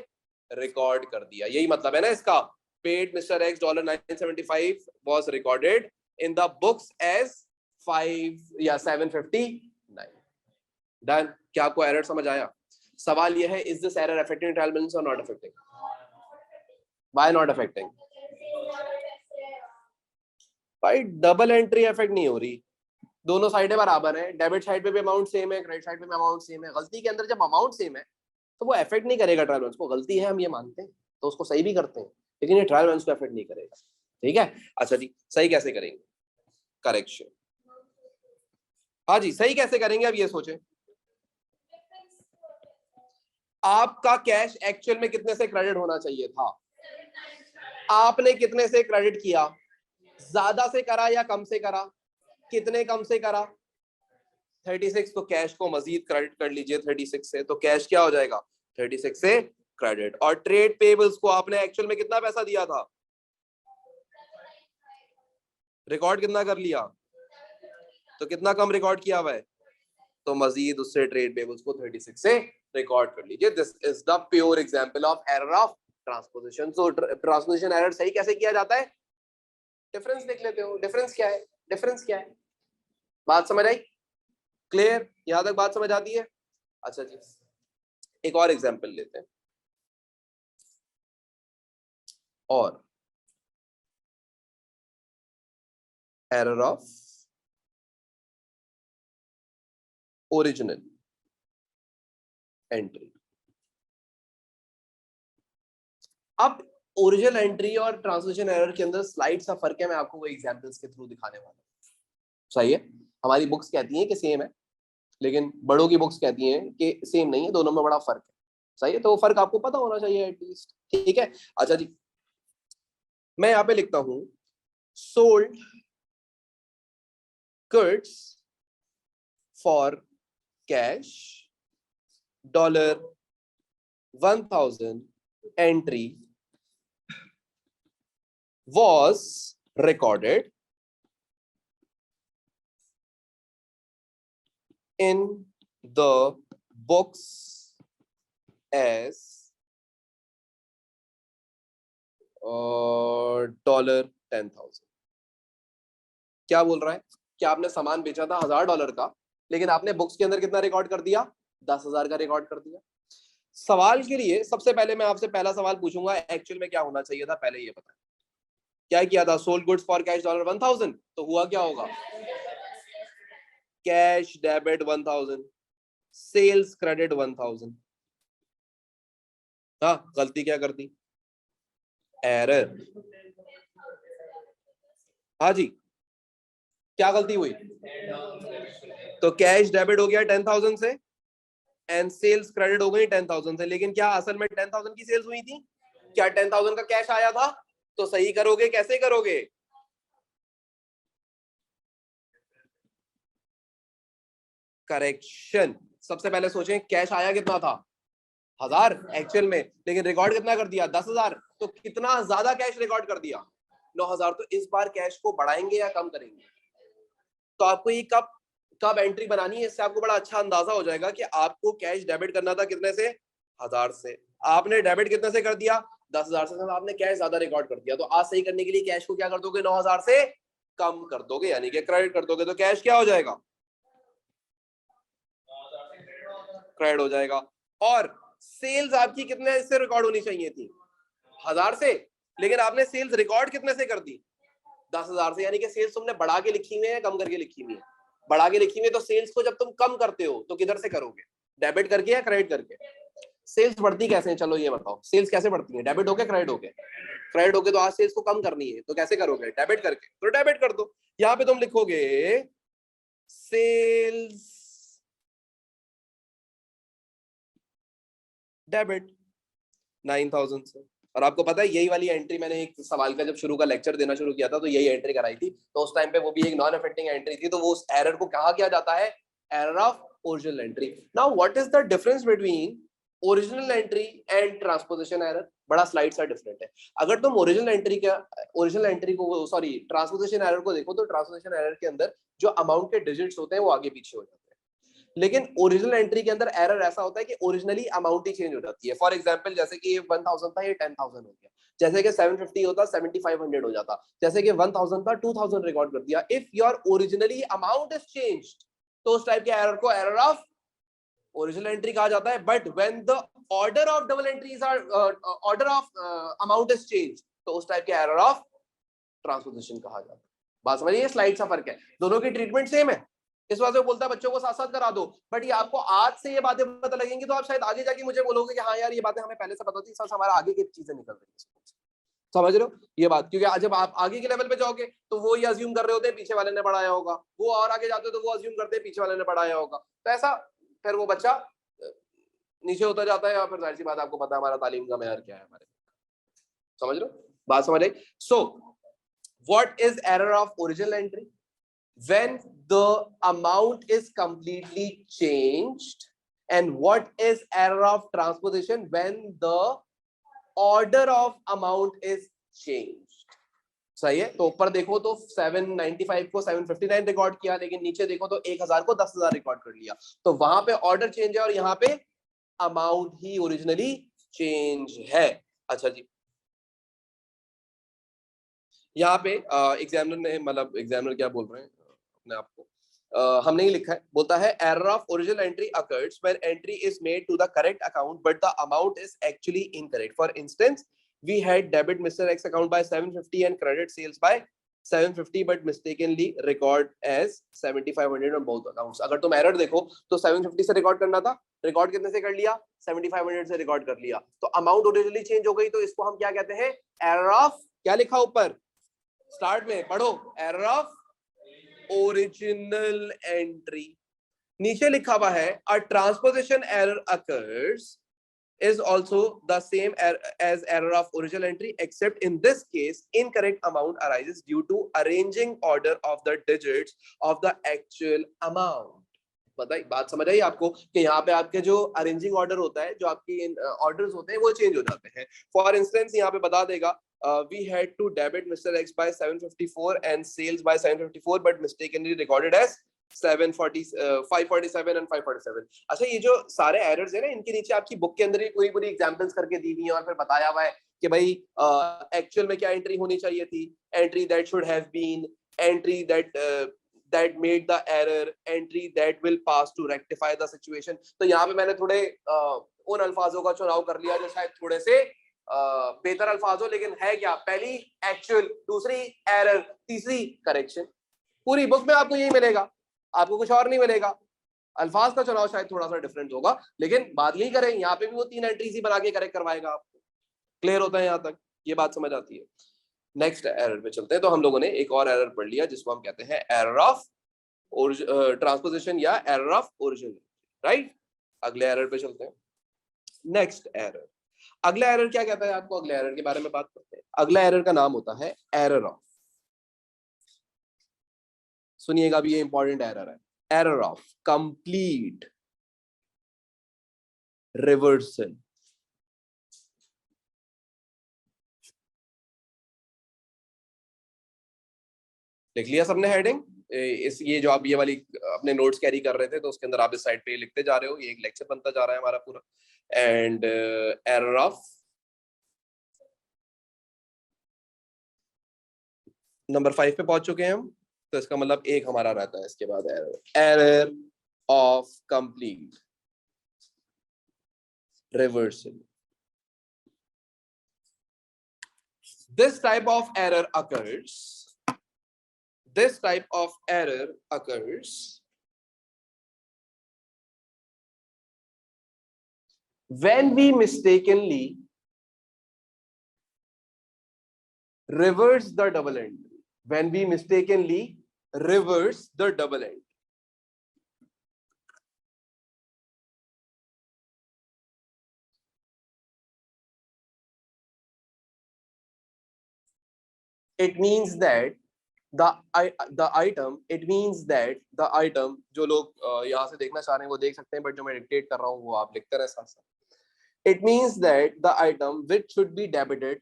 रिकॉर्ड कर दिया। यही मतलब है ना इसका। Paid mister x $975 was recorded in the books as 5 या 759। डन। क्या आपको एरर समझ आया? सवाल यह है, is this error affecting trial balance और not affecting? Why not affecting? भाई डबल एंट्री अफेक्ट नहीं हो रही, दोनों साइडें बराबर है। डेबिट साइड पे भी अमाउंट सेम है, क्रेडिट साइड पे भी अमाउंट सेम है। गलती के अंदर जब अमाउंट सेम है तो वो अफेक्ट नहीं करेगा ट्रायल बैलेंस को। गलती है, हम ये मानते हैं, तो उसको सही भी करते हैं, लेकिन ये ट्रायल बैलेंस को अफेक्ट नहीं करेगा। ठीक है, अच्छा जी, सही कैसे करेंगे? करेक्शन। हाँ जी, सही कैसे करेंगे अब ये सोचें। आपका कैश एक्चुअल में कितने से क्रेडिट होना चाहिए था? आपने कितने से क्रेडिट किया? ज्यादा से करा या कम से करा? कितने कम से करा? 36। तो कैश को मजीद क्रेडिट कर लीजिए 36 से, तो कैश क्या हो जाएगा? 36 से क्रेडिट। और ट्रेड पेबल्स को आपने एक्चुअल में कितना पैसा दिया था? रिकॉर्ड कितना कर लिया? तो कितना कम रिकॉर्ड किया हुआ है, तो मजीद उससे ट्रेड पेबल्स को 36 से रिकॉर्ड कर लीजिए। This is the pure example of error of transposition. So transposition error सही कैसे किया जाता है? डिफरेंस देख लेते हो। डिफरेंस क्या है? डिफरेंस क्या है? बात समझ आई? क्लियर? यहां तक बात समझ आती है? अच्छा जी, एक और एग्जांपल लेते हैं। और एरर ऑफ ओरिजिनल एंट्री। अब ओरिजिनल एंट्री और ट्रांसलेशन एरर के अंदर स्लाइड सा फर्क है, मैं आपको वो एग्जांपल्स के थ्रू दिखाने वाला हूं। सही है, हमारी बुक्स कहती हैं कि सेम है, लेकिन बड़ों की बुक्स कहती हैं कि सेम नहीं है, दोनों में बड़ा फर्क है। सही है, तो वो फर्क आपको पता होना चाहिए एटलीस्ट। ठीक है, अच्छा जी, मैं यहां पे लिखता हूं sold goods for cash $1000 entry was recorded in the books as $10,000। क्या बोल रहा है कि आपने सामान बेचा था $1000 का, लेकिन आपने बुक्स के अंदर कितना रिकॉर्ड कर दिया? 10,000 का रिकॉर्ड कर दिया। सवाल के लिए सबसे पहले मैं आपसे पहला सवाल पूछूंगा, एक्चुअल में क्या होना चाहिए था, पहले ये बताएं। क्या किया था? सोल्ड गुड्स फॉर कैश $1000, तो हुआ क्या होगा? Cash debit 1000, sales credit 1000। हाँ, गलती क्या कर दी? एरर। हाँ जी, क्या गलती हुई? तो कैश डेबिट हो गया 10,000 से एंड सेल्स क्रेडिट हो गई 10,000 से, लेकिन क्या असल में 10,000 की सेल्स हुई थी? क्या 10,000 का कैश आया था? तो सही करोगे, कैसे करोगे? करेक्शन। सबसे पहले सोचें, कैश आया कितना था? 1000 एक्चुअल में, लेकिन रिकॉर्ड कितना कर दिया? 10,000। तो कितना ज्यादा कैश रिकॉर्ड कर दिया? 9,000। तो इस बार कैश को बढ़ाएंगे या कम करेंगे? तो आपको ये कब कब एंट्री बनानी है, इससे आपको बड़ा अच्छा अंदाजा हो जाएगा कि आपको कैश डेबिट करना था कितने से? 1000 से। आपने डेबिट कितने से कर दिया? 10,000 से। आपने कैश ज्यादा रिकॉर्ड कर दिया, तो आज सही करने के लिए कैश को क्या कर दोगे? 9,000 से कम कर दोगे, यानी कि क्रेडिट कर दोगे। तो कैश क्या हो जाएगा? क्रेडिट हो जाएगा। और सेल्स आपकी कितने से रिकॉर्ड होनी चाहिए थी? 1000 से, लेकिन आपने सेल्स रिकॉर्ड कितने से कर दी? 10,000 से। यानी कि सेल्स तुमने बढ़ा के लिखी हुई है या कम करके लिखी हुई है? बढ़ा के लिखी हुई है। तो सेल्स को जब तुम कम करते हो तो किधर से करोगे? डेबिट करके या क्रेडिट करके? सेल्स बढ़ती कैसे है, चलो ये बताओ, सेल्स कैसे बढ़ती है? डेबिट होके, क्रेडिट होके? क्रेडिट होके। तो आज सेल्स को कम करनी है तो कैसे करोगे? डेबिट करके। तो डेबिट कर दो। यहाँ पे तुम लिखोगे सेल्स डेबिट 9,000 से। और आपको पता है यही वाली एंट्री मैंने एक सवाल का जब शुरू का लेक्चर देना शुरू किया था तो यही एंट्री कराई थी, तो उस टाइम पे वो भी एक नॉन अफेक्टिंग एंट्री थी, तो वो उस एरर को कहा किया जाता है? Error of original entry. Now what is the difference between original entry and transposition error? बड़ा स्लाइड सा डिफरेंट है। अगर तुम ओरिजिनल एंट्री को सॉरी ट्रांसपोजिशन एरर को देखो, तो ट्रांसपोजिशन एरर के अंदर जो अमाउंट के डिजिट्स होते हैं वो आगे पीछे हो जाते हैं, लेकिन ओरिजिनल एंट्री के अंदर एरर ऐसा होता है कि ओरिजिनली अमाउंट ही चेंज हो जाती है। फॉर एग्जांपल, जैसे कि ये 1000 था, ये 10,000 हो गया। जैसे कि 750 होता 7500 हो जाता। जैसे कि 1000 था 2000 रिकॉर्ड कर दिया। If your originally amount is changed, तो उस टाइप के एरर को एरर ऑफ ओरिजिनल एंट्री कहा जाता है। But when the order of double entries are order of amount is changed, तो उस टाइप के एरर ऑफ ट्रांसपोजिशन कहा जाता है। बात समझिए, स्लाइड सा फर्क है, दोनों की ट्रीटमेंट सेम है। इस वजह से बोलता है बच्चों को साथ साथ करा दो, बट ये आपको आज से ये बातें पता लगेंगी तो आप शायद आगे जाके मुझे बोलोगे कि हाँ यार ये बातें हमें पहले से पता थी, सच हमारा आगे की चीजें निकल रही है। समझ रहे हो ये बात? क्योंकि जब आप आगे के लेवल पे जाओगे तो वो ये अज्यूम कर रहे होते हैं पीछे वाले ने पढ़ाया होगा, वो और आगे जाते हो तो वो अज्यूम करते हैं पीछे वाले ने पढ़ाया होगा, तो ऐसा फिर वो बच्चा नीचे होता जाता है, या फिर जाहिर सी बात आपको पता है हमारा तालीम का मेयार क्या है हमारे। समझ रहे हो बात? समझ रहे? So what is error of original entry? when the amount is completely changed, and what is error of transposition? when the order of amount is changed। सही है, तो ऊपर देखो तो 795 को 759 रिकॉर्ड किया, लेकिन नीचे देखो तो 1000 को 10,000 रिकॉर्ड कर लिया, तो वहां पे ऑर्डर चेंज है और यहाँ पे अमाउंट ही ओरिजिनली चेंज है। अच्छा जी, यहाँ पे एग्जामिनर ने, मतलब एग्जामिनर क्या बोल रहे हैं अपने आप को, हमने ही लिखा है, बोलता है error of original entry occurs when entry is made to the correct account but the amount is actually incorrect. For instance, we had debit Mr. X account by 750 and credit sales by 750 but mistakenly record as 7500 on both accounts. अगर तुम error देखो तो 750 से record करना था, record कितने से कर लिया? 7500 से रिकॉर्ड कर लिया, तो अमाउंट ओरिजिनली चेंज हो गई, तो इसको हम क्या कहते हैं? एरर ऑफ, क्या लिखा ऊपर स्टार्ट में पढ़ो, एरर ऑफ ओरिजिनल एंट्री। नीचे लिखा हुआ है a transposition error occurs is also the same as error of original entry, except in this case incorrect amount arises due to arranging order of the digits of the actual amount. बताइए, बात समझ आई आपको कि यहाँ पे आपके जो arranging order होता है, जो आपकी ऑर्डर्स होते हैं वो चेंज हो जाते हैं। फॉर इंस्टेंस यहाँ पे बता देगा we had to debit Mr. X by 754 and sales by 754 but mistakenly recorded as 547 and 547। अच्छा, ये जो सारे एरर्स है ना, इनके नीचे आपकी बुक के अंदर ही पूरी पूरी एग्जांपल्स करके दी हुई है और फिर बताया हुआ है कि भाई एक्चुअल में क्या एंट्री होनी चाहिए थी, entry that should have been, entry that made the error, entry that will pass to rectify the situation। तो यहाँ पे मैंने थोड़े उन अल्फाजों का चुनाव कर लिया जो शायद थोड़े से बेहतर अल्फाज हो, लेकिन है क्या, पहली एक्चुअल, दूसरी एरर, तीसरी करेक्शन। पूरी बुक में आपको यही मिलेगा, आपको कुछ और नहीं मिलेगा। अल्फाज का चुनाव शायद थोड़ा सा डिफरेंट होगा, लेकिन बात यही करें, यहाँ पे भी वो 3 एंट्रीज ही बना के करेक्ट करवाएगा आपको। क्लियर होता है यहाँ तक? ये बात समझ आती है? नेक्स्ट एरर पे चलते हैं। तो हम लोगों ने एक और एरर पढ़ लिया जिसको हम कहते हैं एरर ऑफ ट्रांसपोजिशन या एरर ऑफ ओरिजिनल, राइट? अगले एरर पे चलते हैं। नेक्स्ट एरर, अगला एरर क्या कहता है आपको? अगले एरर के बारे में बात करते हैं। अगला एरर का नाम होता है एरर ऑफ, सुनिएगा भी, ये इंपॉर्टेंट एरर है, एरर ऑफ कंप्लीट रिवर्सल। लिख लिया सबने हेडिंग? इस ये जो आप ये वाली अपने नोट्स कैरी कर रहे थे तो उसके अंदर आप इस साइड पे लिखते जा रहे हो, ये एक लेक्चर बनता जा रहा है हमारा पूरा। एंड एरर ऑफ नंबर 5 पे पहुंच चुके हैं हम, तो इसका मतलब एक हमारा रहता है इसके बाद error of complete reversal. This type of error occurs when we mistakenly reverse the double entry. When we mistakenly reverse the double entry. It means that the item, जो लोग यहाँ से देखना चाह रहे हैं वो देख सकते हैं, बट जो मैं डिक्टेट कर रहा हूँ वो आप लिखते रहे साथ साथ। It means that the item which should be debited,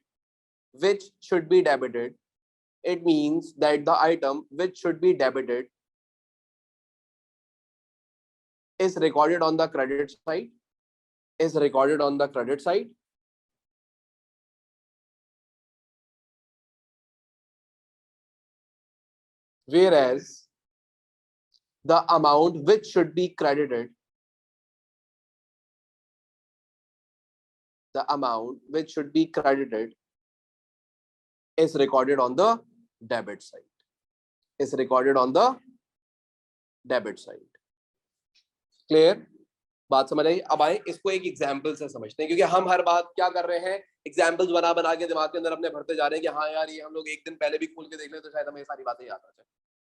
it means that the item which should be debited is recorded on the credit side, whereas the amount which should be credited is recorded on the debit side. Clear? बात समझ आई? अब आए इसको एक example से समझते हैं, क्योंकि हम हर बात क्या कर रहे हैं, एग्जाम्पल्स बना के दिमाग के अंदर अपने भरते जा रहे हैं कि हाँ यार ये हम लोग एक दिन पहले भी खोल के देख ले तो शायद हमें सारी बातें याद आ जाए।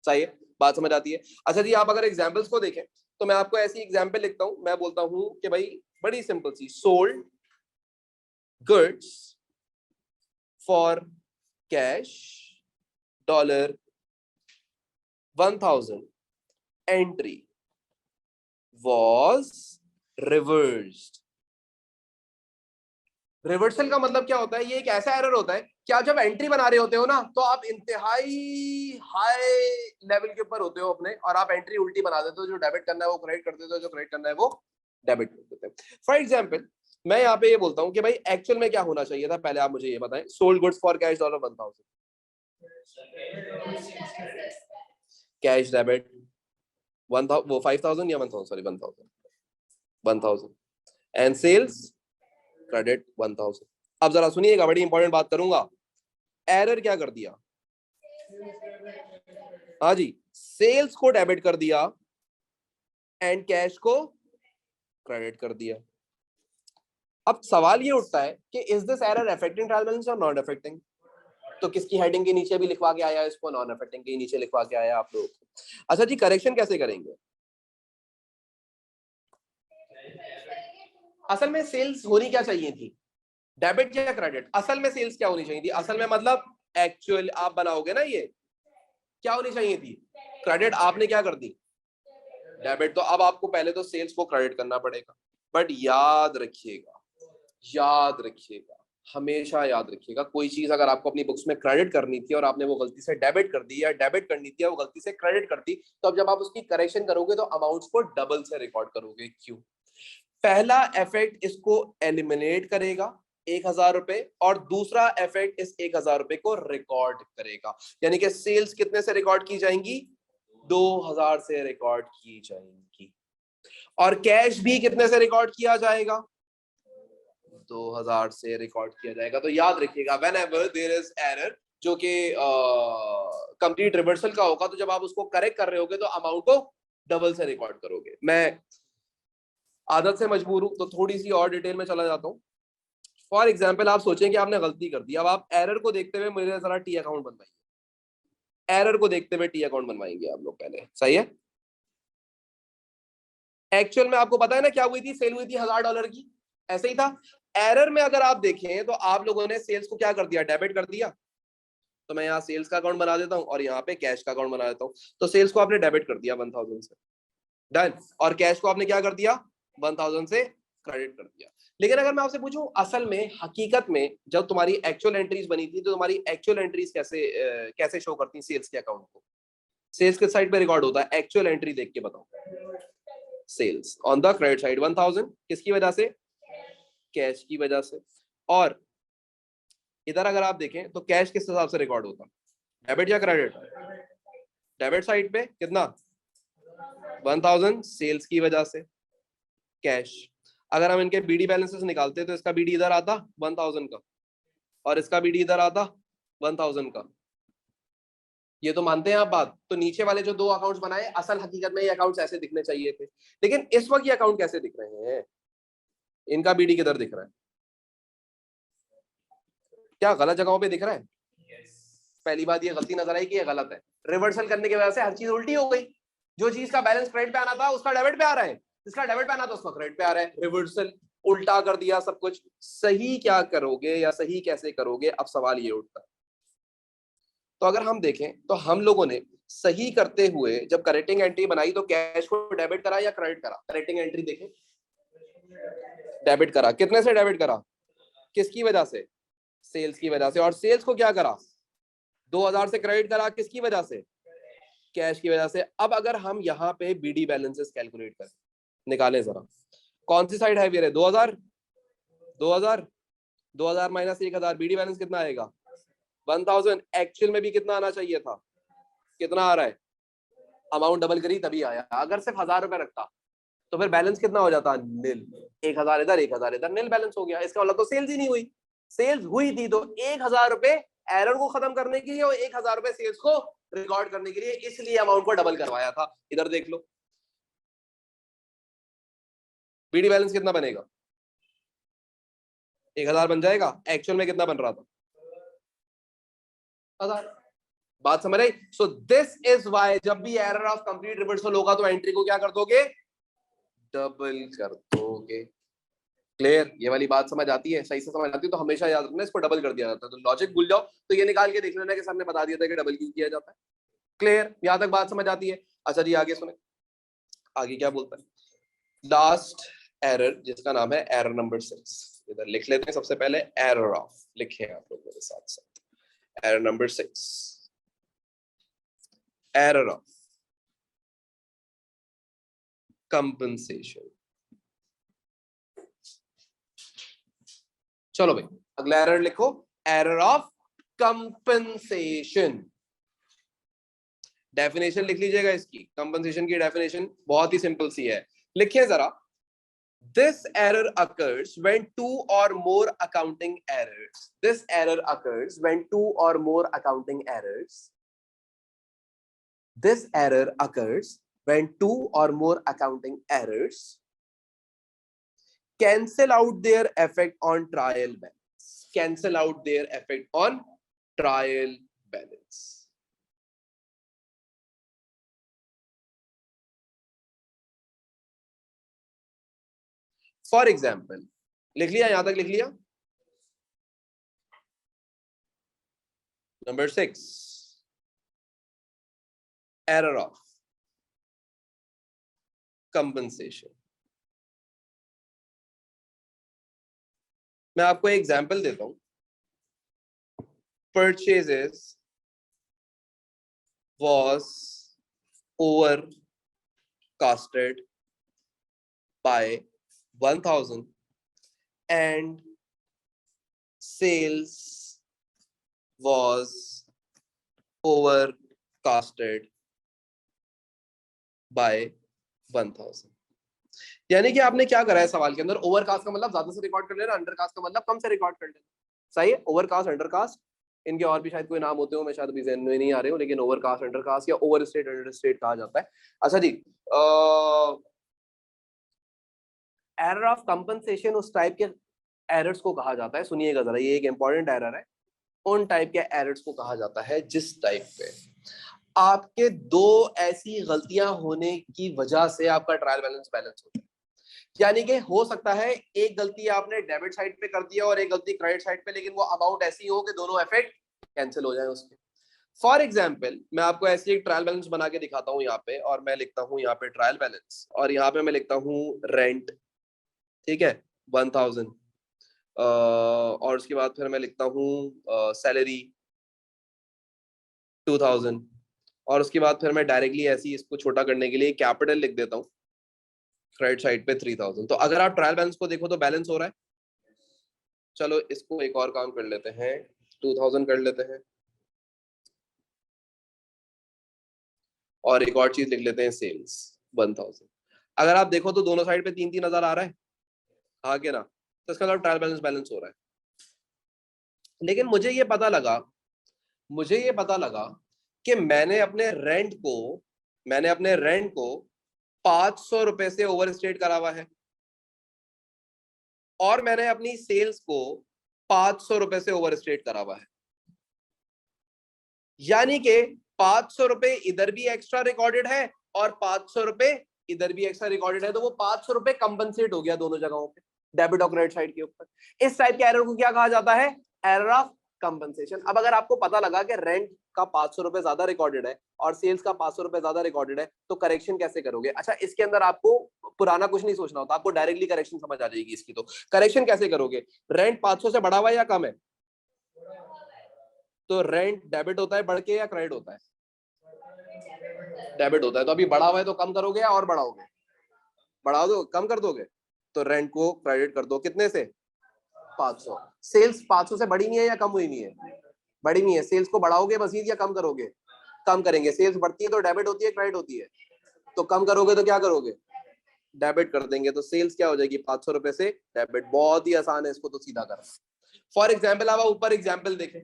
सही है, बात समझ आती है? अच्छा जी, आप अगर एग्जाम्पल्स को देखें तो मैं आपको ऐसी एग्जाम्पल लिखता हूं, मैं बोलता हूं कि भाई बड़ी सिंपल सी, sold goods for cash $1000, entry was reversed। Reversal का मतलब क्या होता है? ये एक ऐसा एरर होता है कि आप जब एंट्री बना रहे होते हो ना, तो आप इंतहाई हाई लेवल के ऊपर होते हो अपने, और आप एंट्री उल्टी बना देते हो, जो डेबिट करना है वो क्रेडिट कर देते हो, जो क्रेडिट करना है वो डेबिट कर देते हैं। फॉर एग्जाम्पल मैं यहाँ पे ये बोलता हूँ कि भाई एक्चुअल में क्या होना चाहिए था, पहले आप मुझे ये बताएं। Sold goods for cash $1000, cash debit 5000 या 1000, सॉरी 1000 एंड सेल्स क्रेडिट 1000। अब जरा सुनिएगा, बड़ी इंपॉर्टेंट बात करूंगा। एरर क्या कर दिया? हाँ जी, सेल्स को डेबिट कर दिया एंड कैश को क्रेडिट कर दिया। अब सवाल ये उठता है कि is this error affecting trial balance और नॉट अफेक्टिंग? तो किसकी हेडिंग के नीचे भी लिखवा के आया इसको, नॉन अफेक्टिंग के नीचे लिखवा के आया आप लोग। अच्छा जी, करेक्शन कैसे करेंगे? असल में सेल्स होनी क्या चाहिए थी, डेबिट या क्रेडिट? असल में सेल्स क्या होनी चाहिए थी? असल में मतलब एक्चुअल आप बनाओगे ना, ये क्या होनी चाहिए थी? क्रेडिट। आपने क्या कर दी? डेबिट। तो अब आपको पहले तो सेल्स को क्रेडिट करना पड़ेगा। बट याद रखिएगा, याद रखिएगा, हमेशा याद रखिएगा, कोई चीज अगर आपको अपनी बुक्स में क्रेडिट करनी थी और आपने वो गलती से डेबिट कर दी, या डेबिट करनी थी वो गलती से क्रेडिट कर दी, तो अब जब आप उसकी करेक्शन करोगे तो अमाउंट्स को डबल से रिकॉर्ड करोगे। क्यों? पहला इफेक्ट इसको एलिमिनेट करेगा 1,000 रुपए, और दूसरा इफेक्ट इस 1,000 रुपए को रिकॉर्ड करेगा। यानी कि सेल्स कितने से रिकॉर्ड की जाएंगी? 2,000 से रिकॉर्ड की जाएंगी। और कैश भी कितने से रिकॉर्ड किया जाएगा? 2,000 से रिकॉर्ड किया जाएगा। तो याद रखिएगा, when ever there is error जो कि कंप्लीट रिवर्सल का होगा, तो जब आप उसको करेक्ट कर रहे होगे तो अमाउंट को डबल से रिकॉर्ड करोगे। मैं आदत से मजबूर हूं तो थोड़ी सी और डिटेल में चला जाता हूं। फॉर एग्जाम्पल, आप सोचें कि आपने गलती कर दी। अब आप एरर को देखते हुए मुझे जरा टी अकाउंट बनवाइए। एरर को देखते हुए टी अकाउंट बनवाएंगे आप लोग पहले, सही है? एक्चुअल में आपको पता है ना क्या हुई थी? सेल हुई थी $1,000 की, ऐसे ही था। एरर में अगर आप देखें तो आप लोगों ने सेल्स को क्या कर दिया? डेबिट कर दिया। तो मैं यहाँ सेल्स का अकाउंट बना देता हूँ और यहाँ पे कैश का अकाउंट बना देता हूँ। तो सेल्स को आपने डेबिट कर दिया 1,000 से, डन। और कैश को आपने क्या कर दिया? 1,000 से क्रेडिट कर दिया। लेकिन अगर मैं आपसे पूछूं, असल में हकीकत में जब तुम्हारी एक्चुअल एंट्रीज बनी थी तो तुम्हारी एक्चुअल एंट्रीज कैसे शो करती सेल्स के अकाउंट को? सेल्स के साइड पे रिकॉर्ड होता है, एक्चुअल एंट्री देख के बताओ। Sales on the credit side 1,000, किसकी वजह से? कैश की वजह से। और इधर अगर आप देखें तो कैश किस हिसाब से रिकॉर्ड होता? डेबिट या क्रेडिट? डेबिट साइड पे कितना? 1,000 सेल्स की वजह से, कैश। अगर हम इनके बीडी बैलेंसेस निकालते तो इसका बीडी इधर आता 1,000 का, और इसका बीडी इधर आता 1,000 का। ये तो मानते हैं आप बात? तो नीचे वाले जो दो अकाउंट्स बनाए, असल हकीकत में ये अकाउंट्स ऐसे दिखने चाहिए थे, लेकिन इस वक्त ये अकाउंट कैसे दिख रहे हैं? इनका बीडी किधर दिख रहा है? क्या गलत जगहों पे दिख रहा है? पहली बात, ये गलती नजर आई कि ये गलत है। रिवर्सल करने की वजह से हर चीज उल्टी हो गई। जो चीज का बैलेंस क्रेडिट पे आना था उसका डेबिट पे आ रहा है, जिसका डेबिट पे आना था उसका क्रेडिट पे आ रहा है। रिवर्सल, उल्टा कर दिया सब कुछ। सही क्या करोगे या सही कैसे करोगे, अब सवाल ये उठता है। तो अगर हम देखें तो हम लोगों ने सही करते हुए जब करेक्टिंग एंट्री बनाई तो कैश को डेबिट करा या क्रेडिट करा? करेक्टिंग एंट्री देखें, डेबिट करा। कितने से डेबिट करा? किसकी वजह से? सेल्स की वजह से। और सेल्स को क्या करा? 2,000 से क्रेडिट करा, किसकी वजह से? कैश की वजह से। अब अगर हम यहाँ पे बीडी बैलेंसेस कैलकुलेट करें, निकालें जरा, कौन सी साइड हैवियर है? 2,000, 2,000, 2,000 माइनस 1,000, बीडी बैलेंस कितना आएगा? 1,000। एक्चुअल में भी कितना आना चाहिए था? कितना आ रहा है? अमाउंट डबल करी तभी आया। अगर सिर्फ 1,000 रुपए रखता तो फिर बैलेंस कितना हो जाता? नील। 1,000 इधर 1,000 इधर, नील बैलेंस हो गया। इसका मतलब तो सेल्स ही नहीं हुई। सेल्स हुई थी तो 1,000 रुपए एरर को खत्म करने के लिए और 1,000 रुपए सेल्स को रिकॉर्ड करने के लिए, इसलिए अमाउंट को डबल करवाया था। इधर देख लो, बीडी बैलेंस कितना बनेगा? 1,000 बन जाएगा। एक्चुअल में कितना बन रहा था? 1,000। बात समझ आई? सो दिस इज वाई जब भी एरर ऑफ कंप्लीट रिवर्सल होगा तो एंट्री को क्या कर दोगे? डबल कर दोगे। क्लियर? ये वाली बात समझ आती है? सही से समझ आती है तो हमेशा याद रखना, इसको डबल कर दिया जाता है। तो लॉजिक भूल जाओ तो ये निकाल के देख लेना कि सर ने बता दिया था कि डबल क्यों किया जाता है। क्लियर? यहां तक बात समझ आती है? अच्छा जी, आगे सुने, आगे क्या बोलता है। लास्ट एरर जिसका नाम है एरर नंबर 6, इधर लिख लेते हैं सबसे पहले। एरर ऑफ लिखे आप लोग मेरे साथ साथ। Error number 6, error of compensation. चलो भाई, अगला एरर लिखो, एरर ऑफ कंपनसेशन। डेफिनेशन लिख लीजिएगा इसकी। कंपनसेशन की डेफिनेशन बहुत ही सिंपल सी है, लिखिए जरा। This error occurs when two or more accounting errors. This error occurs when two or more accounting errors This error occurs when two or more accounting errors cancel out their effect on trial balance. Cancel out their effect on trial balance. For example, लिख लिया, यहां तक लिख लिया? Number 6, error of compensation. मैं आपको एक example देता हूं. Purchases was overcosted by 1000 and sales was overcosted by 1000. यानी कि आपने क्या करा है सवाल के अंदर, ओवरकास्ट का मतलब ज्यादा से रिकॉर्ड कर लेना, अंडरकास्ट का मतलब कम से रिकॉर्ड कर लेना. सही है. ओवरकास्ट, अंडरकास्ट, इनके और भी शायद कोई नाम होते हो, मैं शायद अभी ज़हन में नहीं आ रहे हो, लेकिन ओवरकास्ट, अंडरकास्ट या ओवर स्टेट, अंडर स्टेट कहा जाता है. अच्छा जी, एरर ऑफ कंपनसेशन उस टाइप के एरर्स को कहा जाता है, सुनिएगा जरा, ये एक इंपॉर्टेंट एरर है, उन टाइप के एरर्स को कहा जाता है जिस टाइप पे आपके दो ऐसी गलतियां होने की वजह से आपका ट्रायल बैलेंस बैलेंस होता है. यानी कि हो सकता है एक गलती आपने डेबिट साइड पे कर दिया और एक गलती क्रेडिट साइड पे, लेकिन वो अमाउंट ऐसी हो कि दोनों इफेक्ट कैंसिल हो जाए उसके. फॉर एग्जाम्पल, मैं आपको ऐसी एक ट्रायल बैलेंस बना के दिखाता हूँ यहाँ पे, और मैं लिखता हूँ यहाँ पे ट्रायल बैलेंस, और यहाँ पे मैं लिखता हूँ रेंट, ठीक है, 1000, और उसके बाद फिर मैं लिखता हूँ सैलरी 2000, और उसके बाद फिर मैं डायरेक्टली ऐसी इसको छोटा करने के लिए कैपिटल लिख देता हूँ क्रेडिट साइड पे 3000. तो अगर आप ट्रायल बैलेंस को देखो तो बैलेंस हो रहा है. चलो इसको एक और काम कर लेते हैं, 2000 कर लेते हैं, और एक और चीज लिख लेते हैं सेल्स 1000. अगर आप देखो तो दोनों साइड पे 3000 आ रहा है, हाँ के ना, तो इसका मतलब ट्रायल बैलेंस बैलेंस हो रहा है. लेकिन मुझे ये पता लगा कि मैंने अपने रेंट को 500 रुपए से ओवर स्टेट करा हुआ है, और मैंने अपनी सेल्स को 500 रुपए से ओवर स्टेट करा हुआ है. यानी कि 500 रुपए इधर भी एक्स्ट्रा रिकॉर्डेड है और 500 रुपए इधर भी एक्स्ट्रा रिकॉर्डेड है, तो वो 500 रुपए कंपनसेट हो गया दोनों जगहों पे, डेबिट और क्रेडिट साइड के ऊपर. इस टाइप के एरर को क्या कहा जाता है? Error of compensation. अब अगर आपको पता लगा कि रेंट का 500 रुपए ज्यादा रिकॉर्डेड है और सेल्स का 500 रुपए ज्यादा रिकॉर्डेड है, तो करेक्शन कैसे करोगे? अच्छा, इसके अंदर आपको पुराना कुछ नहीं सोचना होता, आपको डायरेक्टली करेक्शन समझ आ जाएगी इसकी. तो करेक्शन कैसे करोगे? रेंट 500 से बढ़ा हुआ है या कम है? तो रेंट डेबिट होता है बढ़ के या क्रेडिट होता है? डेबिट होता है. तो अभी बढ़ा हुआ है तो कम करोगे या और बढ़ाओगे? बढ़ा दो, कम कर दोगे. तो रेंट को क्रेडिट कर दो, कितने से? 500. सेल्स 500 से बढ़ी नहीं है या कम हुई नहीं है? बढ़ी नहीं है. सेल्स को बढ़ाओगे मजीद या कम करोगे? कम करेंगे. सेल्स बढ़ती है तो डेबिट होती है, क्रेडिट होती है? तो कम करोगे तो क्या करोगे? डेबिट कर देंगे. तो सेल्स क्या हो जाएगी? 500 रुपए से डेबिट. बहुत ही आसान है इसको तो सीधा करना. फॉर एग्जाम्पल, अब ऊपर एग्जाम्पल देखें.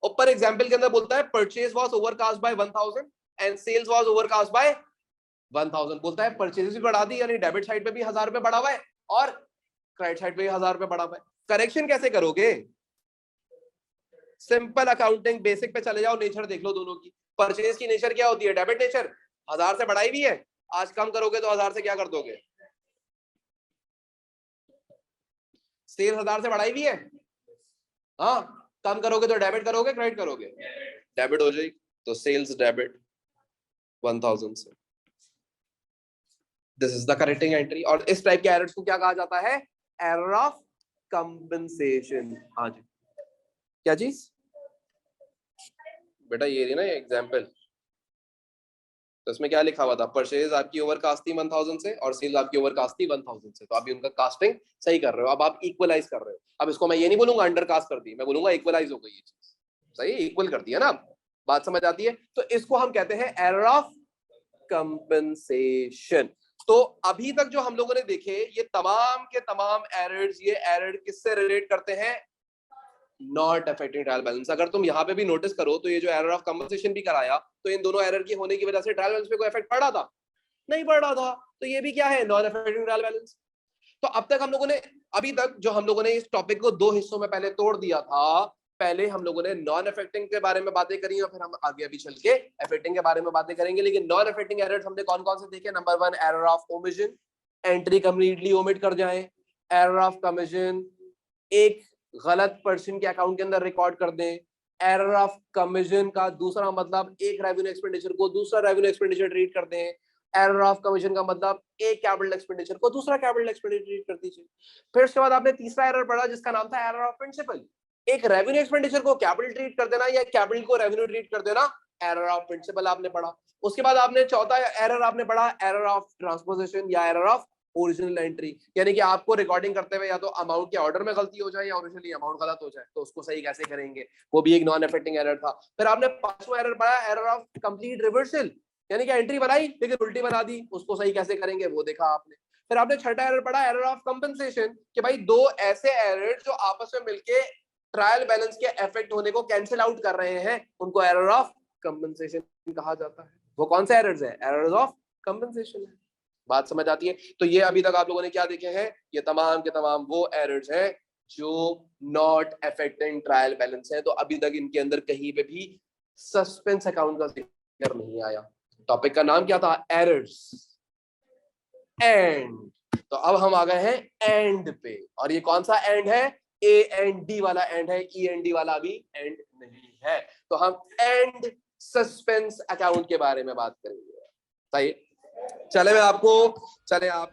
ऊपर एग्जाम्पल के अंदर बोलता है purchase was overcast by 1000 and sales was overcast by 1000. बोलता है परचेज भी बढ़ा दी, यानी डेबिट साइड पे भी 1000 रुपए बढ़ा हुआ है और क्रेडिट साइड पे भी 1000 रुपए बढ़ा हुआ है. करेक्शन कैसे करोगे? सिंपल अकाउंटिंग बेसिक पे चले जाओ, नेचर देख लो दोनों की. परचेज की नेचर क्या होती है? Debit nature. 1000 से बढ़ाई भी है, आज कम करोगे तो 1000 से क्या कर दोगे? सेल 1000 से बढ़ाई भी है, हाँ, कम करोगे तो डेबिट करोगे, क्रेडिट करोगे? डेबिट हो जाएगी. तो सेल्स डेबिट 1000 से. This is the correcting entry. और इस टाइप के एरर्स को क्या कहा जाता है? Error of compensation. हाँ जी, क्या चीज बेटा? ये रही ना ये एग्जांपल. तो इसमें क्या लिखा हुआ था? परचेज आपकी ओवरकास्ट थी 1000 से और सेल्स आपकी ओवरकास्ट थी 1000 से. तो अभी उनका कास्टिंग सही कर रहे हो, अब आप इक्वलाइज कर रहे हो. अब इसको मैं ये नहीं बोलूंगा अंडरकास्ट कर दी, मैं बोलूंगा इक्वलाइज हो गई ये चीज. सही, इक्वल कर दिया ना. बात समझ आती है? तो इसको हम कहते हैं एरर ऑफ कंपनसेशन. तो अभी तक जो हम लोगों ने देखे, ये तमाम के तमाम एरर्स, ये एरर किससे रिलेट करते हैं? Not affecting trial balance. अगर तुम यहाँ पे भी नोटिस करो तो ये जो एरर ऑफ कंपनसेशन भी कराया, तो इन दोनों एरर की होने की वजह से ट्रायल बैलेंस पे कोई इफेक्ट पड़ा था? नहीं पड़ रहा था। तो ये भी क्या है? Non affecting trial balance. तो अब तक हम लोगों ने, अभी तक जो हम लोगों ने इस टॉपिक को दो हिस्सों में पहले तोड़ दिया था। पहले हम लोगों ने नॉन अफेक्टिंग के बारे में बातें करी और फिर हम आगे अभी चल के अफेक्टिंग के बारे में बातें करेंगे। लेकिन नॉन अफेक्टिंग एरर्स हमने कौन कौन से देखे? Number 1, error of omission, entry completely omit कर जाए। एरर ऑफ कमीशन, एक गलत पर्सन के अकाउंट के अंदर रिकॉर्ड कर दें। एरर ऑफ कमीशन का दूसरा मतलब एक रेवेन्यू एक्सपेंडिचर को दूसरा रेवेन्यू एक्सपेंडिचर ट्रीट कर दें। एरर ऑफ कमीशन का मतलब एक कैपिटल एक्सपेंडिचर को दूसरा कैपिटल एक्सपेंडिचर ट्रीट कर दीजिए। फिर उसके बाद आपने तीसरा एरर पढ़ा जिसका नाम था एरर ऑफ प्रिंसिपल। एक रेवेन्यू एक्सपेंडिचर को कैपिटल ट्रीट कर देना या कैपिटल को रेवेन्यू ट्रीट कर देना, एरर ऑफ प्रिंसिपल आपने पढ़ा। उसके बाद आपने चौथा एरर आपने पढ़ा एरर ऑफ ट्रांसपोजिशन या एरर ऑफ ओरिजिनल एंट्री, यानी कि आपको रिकॉर्डिंग करते हुए या तो अमाउंट के ऑर्डर में गलती हो जाए या ओरिजिनली अमाउंट गलत हो जाए, तो उसको सही कैसे करेंगे, वो भी एक नॉन अफेक्टिंग एरर था। फिर आपने पांचवा एरर पढ़ा एरर ऑफ कंप्लीट रिवर्सल, यानी कि एंट्री बनाई लेकिन उल्टी बना दी, उसको सही कैसे करेंगे वो देखा आपने। फिर आपने छठा एरर पढ़ा एरर ऑफ कंपनसेशन, कि भाई दो ऐसे एरर जो आपस में मिलके ट्रायल बैलेंस के इफेक्ट होने को कैंसिल आउट कर रहे हैं, उनको एरर ऑफ कंपनसेशन कहा जाता है। वो कौन से एरर्स है? एरर्स ऑफ कंपनसेशन है। बात समझ आती है? तो ये अभी तक आप लोगों ने क्या देखे हैं? ये तमाम के तमाम वो एरर्स हैं जो नॉट अफेक्टिंग ट्रायल बैलेंस है। तो अभी तक इनके अंदर कहीं पे भी सस्पेंस अकाउंट का जिक्र नहीं आया। टॉपिक का नाम क्या था? Errors and. तो अब हम आ गए हैं एंड पे, और ये कौन सा एंड है? ए एंड डी वाला एंड है, ई एंड डी वाला अभी एंड नहीं है। तो हम एंड सस्पेंस अकाउंट के बारे में बात करेंगे। सही, चले मैं आपको, चले आप